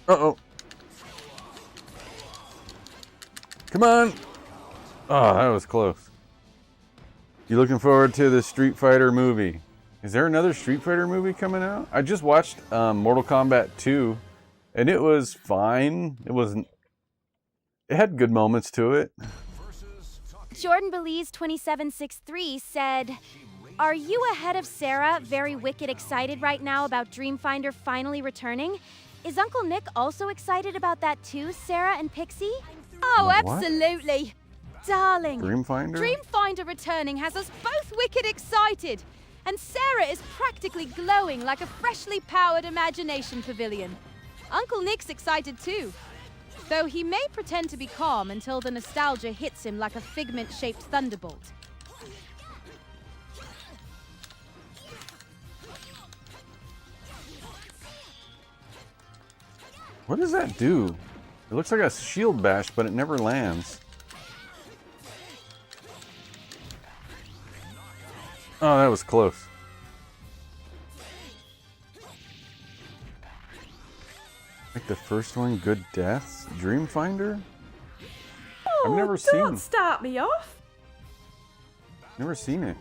Uh-oh. Come on. Oh, that was close. You looking forward to the Street Fighter movie? Is there another Street Fighter movie coming out? I just watched Mortal Kombat 2, and it was fine. It had good moments to it. Jordan Belize 2763 said, "Are you ahead of Sarah, very wicked excited right now about Dreamfinder finally returning? Is Uncle Nick also excited about that too, Sarah and Pixie?" Oh, What? absolutely. Darling. Dreamfinder? Dreamfinder returning has us both wicked excited. And Sarah is practically glowing like a freshly powered imagination pavilion. Uncle Nick's excited too, though he may pretend to be calm until the nostalgia hits him like a figment-shaped thunderbolt. What does that do? It looks like a shield bash, but it never lands. Oh, that was close. Like the first one, Good Deaths? Dreamfinder? I've never seen. Don't start me off. Never seen it.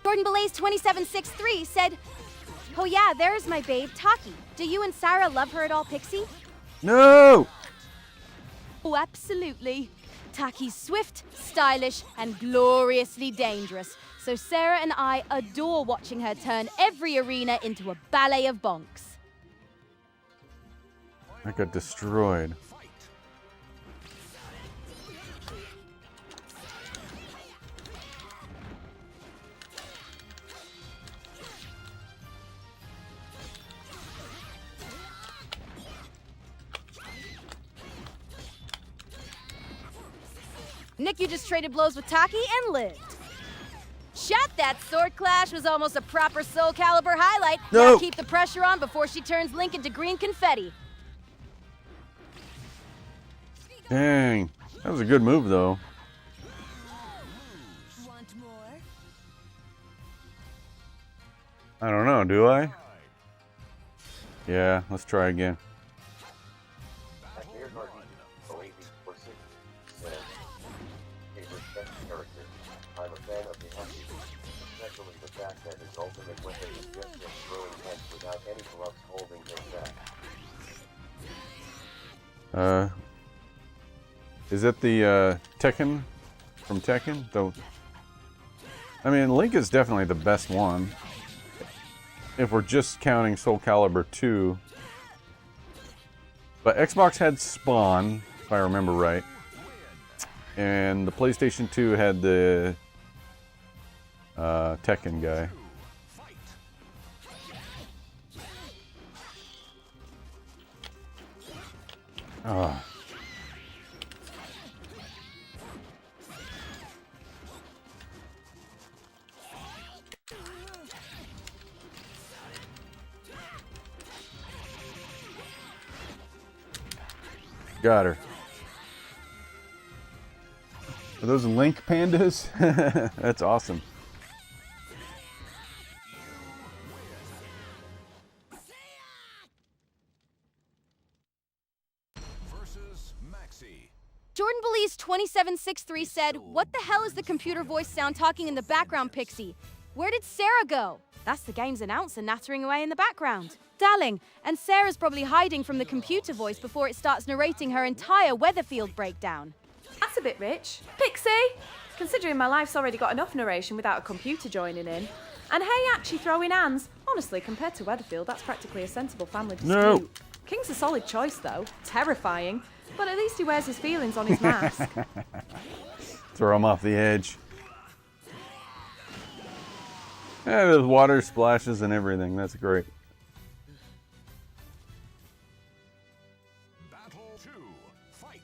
Jordan Belays 2763 said, "Oh yeah, there's my babe, Taki. Do you and Sarah love her at all, Pixie?" No! Oh, absolutely. Taki's swift, stylish, and gloriously dangerous. So Sarah and I adore watching her turn every arena into a ballet of bonks. I got destroyed. Nick, you just traded blows with Taki and lived. Chat, that sword clash was almost a proper Soul Calibur highlight. No. Now keep the pressure on before she turns Link into green confetti. Dang. That was a good move, though. I don't know, do I? Yeah, let's try again. I'm a fan of the Humpty, especially the fact that his ultimate weapon is just him throwing heads without any gloves holding him back. Is it the Tekken from Tekken? I mean, Link is definitely the best one. If we're just counting Soul Calibur 2. But Xbox had Spawn, if I remember right. And the PlayStation 2 had the Tekken guy. Oh. Got her. Are those Link pandas? That's awesome. Jordan Believes 2763 said, "What the hell is the computer voice sound talking in the background, Pixie? Where did Sarah go?" That's the game's announcer nattering away in the background. Darling, and Sarah's probably hiding from the computer voice before it starts narrating her entire Weatherfield breakdown. That's a bit rich. Pixie! Considering my life's already got enough narration without a computer joining in. And hey, actually throwing hands. Honestly, compared to Weatherfield, that's practically a sensible family dispute. No. King's a solid choice, though. Terrifying. But at least he wears his feelings on his mask. Throw him off the edge. Yeah, there's water splashes and everything. That's great. Battle 2, fight.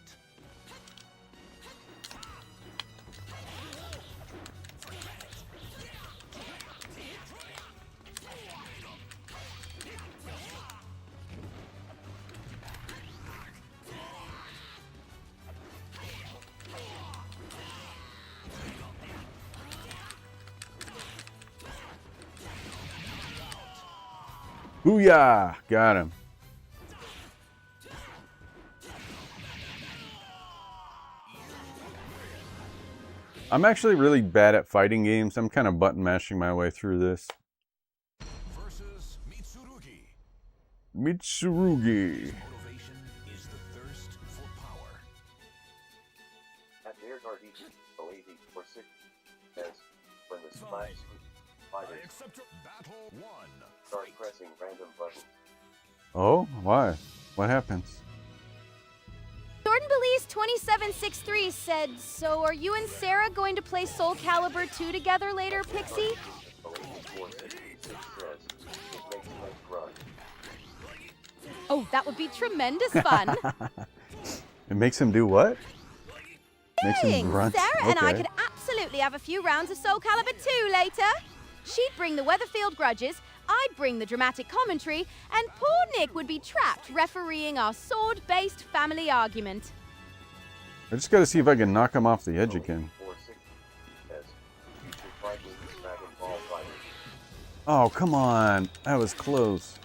Booyah! Got him. I'm actually really bad at fighting games. I'm kind of button mashing my way through this. Versus Mitsurugi. Mitsurugi. Motivation is the thirst for power. At the Airguard believe for 6 says, when the splash fighters Battle 1. start pressing random buttons. Oh, why? What happens? Jordan Believes 2763 said, "So are you and Sarah going to play Soul Calibur 2 together later, Pixie?" Believe 466 says, it makes Link run. Oh, that would be tremendous fun. It makes him do what? Makes him Dang, grunt. Sarah and I Okay. could absolutely have a few rounds of Soul Calibur 2 later. She'd bring the Weatherfield grudges, I'd bring the dramatic commentary, and poor Nick would be trapped refereeing our sword-based family argument. I just gotta see if I can knock him off the edge again. 460 says, you should fight with the Dragon Ball fighters. Oh, come on. That was close.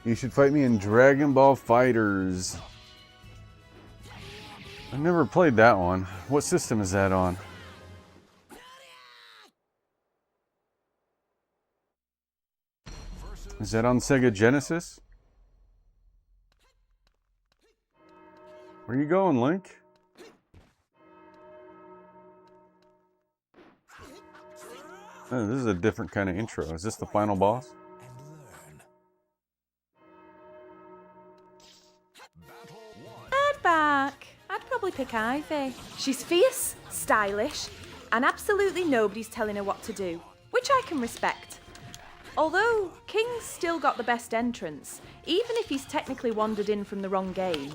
You should fight me in Dragon Ball Fighters. I've never played that one. What system is that on? Is that on Sega Genesis? Where you going, Link? Oh, this is a different kind of intro. Is this the final boss? Back. I'd probably pick Ivy. She's fierce, stylish, and absolutely nobody's telling her what to do, which I can respect. Although King's still got the best entrance, even if he's technically wandered in from the wrong game.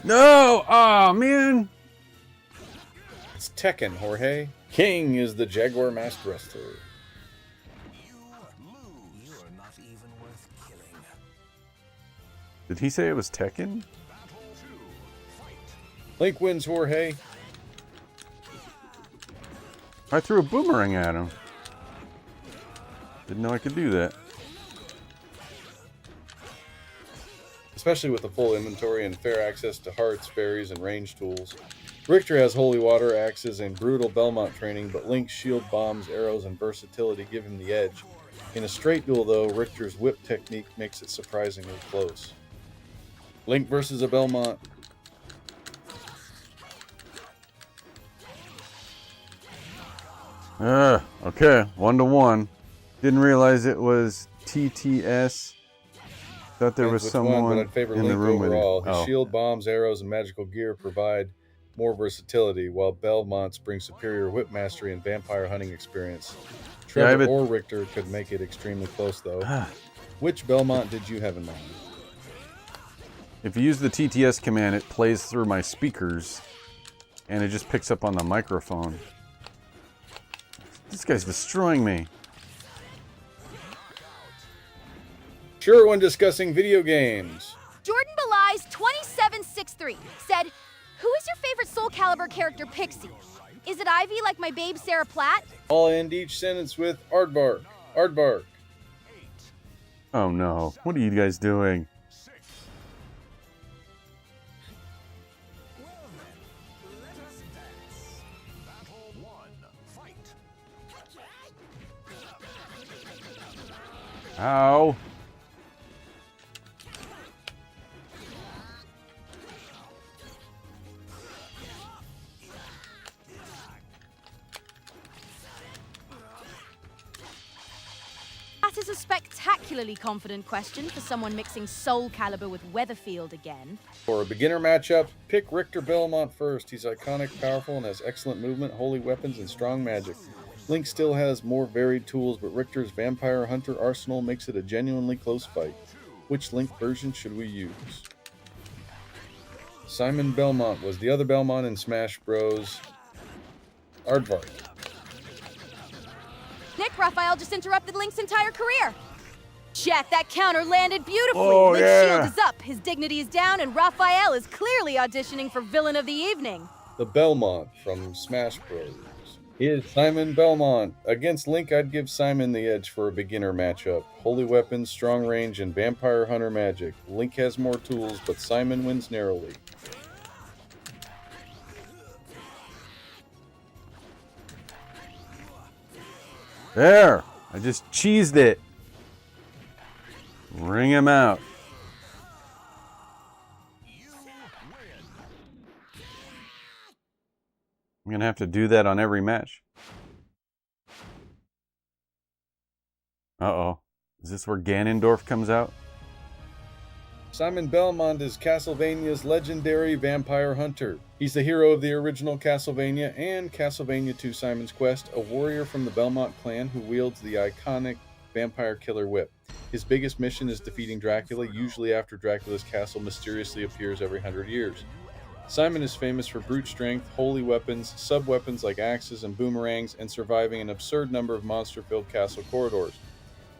No! Oh, man! It's Tekken, Jorge. King is the Jaguar masked wrestler. Did he say it was Tekken? Link wins, Jorge. I threw a boomerang at him. Didn't know I could do that. Especially with the full inventory and fair access to hearts, fairies, and range tools. Richter has holy water, axes, and brutal Belmont training, but Link's shield, bombs, arrows, and versatility give him the edge. In a straight duel, though, Richter's whip technique makes it surprisingly close. Link versus a Belmont. Okay, 1-1. Didn't realize it was TTS. Thought there was someone I'd favor in Link the room with overall. it. His Oh. shield, bombs, arrows, and magical gear provide more versatility, while Belmont's bring superior whip mastery and vampire hunting experience. Trevor or Richter could make it extremely close, though. Which Belmont did you have in mind? If you use the TTS command, it plays through my speakers, and it just picks up on the microphone. This guy's destroying me. Sure, when discussing video games. Jordan Belies 2763 said, "Who is your favorite Soul Calibur character, Pixie? Is it Ivy like my babe Sarah Platt?" I'll end each sentence with Aardvark. Aardvark. Oh no, what are you guys doing? Ow. That is a spectacularly confident question for someone mixing Soul Calibur with Weatherfield again. For a beginner matchup, pick Richter Belmont first. He's iconic, powerful, and has excellent movement, holy weapons, and strong magic. Link still has more varied tools, but Richter's Vampire Hunter arsenal makes it a genuinely close fight. Which Link version should we use? Simon Belmont was the other Belmont in Smash Bros. Aardvark. Nick, Raphael just interrupted Link's entire career. Chat, that counter landed beautifully. Oh, Link's yeah. shield is up, his dignity is down, and Raphael is clearly auditioning for Villain of the Evening. The Belmont from Smash Bros. is Simon Belmont. Against Link, I'd give Simon the edge for a beginner matchup. Holy weapons, strong range, and vampire hunter magic. Link has more tools, but Simon wins narrowly. There! I just cheesed it. Ring him out. I'm gonna have to do that on every match. Uh-oh. Is this where Ganondorf comes out? Simon Belmont is Castlevania's legendary vampire hunter. He's the hero of the original Castlevania and Castlevania II Simon's Quest, a warrior from the Belmont clan who wields the iconic vampire killer whip. His biggest mission is defeating Dracula, usually after Dracula's castle mysteriously appears every 100 years. Simon is famous for brute strength, holy weapons, sub-weapons like axes and boomerangs, and surviving an absurd number of monster-filled castle corridors.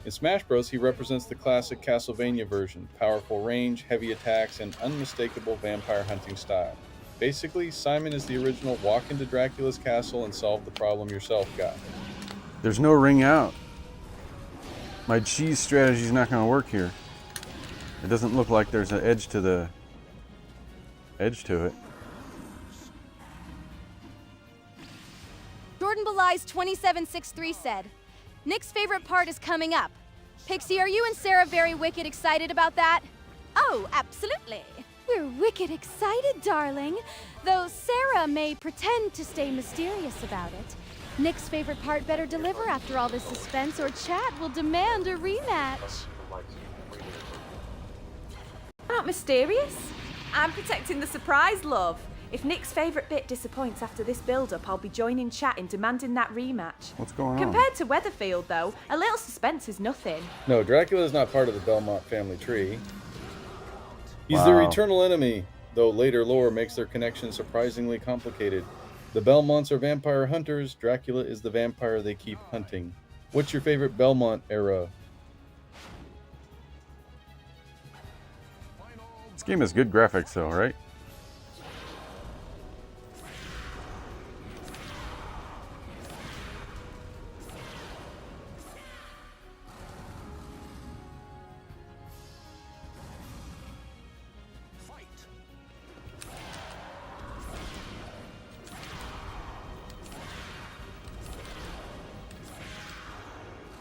In Smash Bros, he represents the classic Castlevania version, powerful range, heavy attacks, and unmistakable vampire hunting style. Basically, Simon is the original walk into Dracula's castle and solve the problem yourself guy. There's no ring out. My cheese strategy is not going to work here. It doesn't look like there's an edge to it. Jordan Belies 2763 said, Nick's favorite part is coming up. Pixie, are you and Sarah very wicked excited about that? Oh, absolutely. We're wicked excited, darling. Though Sarah may pretend to stay mysterious about it. Nick's favorite part better deliver after all this suspense or chat will demand a rematch. Not mysterious. I'm protecting the surprise, love. If Nick's favourite bit disappoints after this build-up, I'll be joining chat in demanding that rematch. What's going on? Compared to Weatherfield, though, a little suspense is nothing. No, Dracula is not part of the Belmont family tree. He's their eternal enemy, though later lore makes their connection surprisingly complicated. The Belmonts are vampire hunters, Dracula is the vampire they keep hunting. What's your favorite Belmont era? This game has good graphics though, right?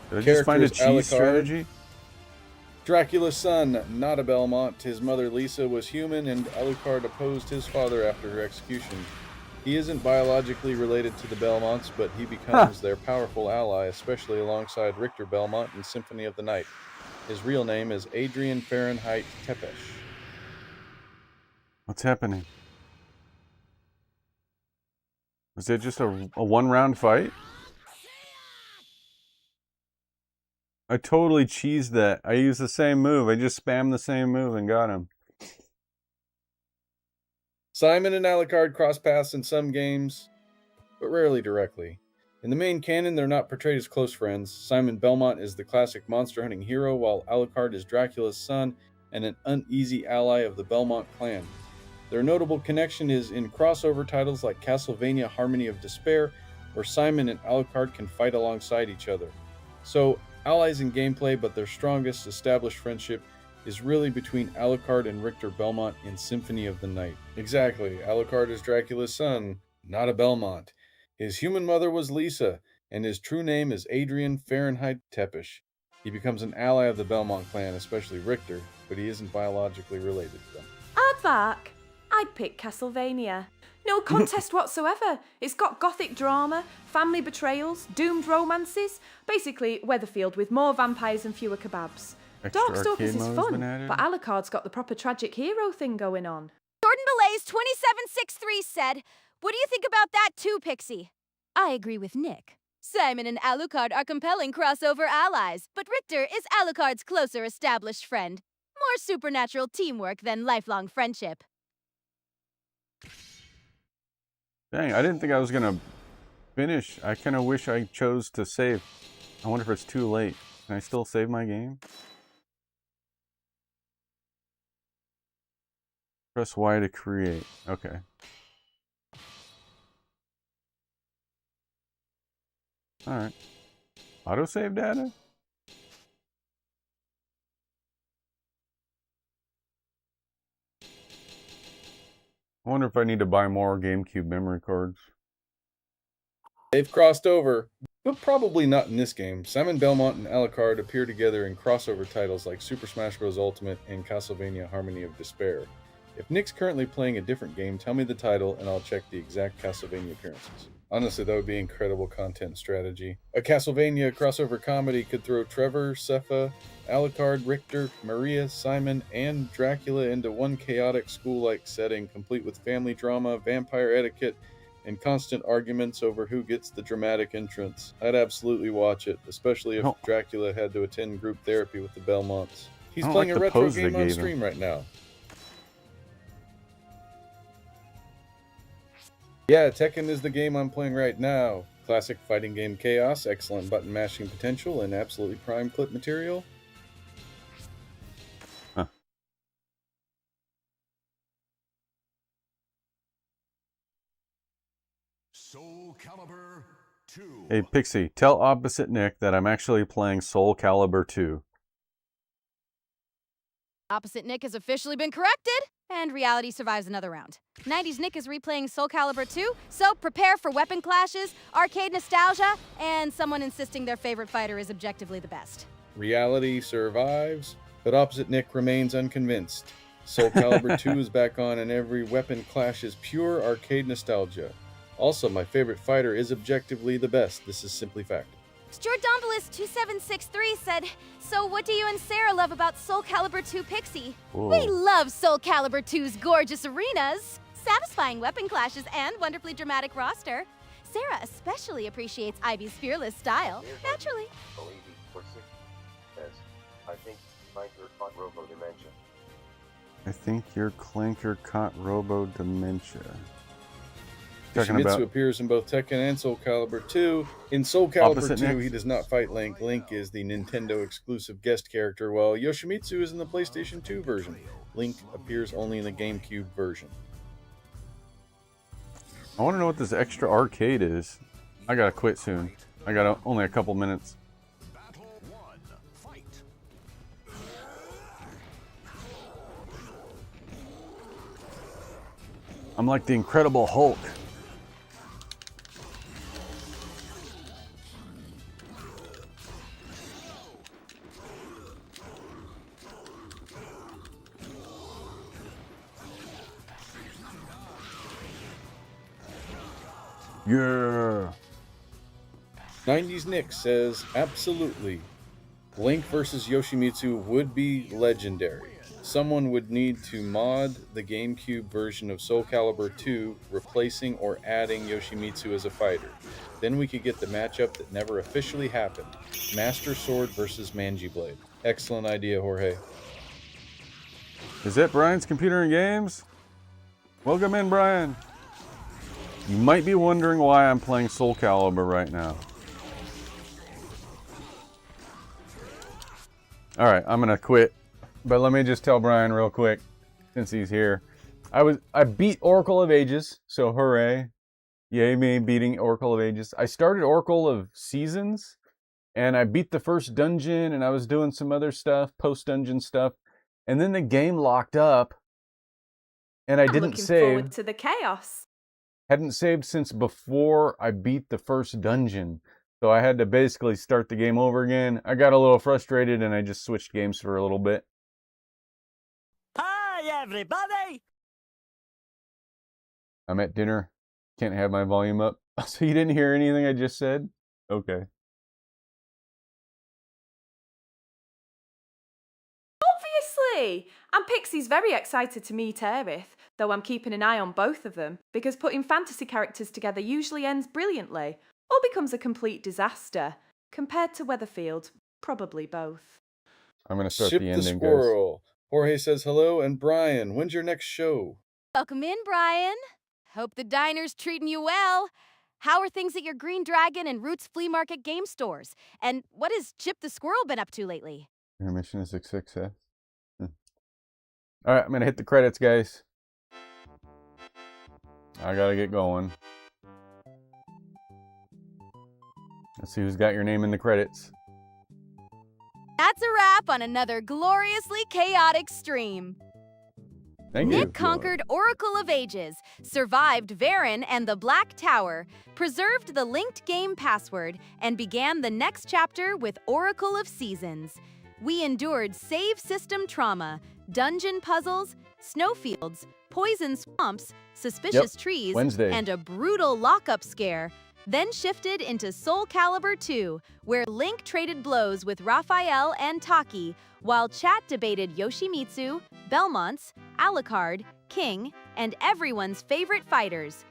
Did I just find a Characters: cheese Alucard. strategy? Dracula's son, not a Belmont. His mother Lisa was human, and Alucard opposed his father after her execution. He isn't biologically related to the Belmonts, but he becomes their powerful ally, especially alongside Richter Belmont in Symphony of the Night. His real name is Adrian Fahrenheit Tepesh. What's happening? Was it just a one-round fight? I totally cheesed that. I used the same move. I just spammed the same move and got him. Simon and Alucard cross paths in some games, but rarely directly. In the main canon, they're not portrayed as close friends. Simon Belmont is the classic monster hunting hero, while Alucard is Dracula's son and an uneasy ally of the Belmont clan. Their notable connection is in crossover titles like Castlevania Harmony of Despair, where Simon and Alucard can fight alongside each other. So, allies in gameplay, but their strongest established friendship is really between Alucard and Richter Belmont in Symphony of the Night. Exactly, Alucard is Dracula's son, not a Belmont. His human mother was Lisa, and his true name is Adrian Fahrenheit Tepesh. He becomes an ally of the Belmont clan, especially Richter, but he isn't biologically related to them. Aardvark. I'd pick Castlevania. No contest whatsoever. It's got gothic drama, family betrayals, doomed romances. Basically, Weatherfield with more vampires and fewer kebabs. Extra Darkstalkers arcade is mode's fun, been added. but Alucard's got the proper tragic hero thing going on. Jordan Delays 2763 said, "What do you think about that too, Pixie?" I agree with Nick. Simon and Alucard are compelling crossover allies, but Richter is Alucard's closer established friend. More supernatural teamwork than lifelong friendship. Dang, I didn't think I was gonna finish. I kind of wish I chose to save. I wonder if it's too late. Can I still save my game? Press Y to create. Okay. Alright. Autosave data? I wonder if I need to buy more GameCube memory cards. They've crossed over, but probably not in this game. Simon Belmont and Alucard appear together in crossover titles like Super Smash Bros. Ultimate and Castlevania Harmony of Despair. If Nick's currently playing a different game, tell me the title and I'll check the exact Castlevania appearances. Honestly, that would be incredible content strategy. A Castlevania crossover comedy could throw Trevor, Sepha, Alucard, Richter, Maria, Simon, and Dracula into one chaotic school-like setting, complete with family drama, vampire etiquette, and constant arguments over who gets the dramatic entrance. I'd absolutely watch it, especially if Dracula had to attend group therapy with the Belmonts. He's playing a retro game on stream right now. Yeah, Tekken is the game I'm playing right now. Classic fighting game chaos, excellent button mashing potential, and absolutely prime clip material. Huh. Soul Calibur 2. Hey Pixie, tell opposite Nick that I'm actually playing Soul Calibur 2. Opposite Nick has officially been corrected, and reality survives another round. 90s Nick is replaying Soul Calibur 2, so prepare for weapon clashes, arcade nostalgia, and someone insisting their favorite fighter is objectively the best. Reality survives, but opposite Nick remains unconvinced. Soul Calibur 2 is back on, and every weapon clash is pure arcade nostalgia. Also, my favorite fighter is objectively the best. This is simply fact. Jordandalis 2763 said, "So what do you and Sarah love about Soul Calibur 2 Pixie?" Whoa. We love Soul Calibur 2's gorgeous arenas, satisfying weapon clashes, and wonderfully dramatic roster. Sarah especially appreciates Ivy's fearless style, naturally. I think Biker on Robo Dimension. I think your clanker caught Robo Dementia. Talking about Yoshimitsu appears in both Tekken and Soul Calibur 2. In Soul Calibur Opposite 2, Nick. he does not fight Link. Link is the Nintendo exclusive guest character, while Yoshimitsu is in the PlayStation 2 version. Link appears only in the GameCube version. I want to know what this extra arcade is. I gotta quit soon. I got only a couple minutes. I'm like the Incredible Hulk. Yeah. 90s Nick says, absolutely. Link versus Yoshimitsu would be legendary. Someone would need to mod the GameCube version of Soul Calibur 2, replacing or adding Yoshimitsu as a fighter. Then we could get the matchup that never officially happened. Master Sword versus Manji Blade. Excellent idea, Jorge. Is that Brian's Computer and Games? Welcome in, Brian. You might be wondering why I'm playing Soul Calibur right now. Alright, I'm gonna quit. But let me just tell Brian real quick, since he's here. I beat Oracle of Ages, so hooray. Yay me beating Oracle of Ages. I started Oracle of Seasons, and I beat the first dungeon, and I was doing some other stuff, post-dungeon stuff. And then the game locked up, and I didn't save. Looking forward to the chaos. Hadn't saved since before I beat the first dungeon. So I had to basically start the game over again. I got a little frustrated and I just switched games for a little bit. Hi, everybody! I'm at dinner. Can't have my volume up. So you didn't hear anything I just said? Okay. Obviously! And Pixie's very excited to meet Aerith, though I'm keeping an eye on both of them, because putting fantasy characters together usually ends brilliantly, or becomes a complete disaster. Compared to Weatherfield, probably both. I'm going to start Ship the the ending, guys. Squirrel. Jorge says hello, and Brian, when's your next show? Welcome in, Brian. Hope the diner's treating you well. How are things at your Green Dragon and Roots Flea Market game stores? And what has Chip the Squirrel been up to lately? Your mission is a success. Alright, I'm going to hit the credits, guys. I got to get going. Let's see who's got your name in the credits. That's a wrap on another gloriously chaotic stream. Thank you. Nick conquered Oracle of Ages, survived Varen and the Black Tower, preserved the linked game password, and began the next chapter with Oracle of Seasons. We endured save system trauma, dungeon puzzles, snowfields, poison swamps, suspicious trees, Wednesday. and a brutal lockup scare. Then shifted into Soul Calibur 2, where Link traded blows with Raphael and Taki, while chat debated Yoshimitsu, Belmonts, Alucard, King, and everyone's favorite fighters.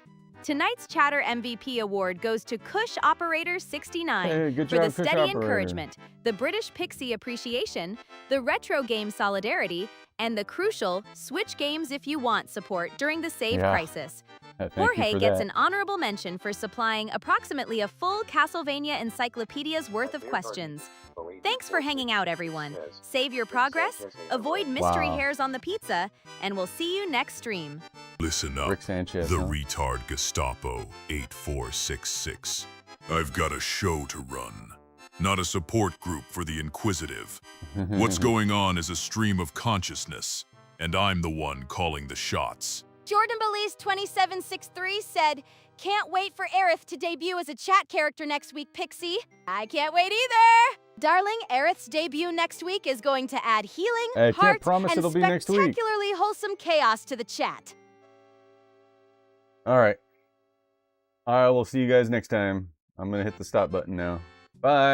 Tonight's Chatter MVP award goes to Kush Operator 69 Hey, good for job, the Kush steady Operator. encouragement, the British Pixie appreciation, the retro game solidarity, and the crucial Switch Games If You Want support during the save crisis. Thank you Jorge for gets that. an honorable mention for supplying approximately a full Castlevania encyclopedia's worth of questions. Thanks for hanging out, everyone. Save your progress, avoid mystery Wow. hairs on the pizza, and we'll see you next stream. Listen up, Rick Sanchez. the huh? retard Gestapo 8466. I've got a show to run, not a support group for the inquisitive. What's going on is a stream of consciousness, and I'm the one calling the shots. Jordan Belize 2763 said, "Can't wait for Aerith to debut as a chat character next week, Pixie." I can't wait either. Darling, Aerith's debut next week is going to add healing, I can't heart, promise and it'll be next week. spectacularly wholesome chaos to the chat. All right. I will see you guys next time. I'm going to hit the stop button now. Bye.